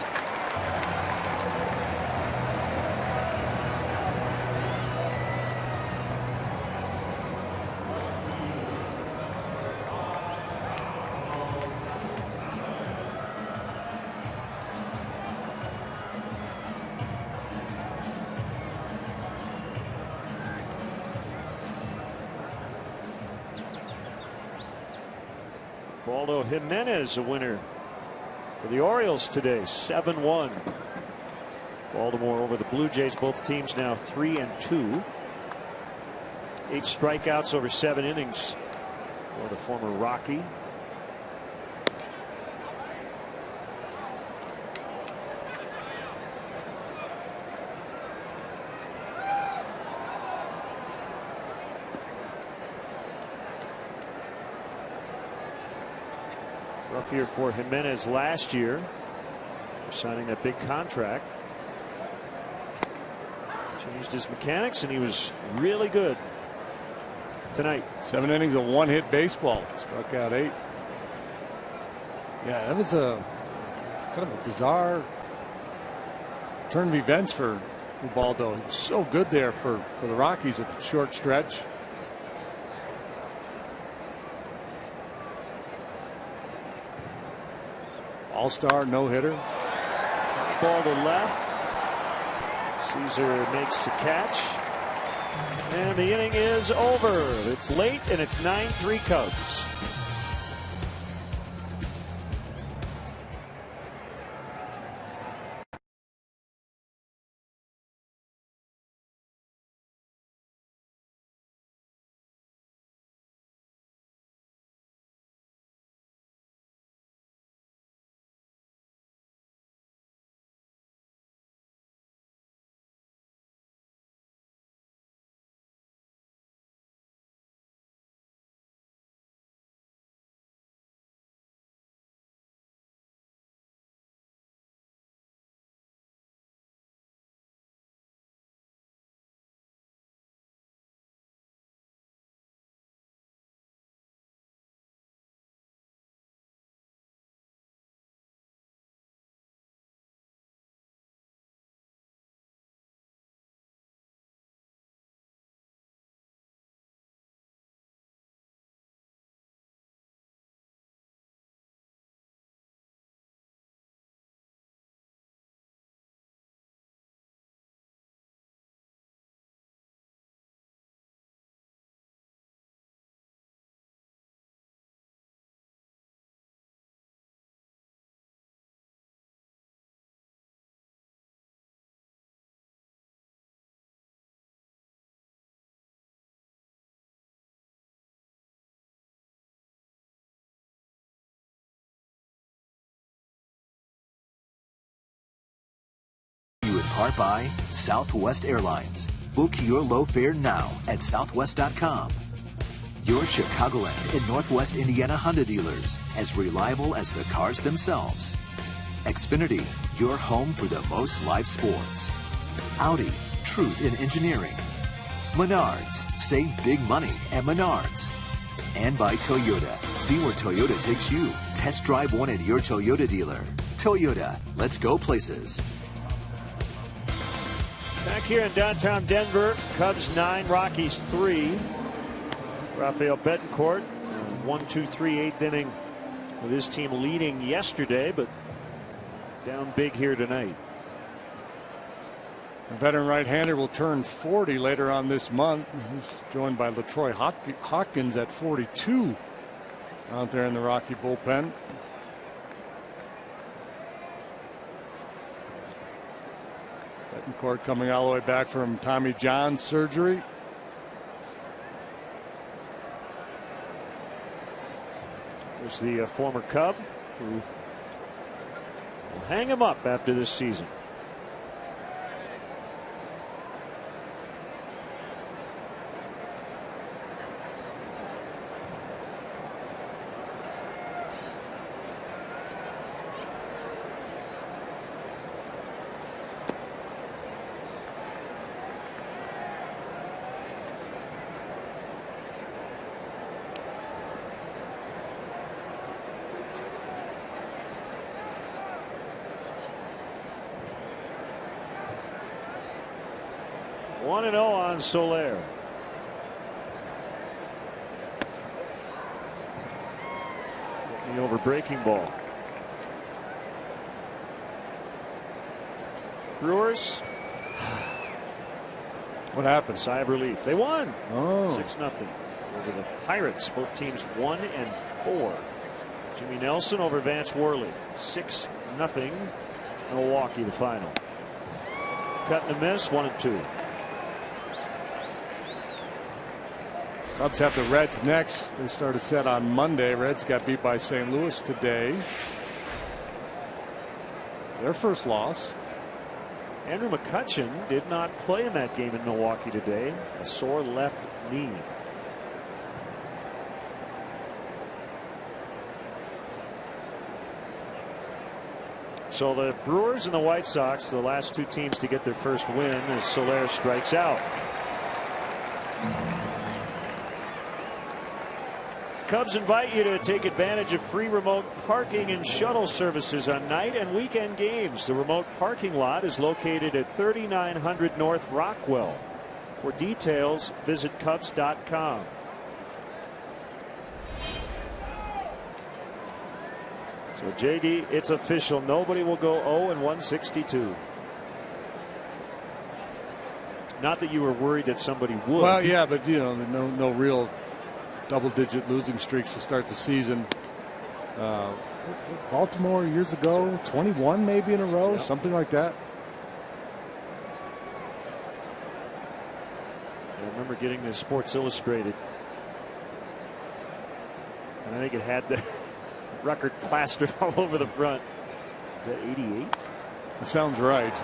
Ubaldo Jimenez, a winner for the Orioles today, 7-1. Baltimore over the Blue Jays. Both teams now 3-2. 8 strikeouts over 7 innings for the former Rocky. Rough year for Jimenez last year, signing that big contract. Changed his mechanics, and he was really good tonight. 7 innings of 1-hit baseball. Struck out 8. Yeah, that was a kind of a bizarre turn of events for Ubaldo. He was so good there for the Rockies at the short stretch. All-star no-hitter. Ball to left. Caesar makes the catch. And the inning is over. It's late, and it's 9-3 Cubs. Part by Southwest Airlines. Book your low fare now at southwest.com. Your Chicagoland and Northwest Indiana Honda dealers, as reliable as the cars themselves. Xfinity, your home for the most live sports. Audi, truth in engineering. Menards, save big money at Menards. And by Toyota, see where Toyota takes you. Test drive one at your Toyota dealer. Toyota, let's go places. Back here in downtown Denver, Cubs 9, Rockies 3. Rafael Betancourt, 1-2-3 8th inning with his team leading yesterday, but down big here tonight. The veteran right-hander will turn 40 later on this month. He's joined by LaTroy Hopkins at 42 out there in the Rocky bullpen. Betancourt coming all the way back from Tommy John surgery. There's the former Cub who will hang him up after this season. One and 0 on Soler. The over breaking ball. Brewers. What happened? Sigh of relief. They won. 6-0 over the Pirates. Both teams 1 and 4. Jimmy Nelson over Vance Worley. 6-0 Milwaukee, the final. Cut and a miss, 1-2. Cubs have the Reds next. They start a set on Monday. Reds got beat by St. Louis today. Their first loss. Andrew McCutchen did not play in that game in Milwaukee today. A sore left knee. So the Brewers and the White Sox, the last two teams to get their first win, as Soler strikes out. Cubs invite you to take advantage of free remote parking and shuttle services on night and weekend games. The remote parking lot is located at 3900 North Rockwell. For details, visit Cubs.com. So JD, it's official. Nobody will go 0-162. Not that you were worried that somebody would. Well, yeah, but you know, no real double-digit losing streaks to start the season. Baltimore years ago, 21 maybe in a row, something like that. I remember getting this Sports Illustrated, and I think it had the record plastered all over the front. Is that 88? That sounds right.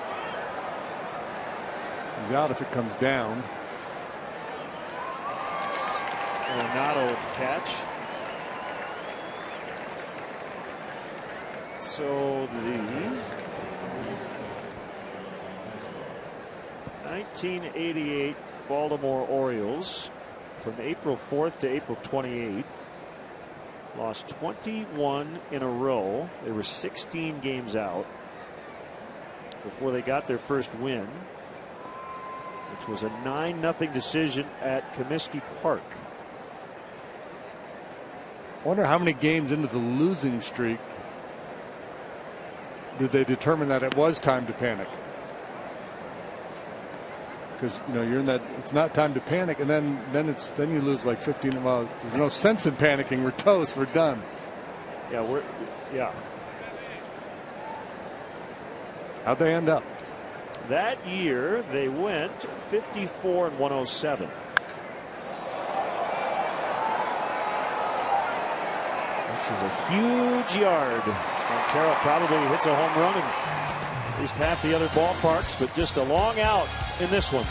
He's out if it comes down. Arenado catch. So the 1988 Baltimore Orioles from April 4th to April 28th lost 21 in a row. They were 16 games out before they got their first win, which was a 9-0 decision at Comiskey Park. I wonder how many games into the losing streak did they determine that it was time to panic? Because you know you're in that it's not time to panic, and then you lose like 15. Well, there's no sense in panicking. We're toast. We're done. Yeah. How'd they end up? That year they went 54-107. This is a huge yard. Montero probably hits a home run in at least half the other ballparks, but just a long out in this one.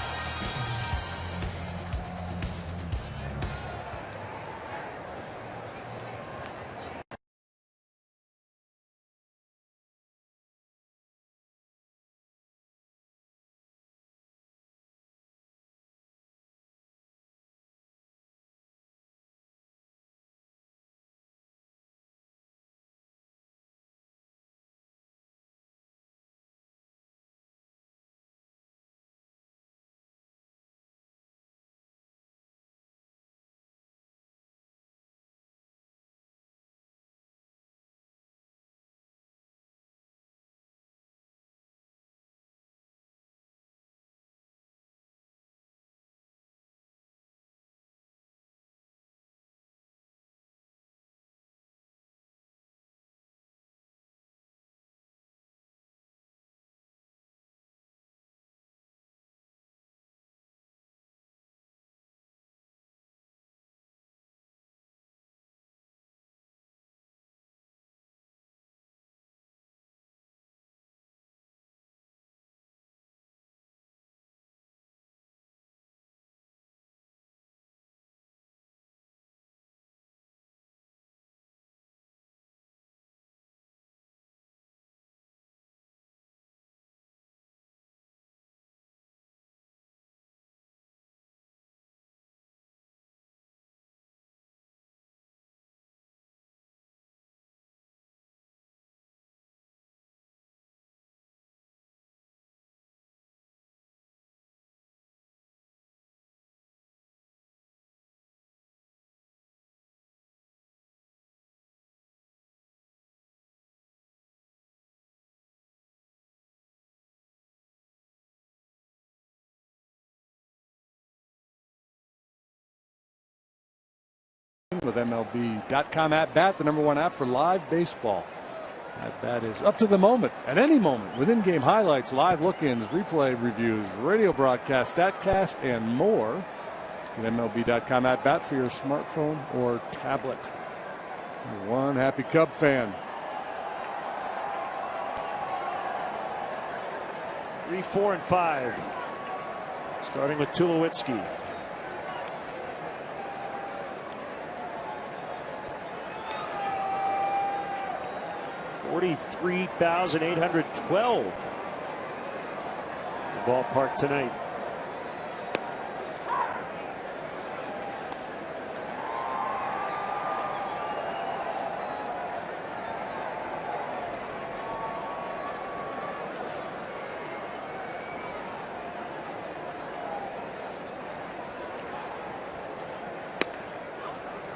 with MLB.com at bat, the #1 app for live baseball. At bat is up to the moment, at any moment, with in-game highlights, live look-ins, replay reviews, radio broadcasts, StatCast, and more. Get MLB.com at bat for your smartphone or tablet. One happy Cub fan. 3, 4, and 5. Starting with Tulowitzki. $43,812. The ballpark tonight.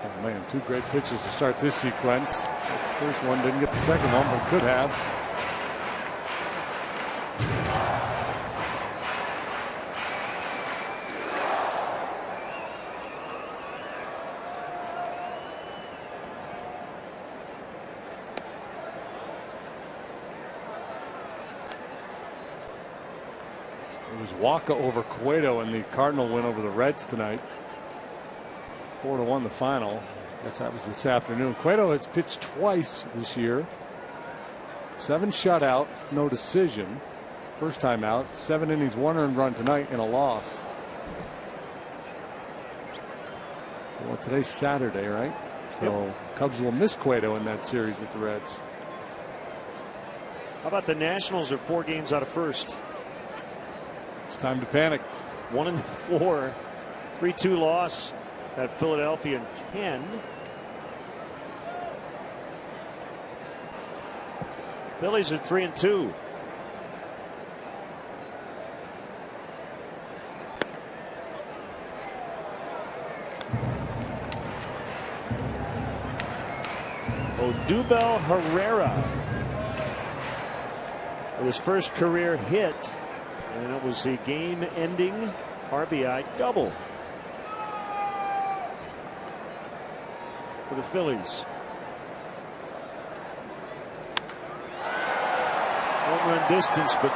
Oh man, two great pitches to start this sequence. The first one didn't get the second one, but could have. It was Waka over Cueto in the Cardinal win over the Reds tonight. 4-1 the final. I guess that was this afternoon. Cueto has pitched twice this year. 7 shutout, no decision. First time out. 7 innings, 1 earned run tonight in a loss. So well, today's Saturday, right? So yep. Cubs will miss Cueto in that series with the Reds. How about the Nationals are 4 games out of first? It's time to panic. 1-4, 3-2 loss at Philadelphia in 10. Phillies are 3-2. Odubel Herrera with his first career hit, and it was the game-ending RBI double for the Phillies. Home run distance, but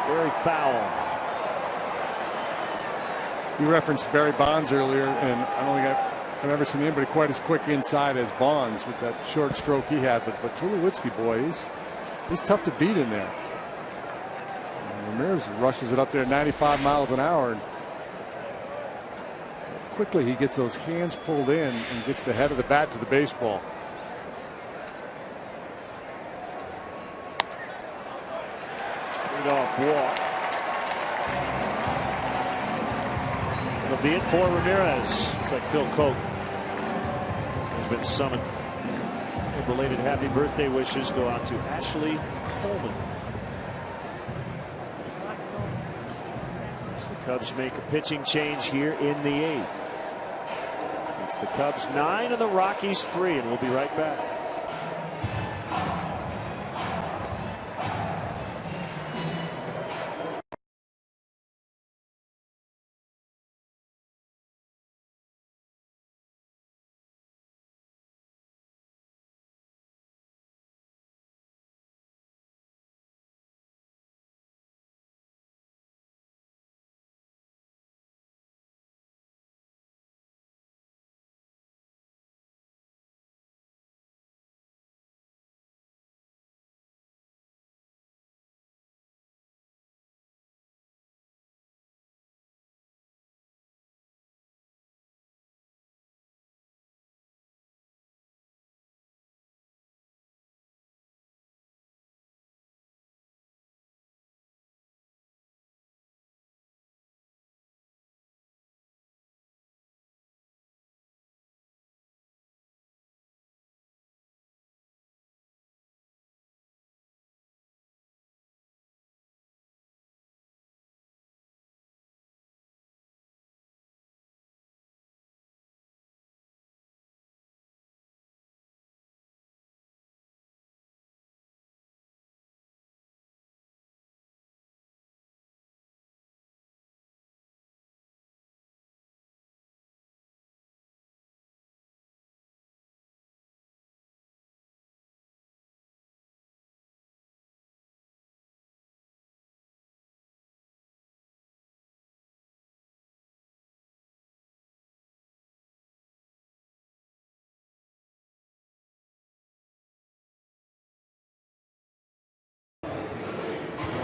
very foul. You referenced Barry Bonds earlier, and I don't think I've ever seen anybody quite as quick inside as Bonds with that short stroke he had. But Tulowitzki, boy, he's tough to beat in there. And Ramirez rushes it up there at 95 miles an hour. And quickly he gets those hands pulled in and gets the head of the bat to the baseball. Off walk. It'll be it for Ramirez. It's like Phil Koch has been summoned. And belated happy birthday wishes go out to Ashley Coleman. As the Cubs make a pitching change here in the 8th. It's the Cubs 9 and the Rockies 3, and we'll be right back.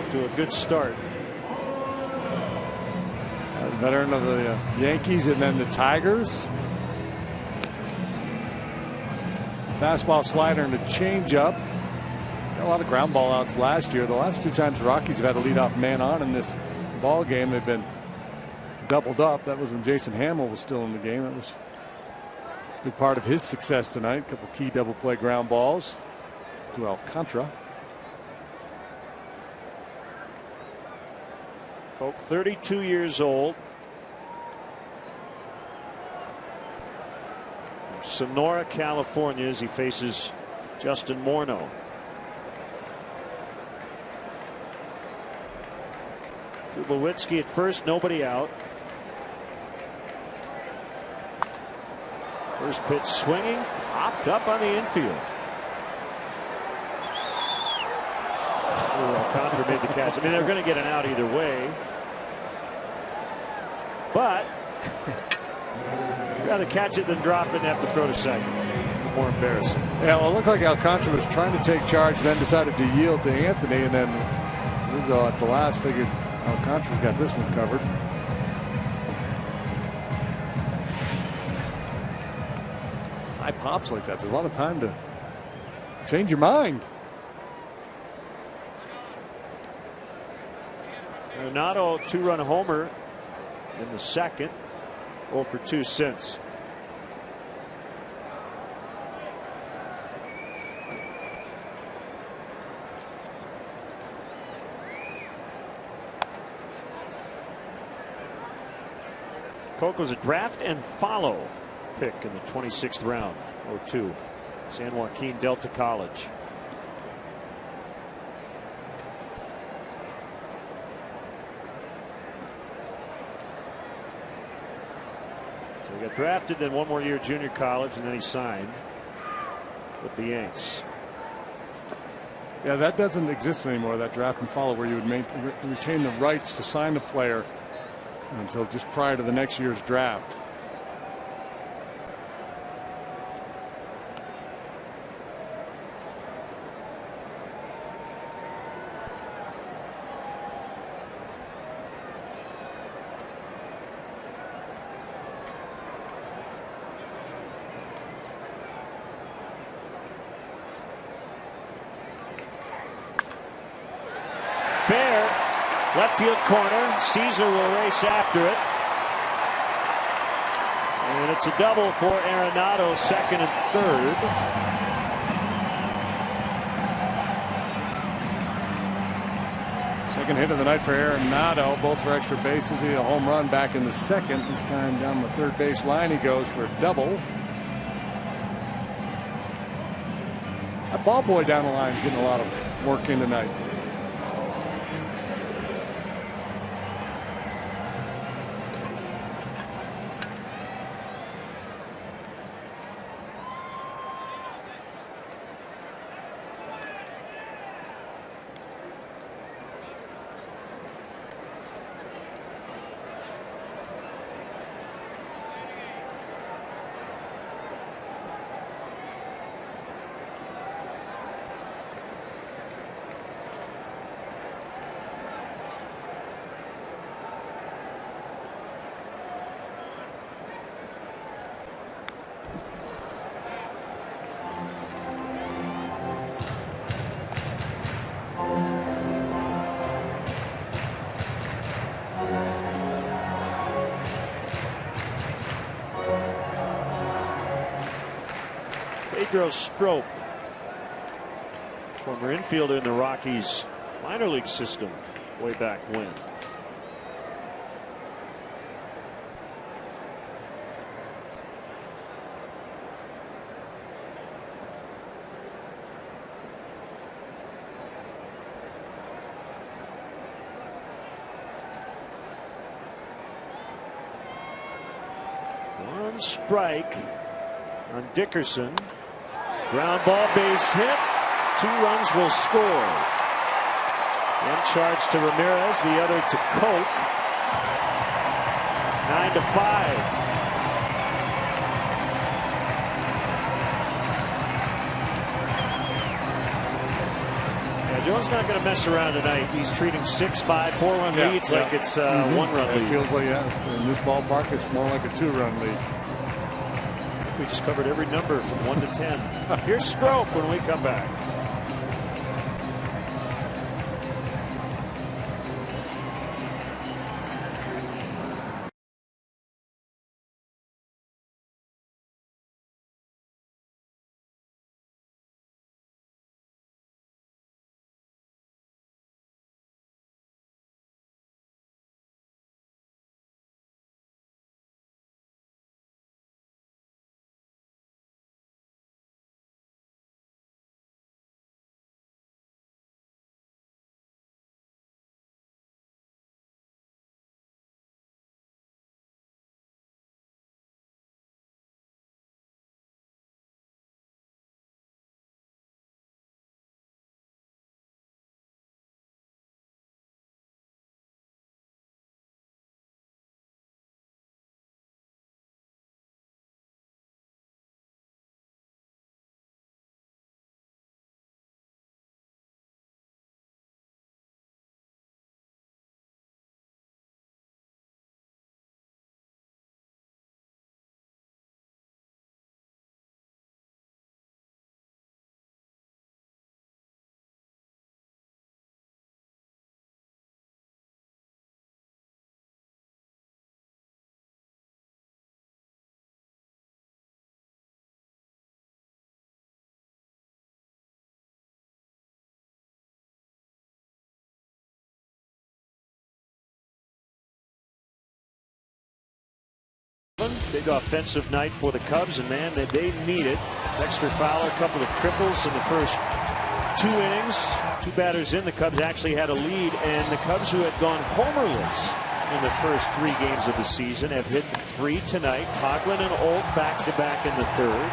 off to a good start. Veteran of the Yankees and then the Tigers. Fastball, slider, and a changeup. Got a lot of ground ball outs last year. The last 2 times the Rockies have had a leadoff man on in this ball game, they've been doubled up. That was when Jason Hamill was still in the game. That was a big part of his success tonight. A couple key double play ground balls to Alcantara. Coke, 32 years old. From Sonora, California, as he faces Justin Morneau. To Lewitzki at first, nobody out. First pitch swinging, popped up on the infield. Alcantara made the catch. I mean, they're going to get an out either way. But I'd rather catch it than drop it and have to throw to second. More embarrassing. Yeah, well, it looked like Alcantara was trying to take charge, then decided to yield to Anthony, and then Rizzo at the last figured Alcantara's got this one covered. High pops like that. There's a lot of time to change your mind. Renato, 2-run homer in the second. 0 for 2 since. Coke was a draft and follow pick in the 26th round. 0-2. San Joaquin Delta College. So he got drafted, then 1 more year junior college, and then he signed with the Yanks. Yeah, that doesn't exist anymore, that draft and follow, where you would retain the rights to sign the player until just prior to the next year's draft. Fair. Left field corner. Caesar will race after it. And it's a double for Arenado, second and third. Second hit of the night for Arenado, both for extra bases. He had a home run back in the second. This time down the third base line he goes for a double. That ball boy down the line is getting a lot of work in tonight. Pedro Strop, former infielder in the Rockies minor league system way back when. One strike on Dickerson. Ground ball, base hit. 2 runs will score. One charge to Ramirez, the other to Coke. 9-5. Yeah, Joe's not going to mess around tonight. He's treating 6-5, 4-run leads like it's a 1-run lead. It feels like, in this ballpark, it's more like a 2-run lead. We just covered every number from 1 to 10. Here's Strop when we come back. Big offensive night for the Cubs, and man, they need it. Dexter Fowler, a couple of triples in the first 2 innings. 2 batters in, the Cubs actually had a lead, and the Cubs, who had gone homerless in the first 3 games of the season, have hit 3 tonight. Coughlin and Olt back-to-back in the 3rd.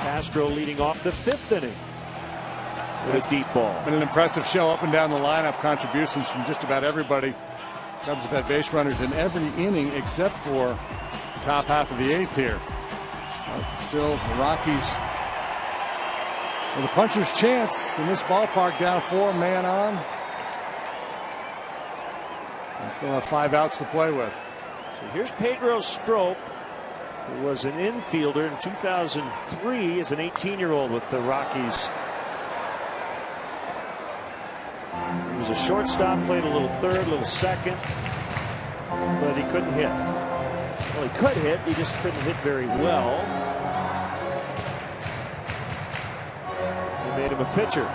Castro leading off the 5th inning with a deep ball. Been an impressive show up and down the lineup. Contributions from just about everybody. Cubs have had base runners in every inning except for top half of the 8th here. Still the Rockies with a puncher's chance in this ballpark, down 4 man on. They still have 5 outs to play with. So here's Pedro Strop, who was an infielder in 2003 as an 18-year-old with the Rockies. He was a shortstop, played a little third, a little second, but he couldn't hit. Well, he could hit, he just couldn't hit very well. They made him a pitcher.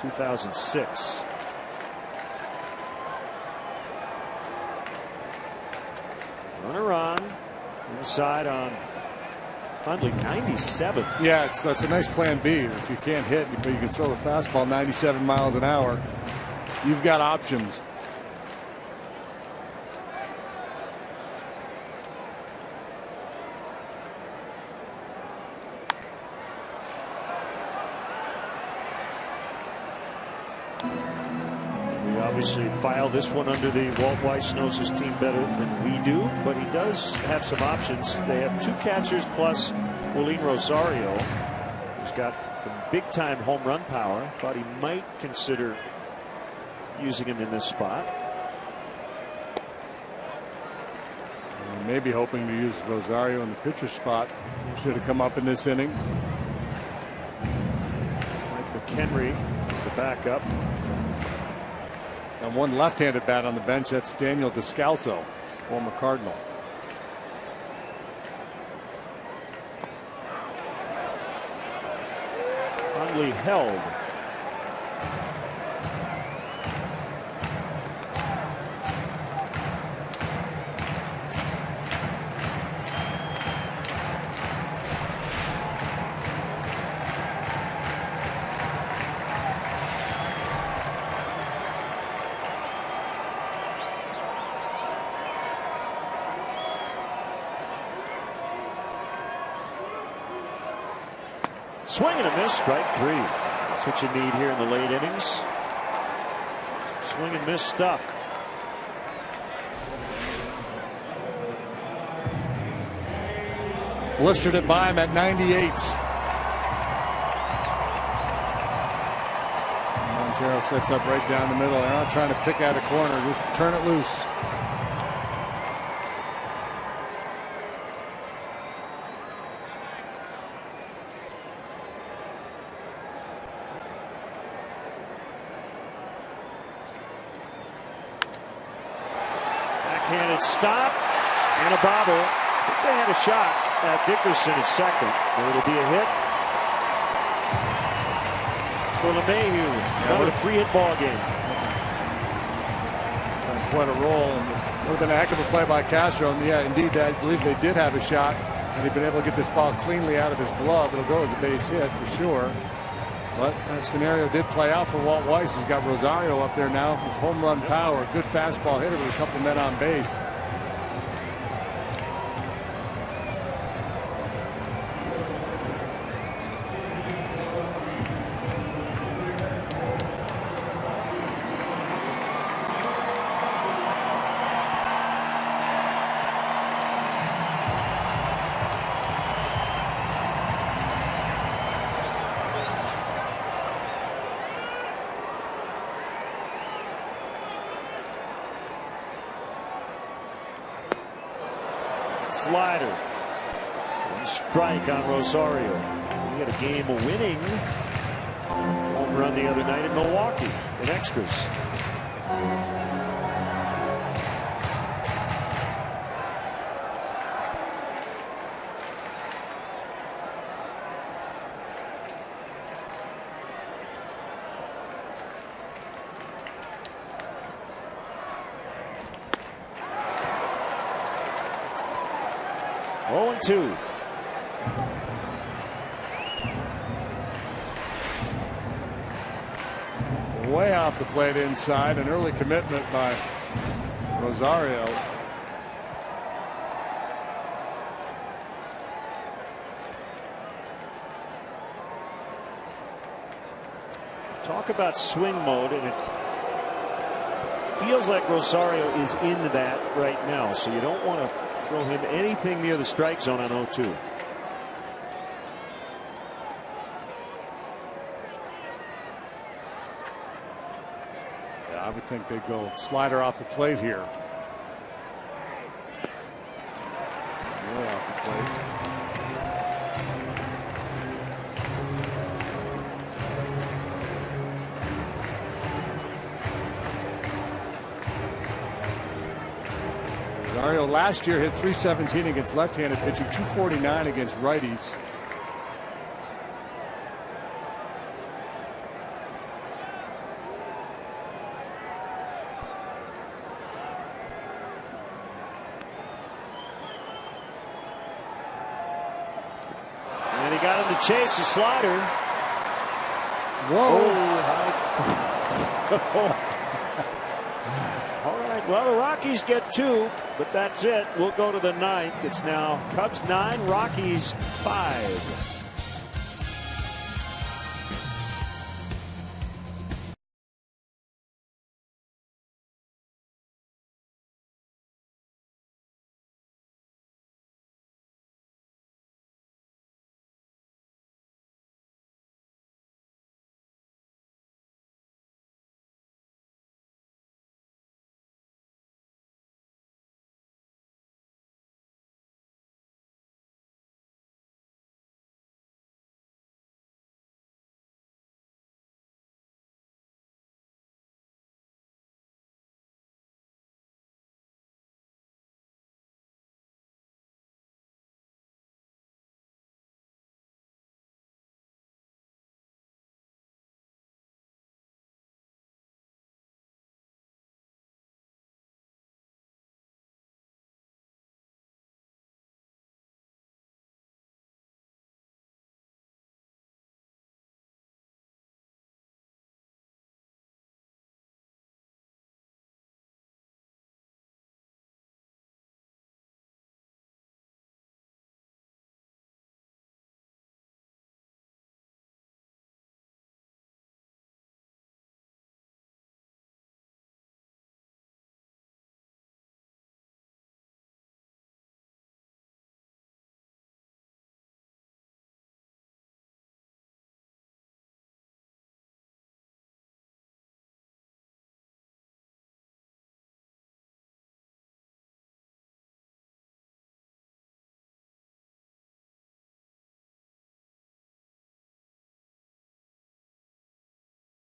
2006. Runner on, inside on Hundley, 97. Yeah, that's a nice plan B. If you can't hit, but you can throw a fastball 97 miles an hour, you've got options. Obviously file this one under the Walt Weiss knows his team better than we do, but he does have some options. They have 2 catchers plus Wilin Rosario, who's got some big time home run power. Thought he might consider using him in this spot. Maybe hoping to use Rosario in the pitcher spot. Should have come up in this inning. Mike McHenry is the backup. And one left-handed bat on the bench. That's Daniel Descalso, former Cardinal. Hundley held. Swing and a miss, strike 3. That's what you need here in the late innings. Swing and miss stuff. Blistered it by him at 98. Terrell sets up right down the middle. They're not trying to pick out a corner, just turn it loose. Backhanded stop and a bobble. I think they had a shot at Dickerson at second. It'll be a hit for LeMahieu. Another 3-hit ball game. Quite a roll. Would have been a heck of a play by Castro. And yeah, indeed, I believe they did have a shot. And he'd been able to get this ball cleanly out of his glove. It'll go as a base hit for sure. But that scenario did play out for Walt Weiss. He's got Rosario up there now with home run power. Good fastball hitter with a couple men on base. Slider. One strike on Rosario. He had a game-winning home run the other night in Milwaukee in extras. Oh, 0-2. Way off the plate inside. An early commitment by Rosario. Talk about swing mode, and it feels like Rosario is in that right now, so you don't want to throw him anything near the strike zone on 0-2. Yeah, I would think they'd go slider off the plate here. Way off the plate. Rosario last year hit .317 against left-handed pitching, .249 against righties. And he got him to chase a slider. Whoa. Oh. All right, well, the Rockies get 2, but that's it. We'll go to the 9th. It's now Cubs 9, Rockies 5.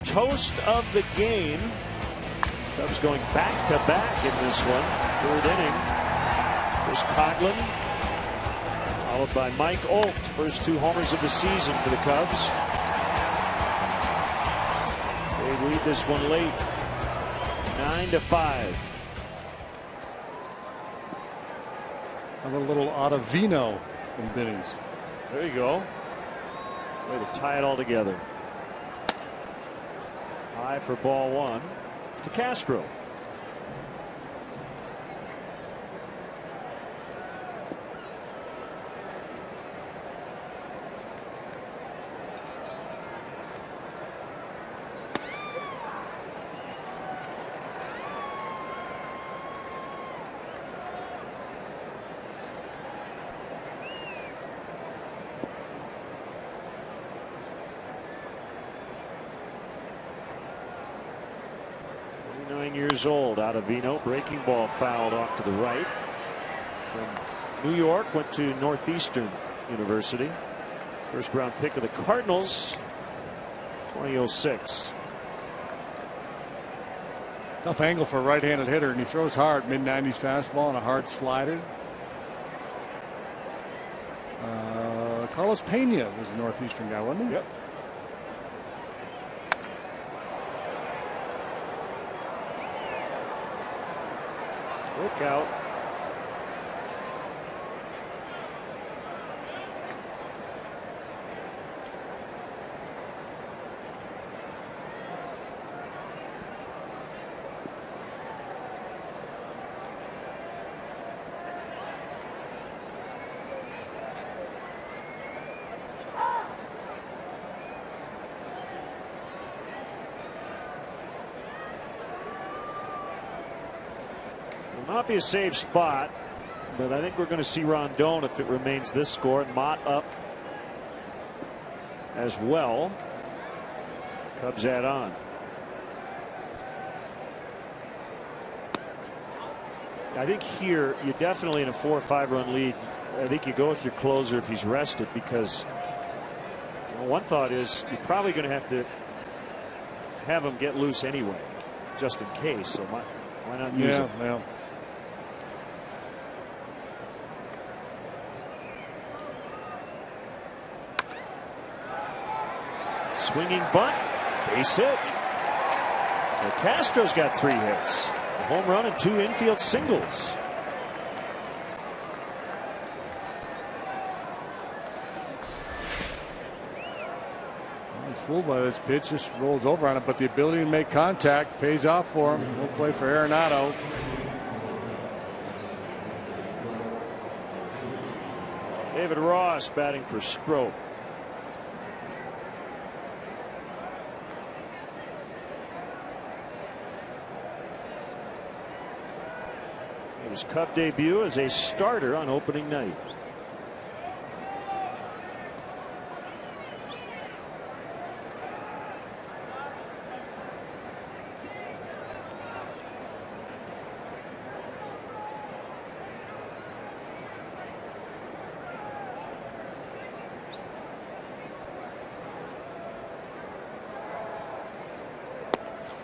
toast of the game. Cubs going back to back in this one. Third inning. Chris Coghlan, followed by Mike Olt. First 2 homers of the season for the Cubs. They lead this one late, 9-5. How about a little Ottavino from Binnings? There you go. Way to tie it all together. High for ball 1 to Castro. Years old. Ottavino, breaking ball fouled off to the right. From New York, went to Northeastern University. First round pick of the Cardinals, 2006. Tough angle for a right-handed hitter, and he throws hard. Mid-90s fastball and a hard slider. Carlos Pena was a Northeastern guy, wasn't he? Yep. Look out. Not be a safe spot, but I think we're going to see Rondon if it remains this score. Mott up as well. Cubs add on. I think here you definitely in a 4 or 5 run lead. I think you go with your closer if he's rested, because one thought is you're probably going to have him get loose anyway, just in case. So why not use him? Yeah. Swinging bunt, base hit. So Castro's got 3 hits, a home run and 2 infield singles. He's fooled by this pitch, just rolls over on it, but the ability to make contact pays off for him. No play for Arenado. David Ross batting for Sproat. His Cub debut as a starter on opening night.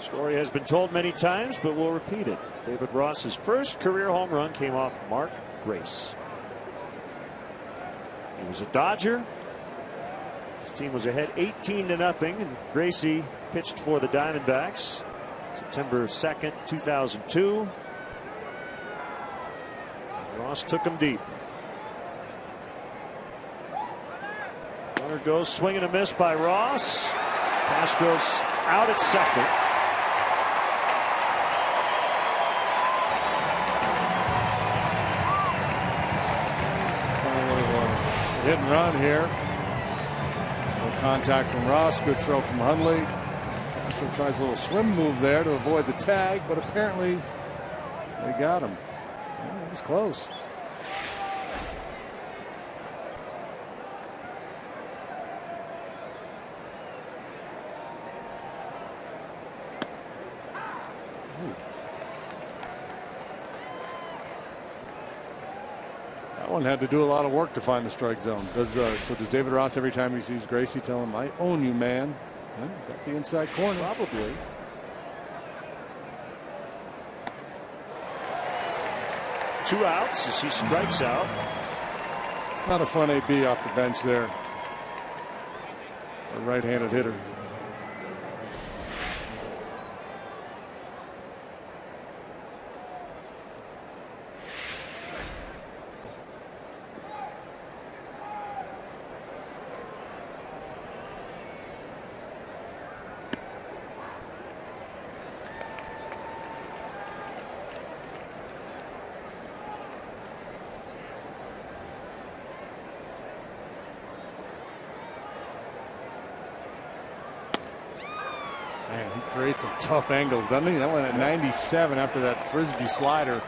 Story has been told many times, but we'll repeat it. David Ross's first career home run came off Mark Grace. He was a Dodger. His team was ahead 18-0, and Gracie pitched for the Diamondbacks September 2nd, 2002. Ross took him deep. Runner goes, swing and a miss by Ross. Castro's out at second. Hit and run here. No contact from Ross. Good throw from Hundley. Castro tries a little swim move there to avoid the tag, but apparently they got him. Well, it was close. One had to do a lot of work to find the strike zone. So does David Ross every time he sees Gracie tell him, "I own you, man"? Yeah, got the inside corner. Probably. Two outs as he strikes out. It's not a fun AB off the bench there. A right-handed hitter. Man, he creates some tough angles, doesn't he? That one at 97 after that frisbee slider.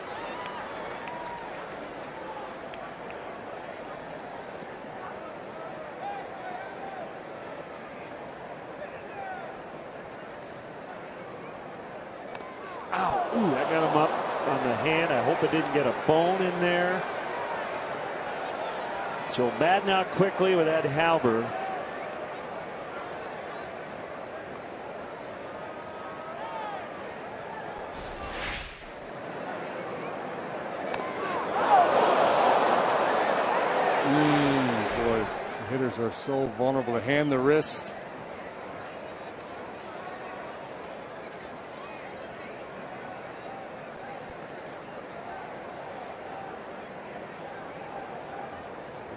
Ow, ooh, that got him up on the hand. I hope it didn't get a bone in there. So Madden out quickly with Ed Halber. Boy, hitters are so vulnerable to hand the wrist.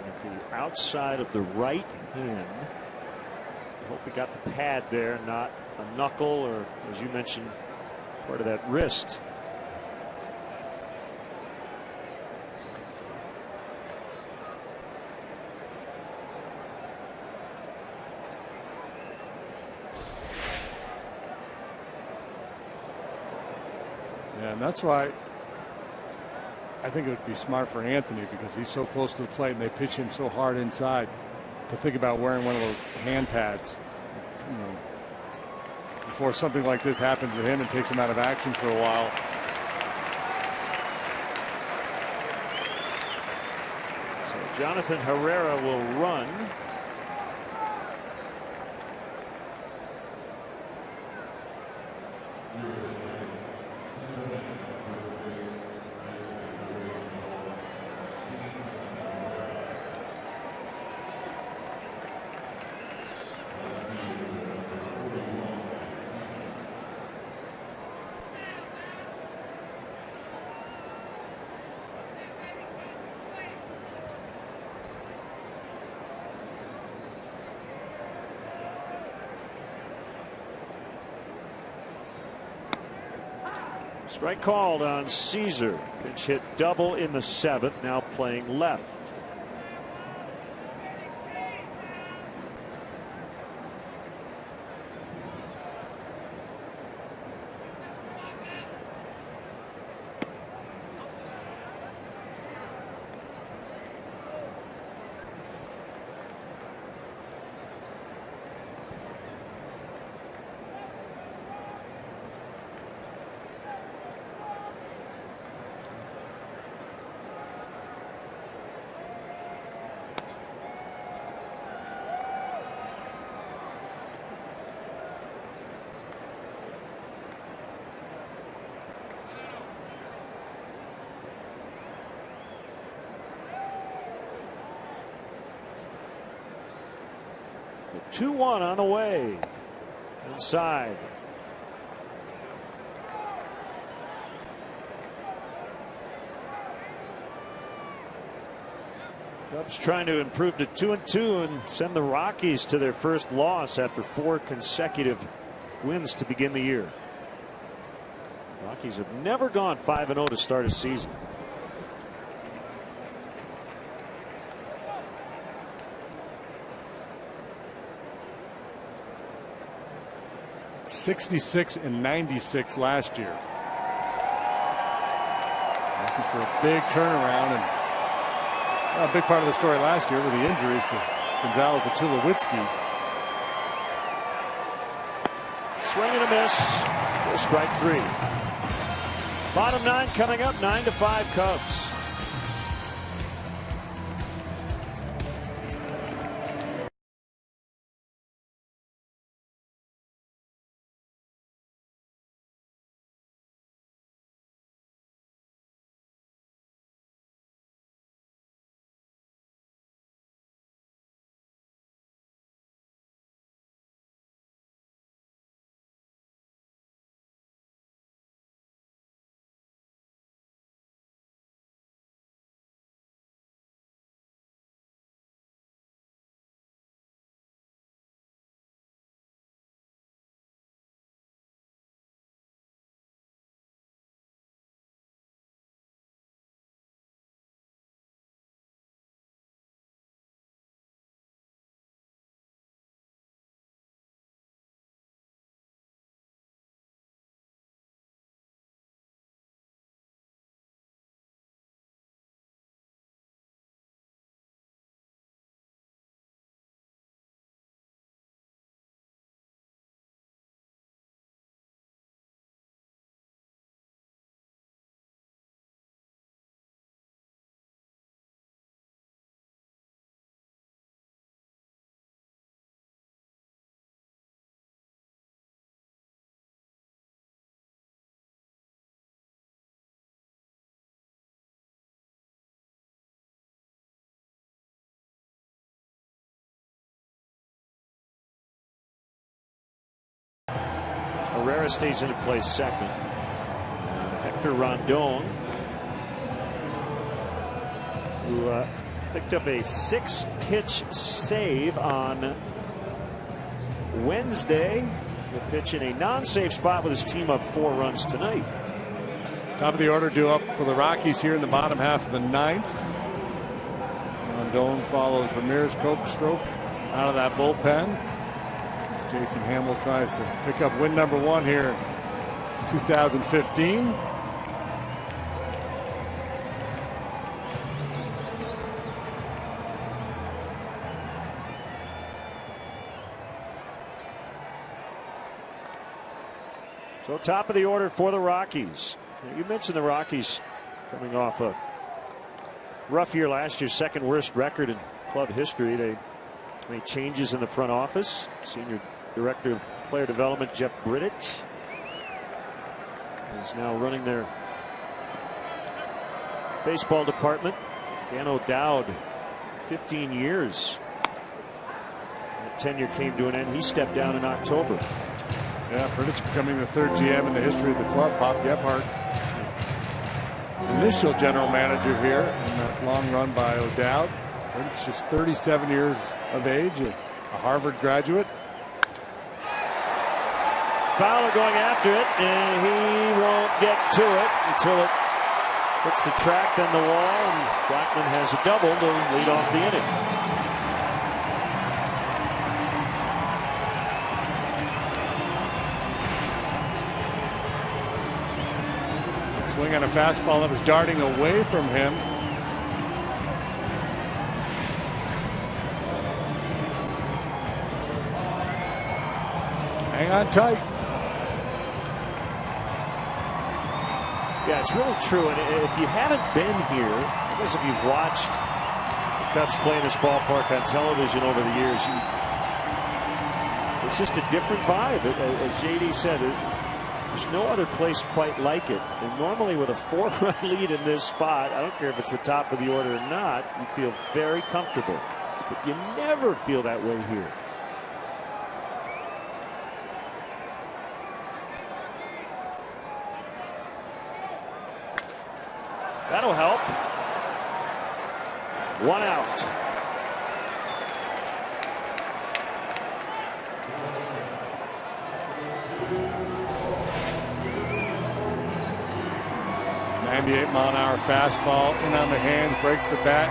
At the outside of the right hand. I hope he got the pad there, not a knuckle or, as you mentioned, part of that wrist. Yeah, and that's why I think it would be smart for Anthony, because he's so close to the plate and they pitch him so hard inside, to think about wearing one of those hand pads, you know, before something like this happens to him and takes him out of action for a while. So Jonathan Herrera will run. Strike called on Caesar. Pitch hit double in the seventh. Now playing left. The 2-1 on the way. Inside. Cubs trying to improve to 2-2 and send the Rockies to their first loss after 4 consecutive wins to begin the year. Rockies have never gone 5-0 to start a season. '66-96 last year. Looking for a big turnaround, and a big part of the story last year were the injuries to Gonzalez and Tulowitzki. Swing and a miss. Strike 3. Bottom 9 coming up. 9-5 Cubs. stays in and plays second. Hector Rondon, who picked up a 6-pitch save on Wednesday, will pitch in a non-safe spot with his team up 4 runs tonight. Top of the order due up for the Rockies here in the bottom half of the 9th. Rondon follows Ramirez Stroke out of that bullpen. Jason Hamill tries to pick up win number 1 here in 2015. So top of the order for the Rockies. You mentioned the Rockies coming off a rough year last year, 2nd worst record in club history. They made changes in the front office. Senior Director of Player Development Jeff Bridich is now running their baseball department. Dan O'Dowd, 15 years. That tenure came to an end. He stepped down in October. Yeah, Bridich becoming the 3rd GM in the history of the club. Bob Gebhardt, initial general manager here in that long run by O'Dowd. Bridich just 37 years of age, a Harvard graduate. Fowler going after it, and he won't get to it until it hits the track, then the wall, and Blackman has a double to lead off the inning. Swing on a fastball that was darting away from him. Hang on tight. Yeah, it's really true. And if you haven't been here, I guess if you've watched the Cubs play in this ballpark on television over the years, it's just a different vibe. As JD said, there's no other place quite like it. And normally with a 4-run lead in this spot, I don't care if it's the top of the order or not, you feel very comfortable. But you never feel that way here. That'll help. 1 out. .98-mile-an-hour fastball in on the hands, breaks the bat.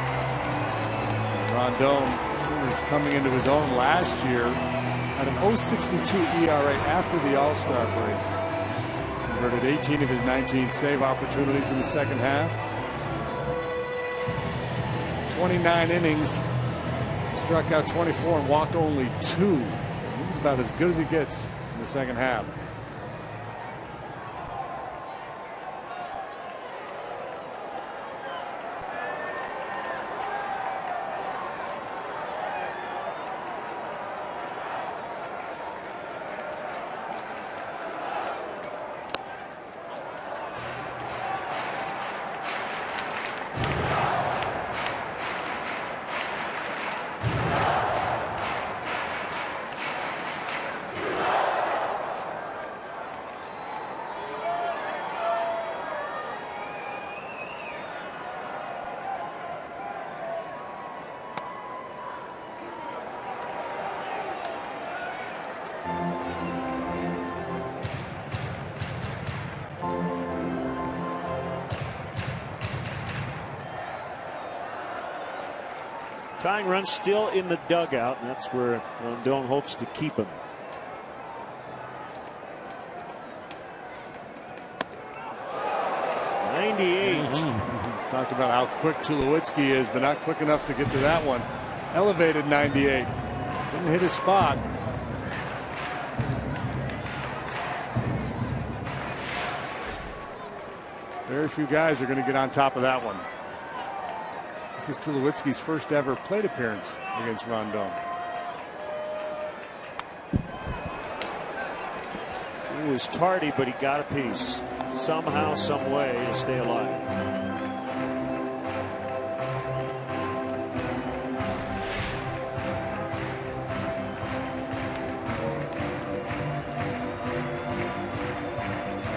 Rondon, who was coming into his own last year, had an .062 ERA after the All-Star break. Converted 18 of his 19 save opportunities in the second half. 29 innings, struck out 24 and walked only 2. He was about as good as he gets in the second half. Tying run still in the dugout, and that's where Rondon hopes to keep him. Talked about how quick Tulowitzki is, but not quick enough to get to that one. Elevated 98. Didn't hit his spot. Very few guys are going to get on top of that one. This is Tulowitzki's first ever plate appearance against Rondon. He was tardy, but he got a piece. Somehow, some way to stay alive.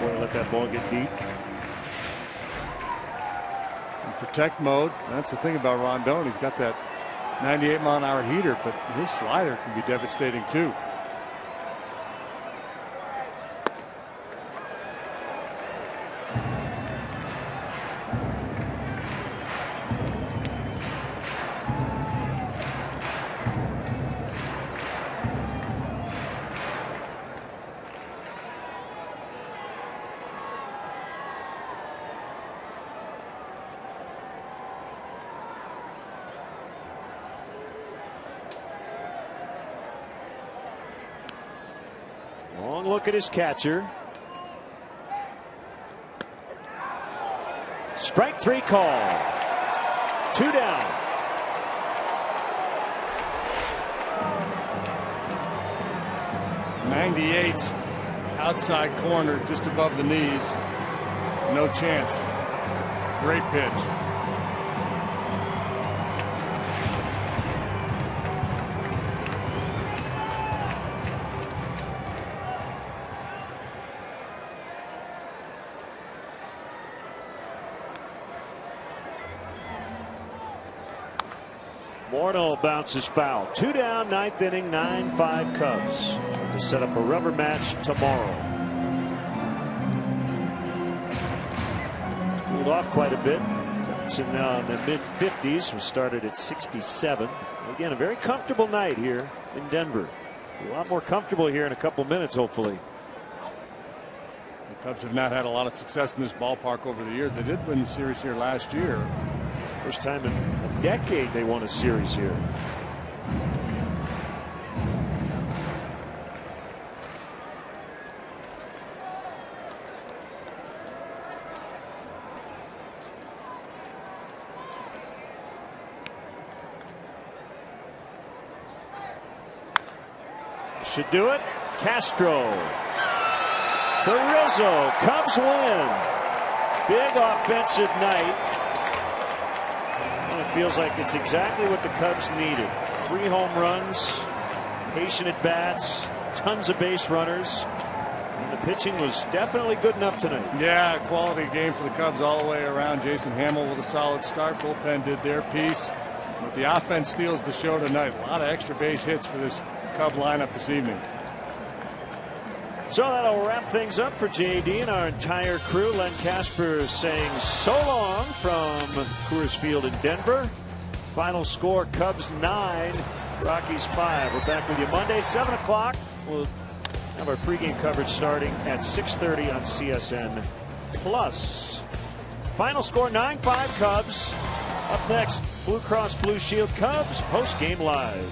before they let that ball get deep. In protect mode. That's the thing about Rondon. He's got that 98-mile-an-hour heater, but his slider can be devastating too. Long look at his catcher. Strike 3 call. 2 down. '98 outside corner just above the knees. No chance. Great pitch. Morneau bounces foul. 2 down, 9th inning, 9-5 Cubs. To set up a rubber match tomorrow. Cooled off quite a bit. Temperature now in the mid-50s. We started at 67. Again, a very comfortable night here in Denver. A lot more comfortable here in a couple minutes, hopefully. The Cubs have not had a lot of success in this ballpark over the years. They did win the series here last year. First time in a decade they won a series here. Should do it. Castro. To Rizzo. Cubs win. Big offensive night. It feels like it's exactly what the Cubs needed. 3 home runs, patient at bats, tons of base runners. And the pitching was definitely good enough tonight. Yeah, quality game for the Cubs all the way around. Jason Hamill with a solid start. Bullpen did their piece. But the offense steals the show tonight. A lot of extra base hits for this Cub lineup this evening. So that'll wrap things up for JD and our entire crew. Len Kasper saying so long from Coors Field in Denver. Final score, Cubs 9, Rockies 5. We're back with you Monday, 7 o'clock. We'll have our pregame coverage starting at 6:30 on CSN Plus. Final score, 9-5 Cubs. Up next, Blue Cross Blue Shield Cubs post-game live.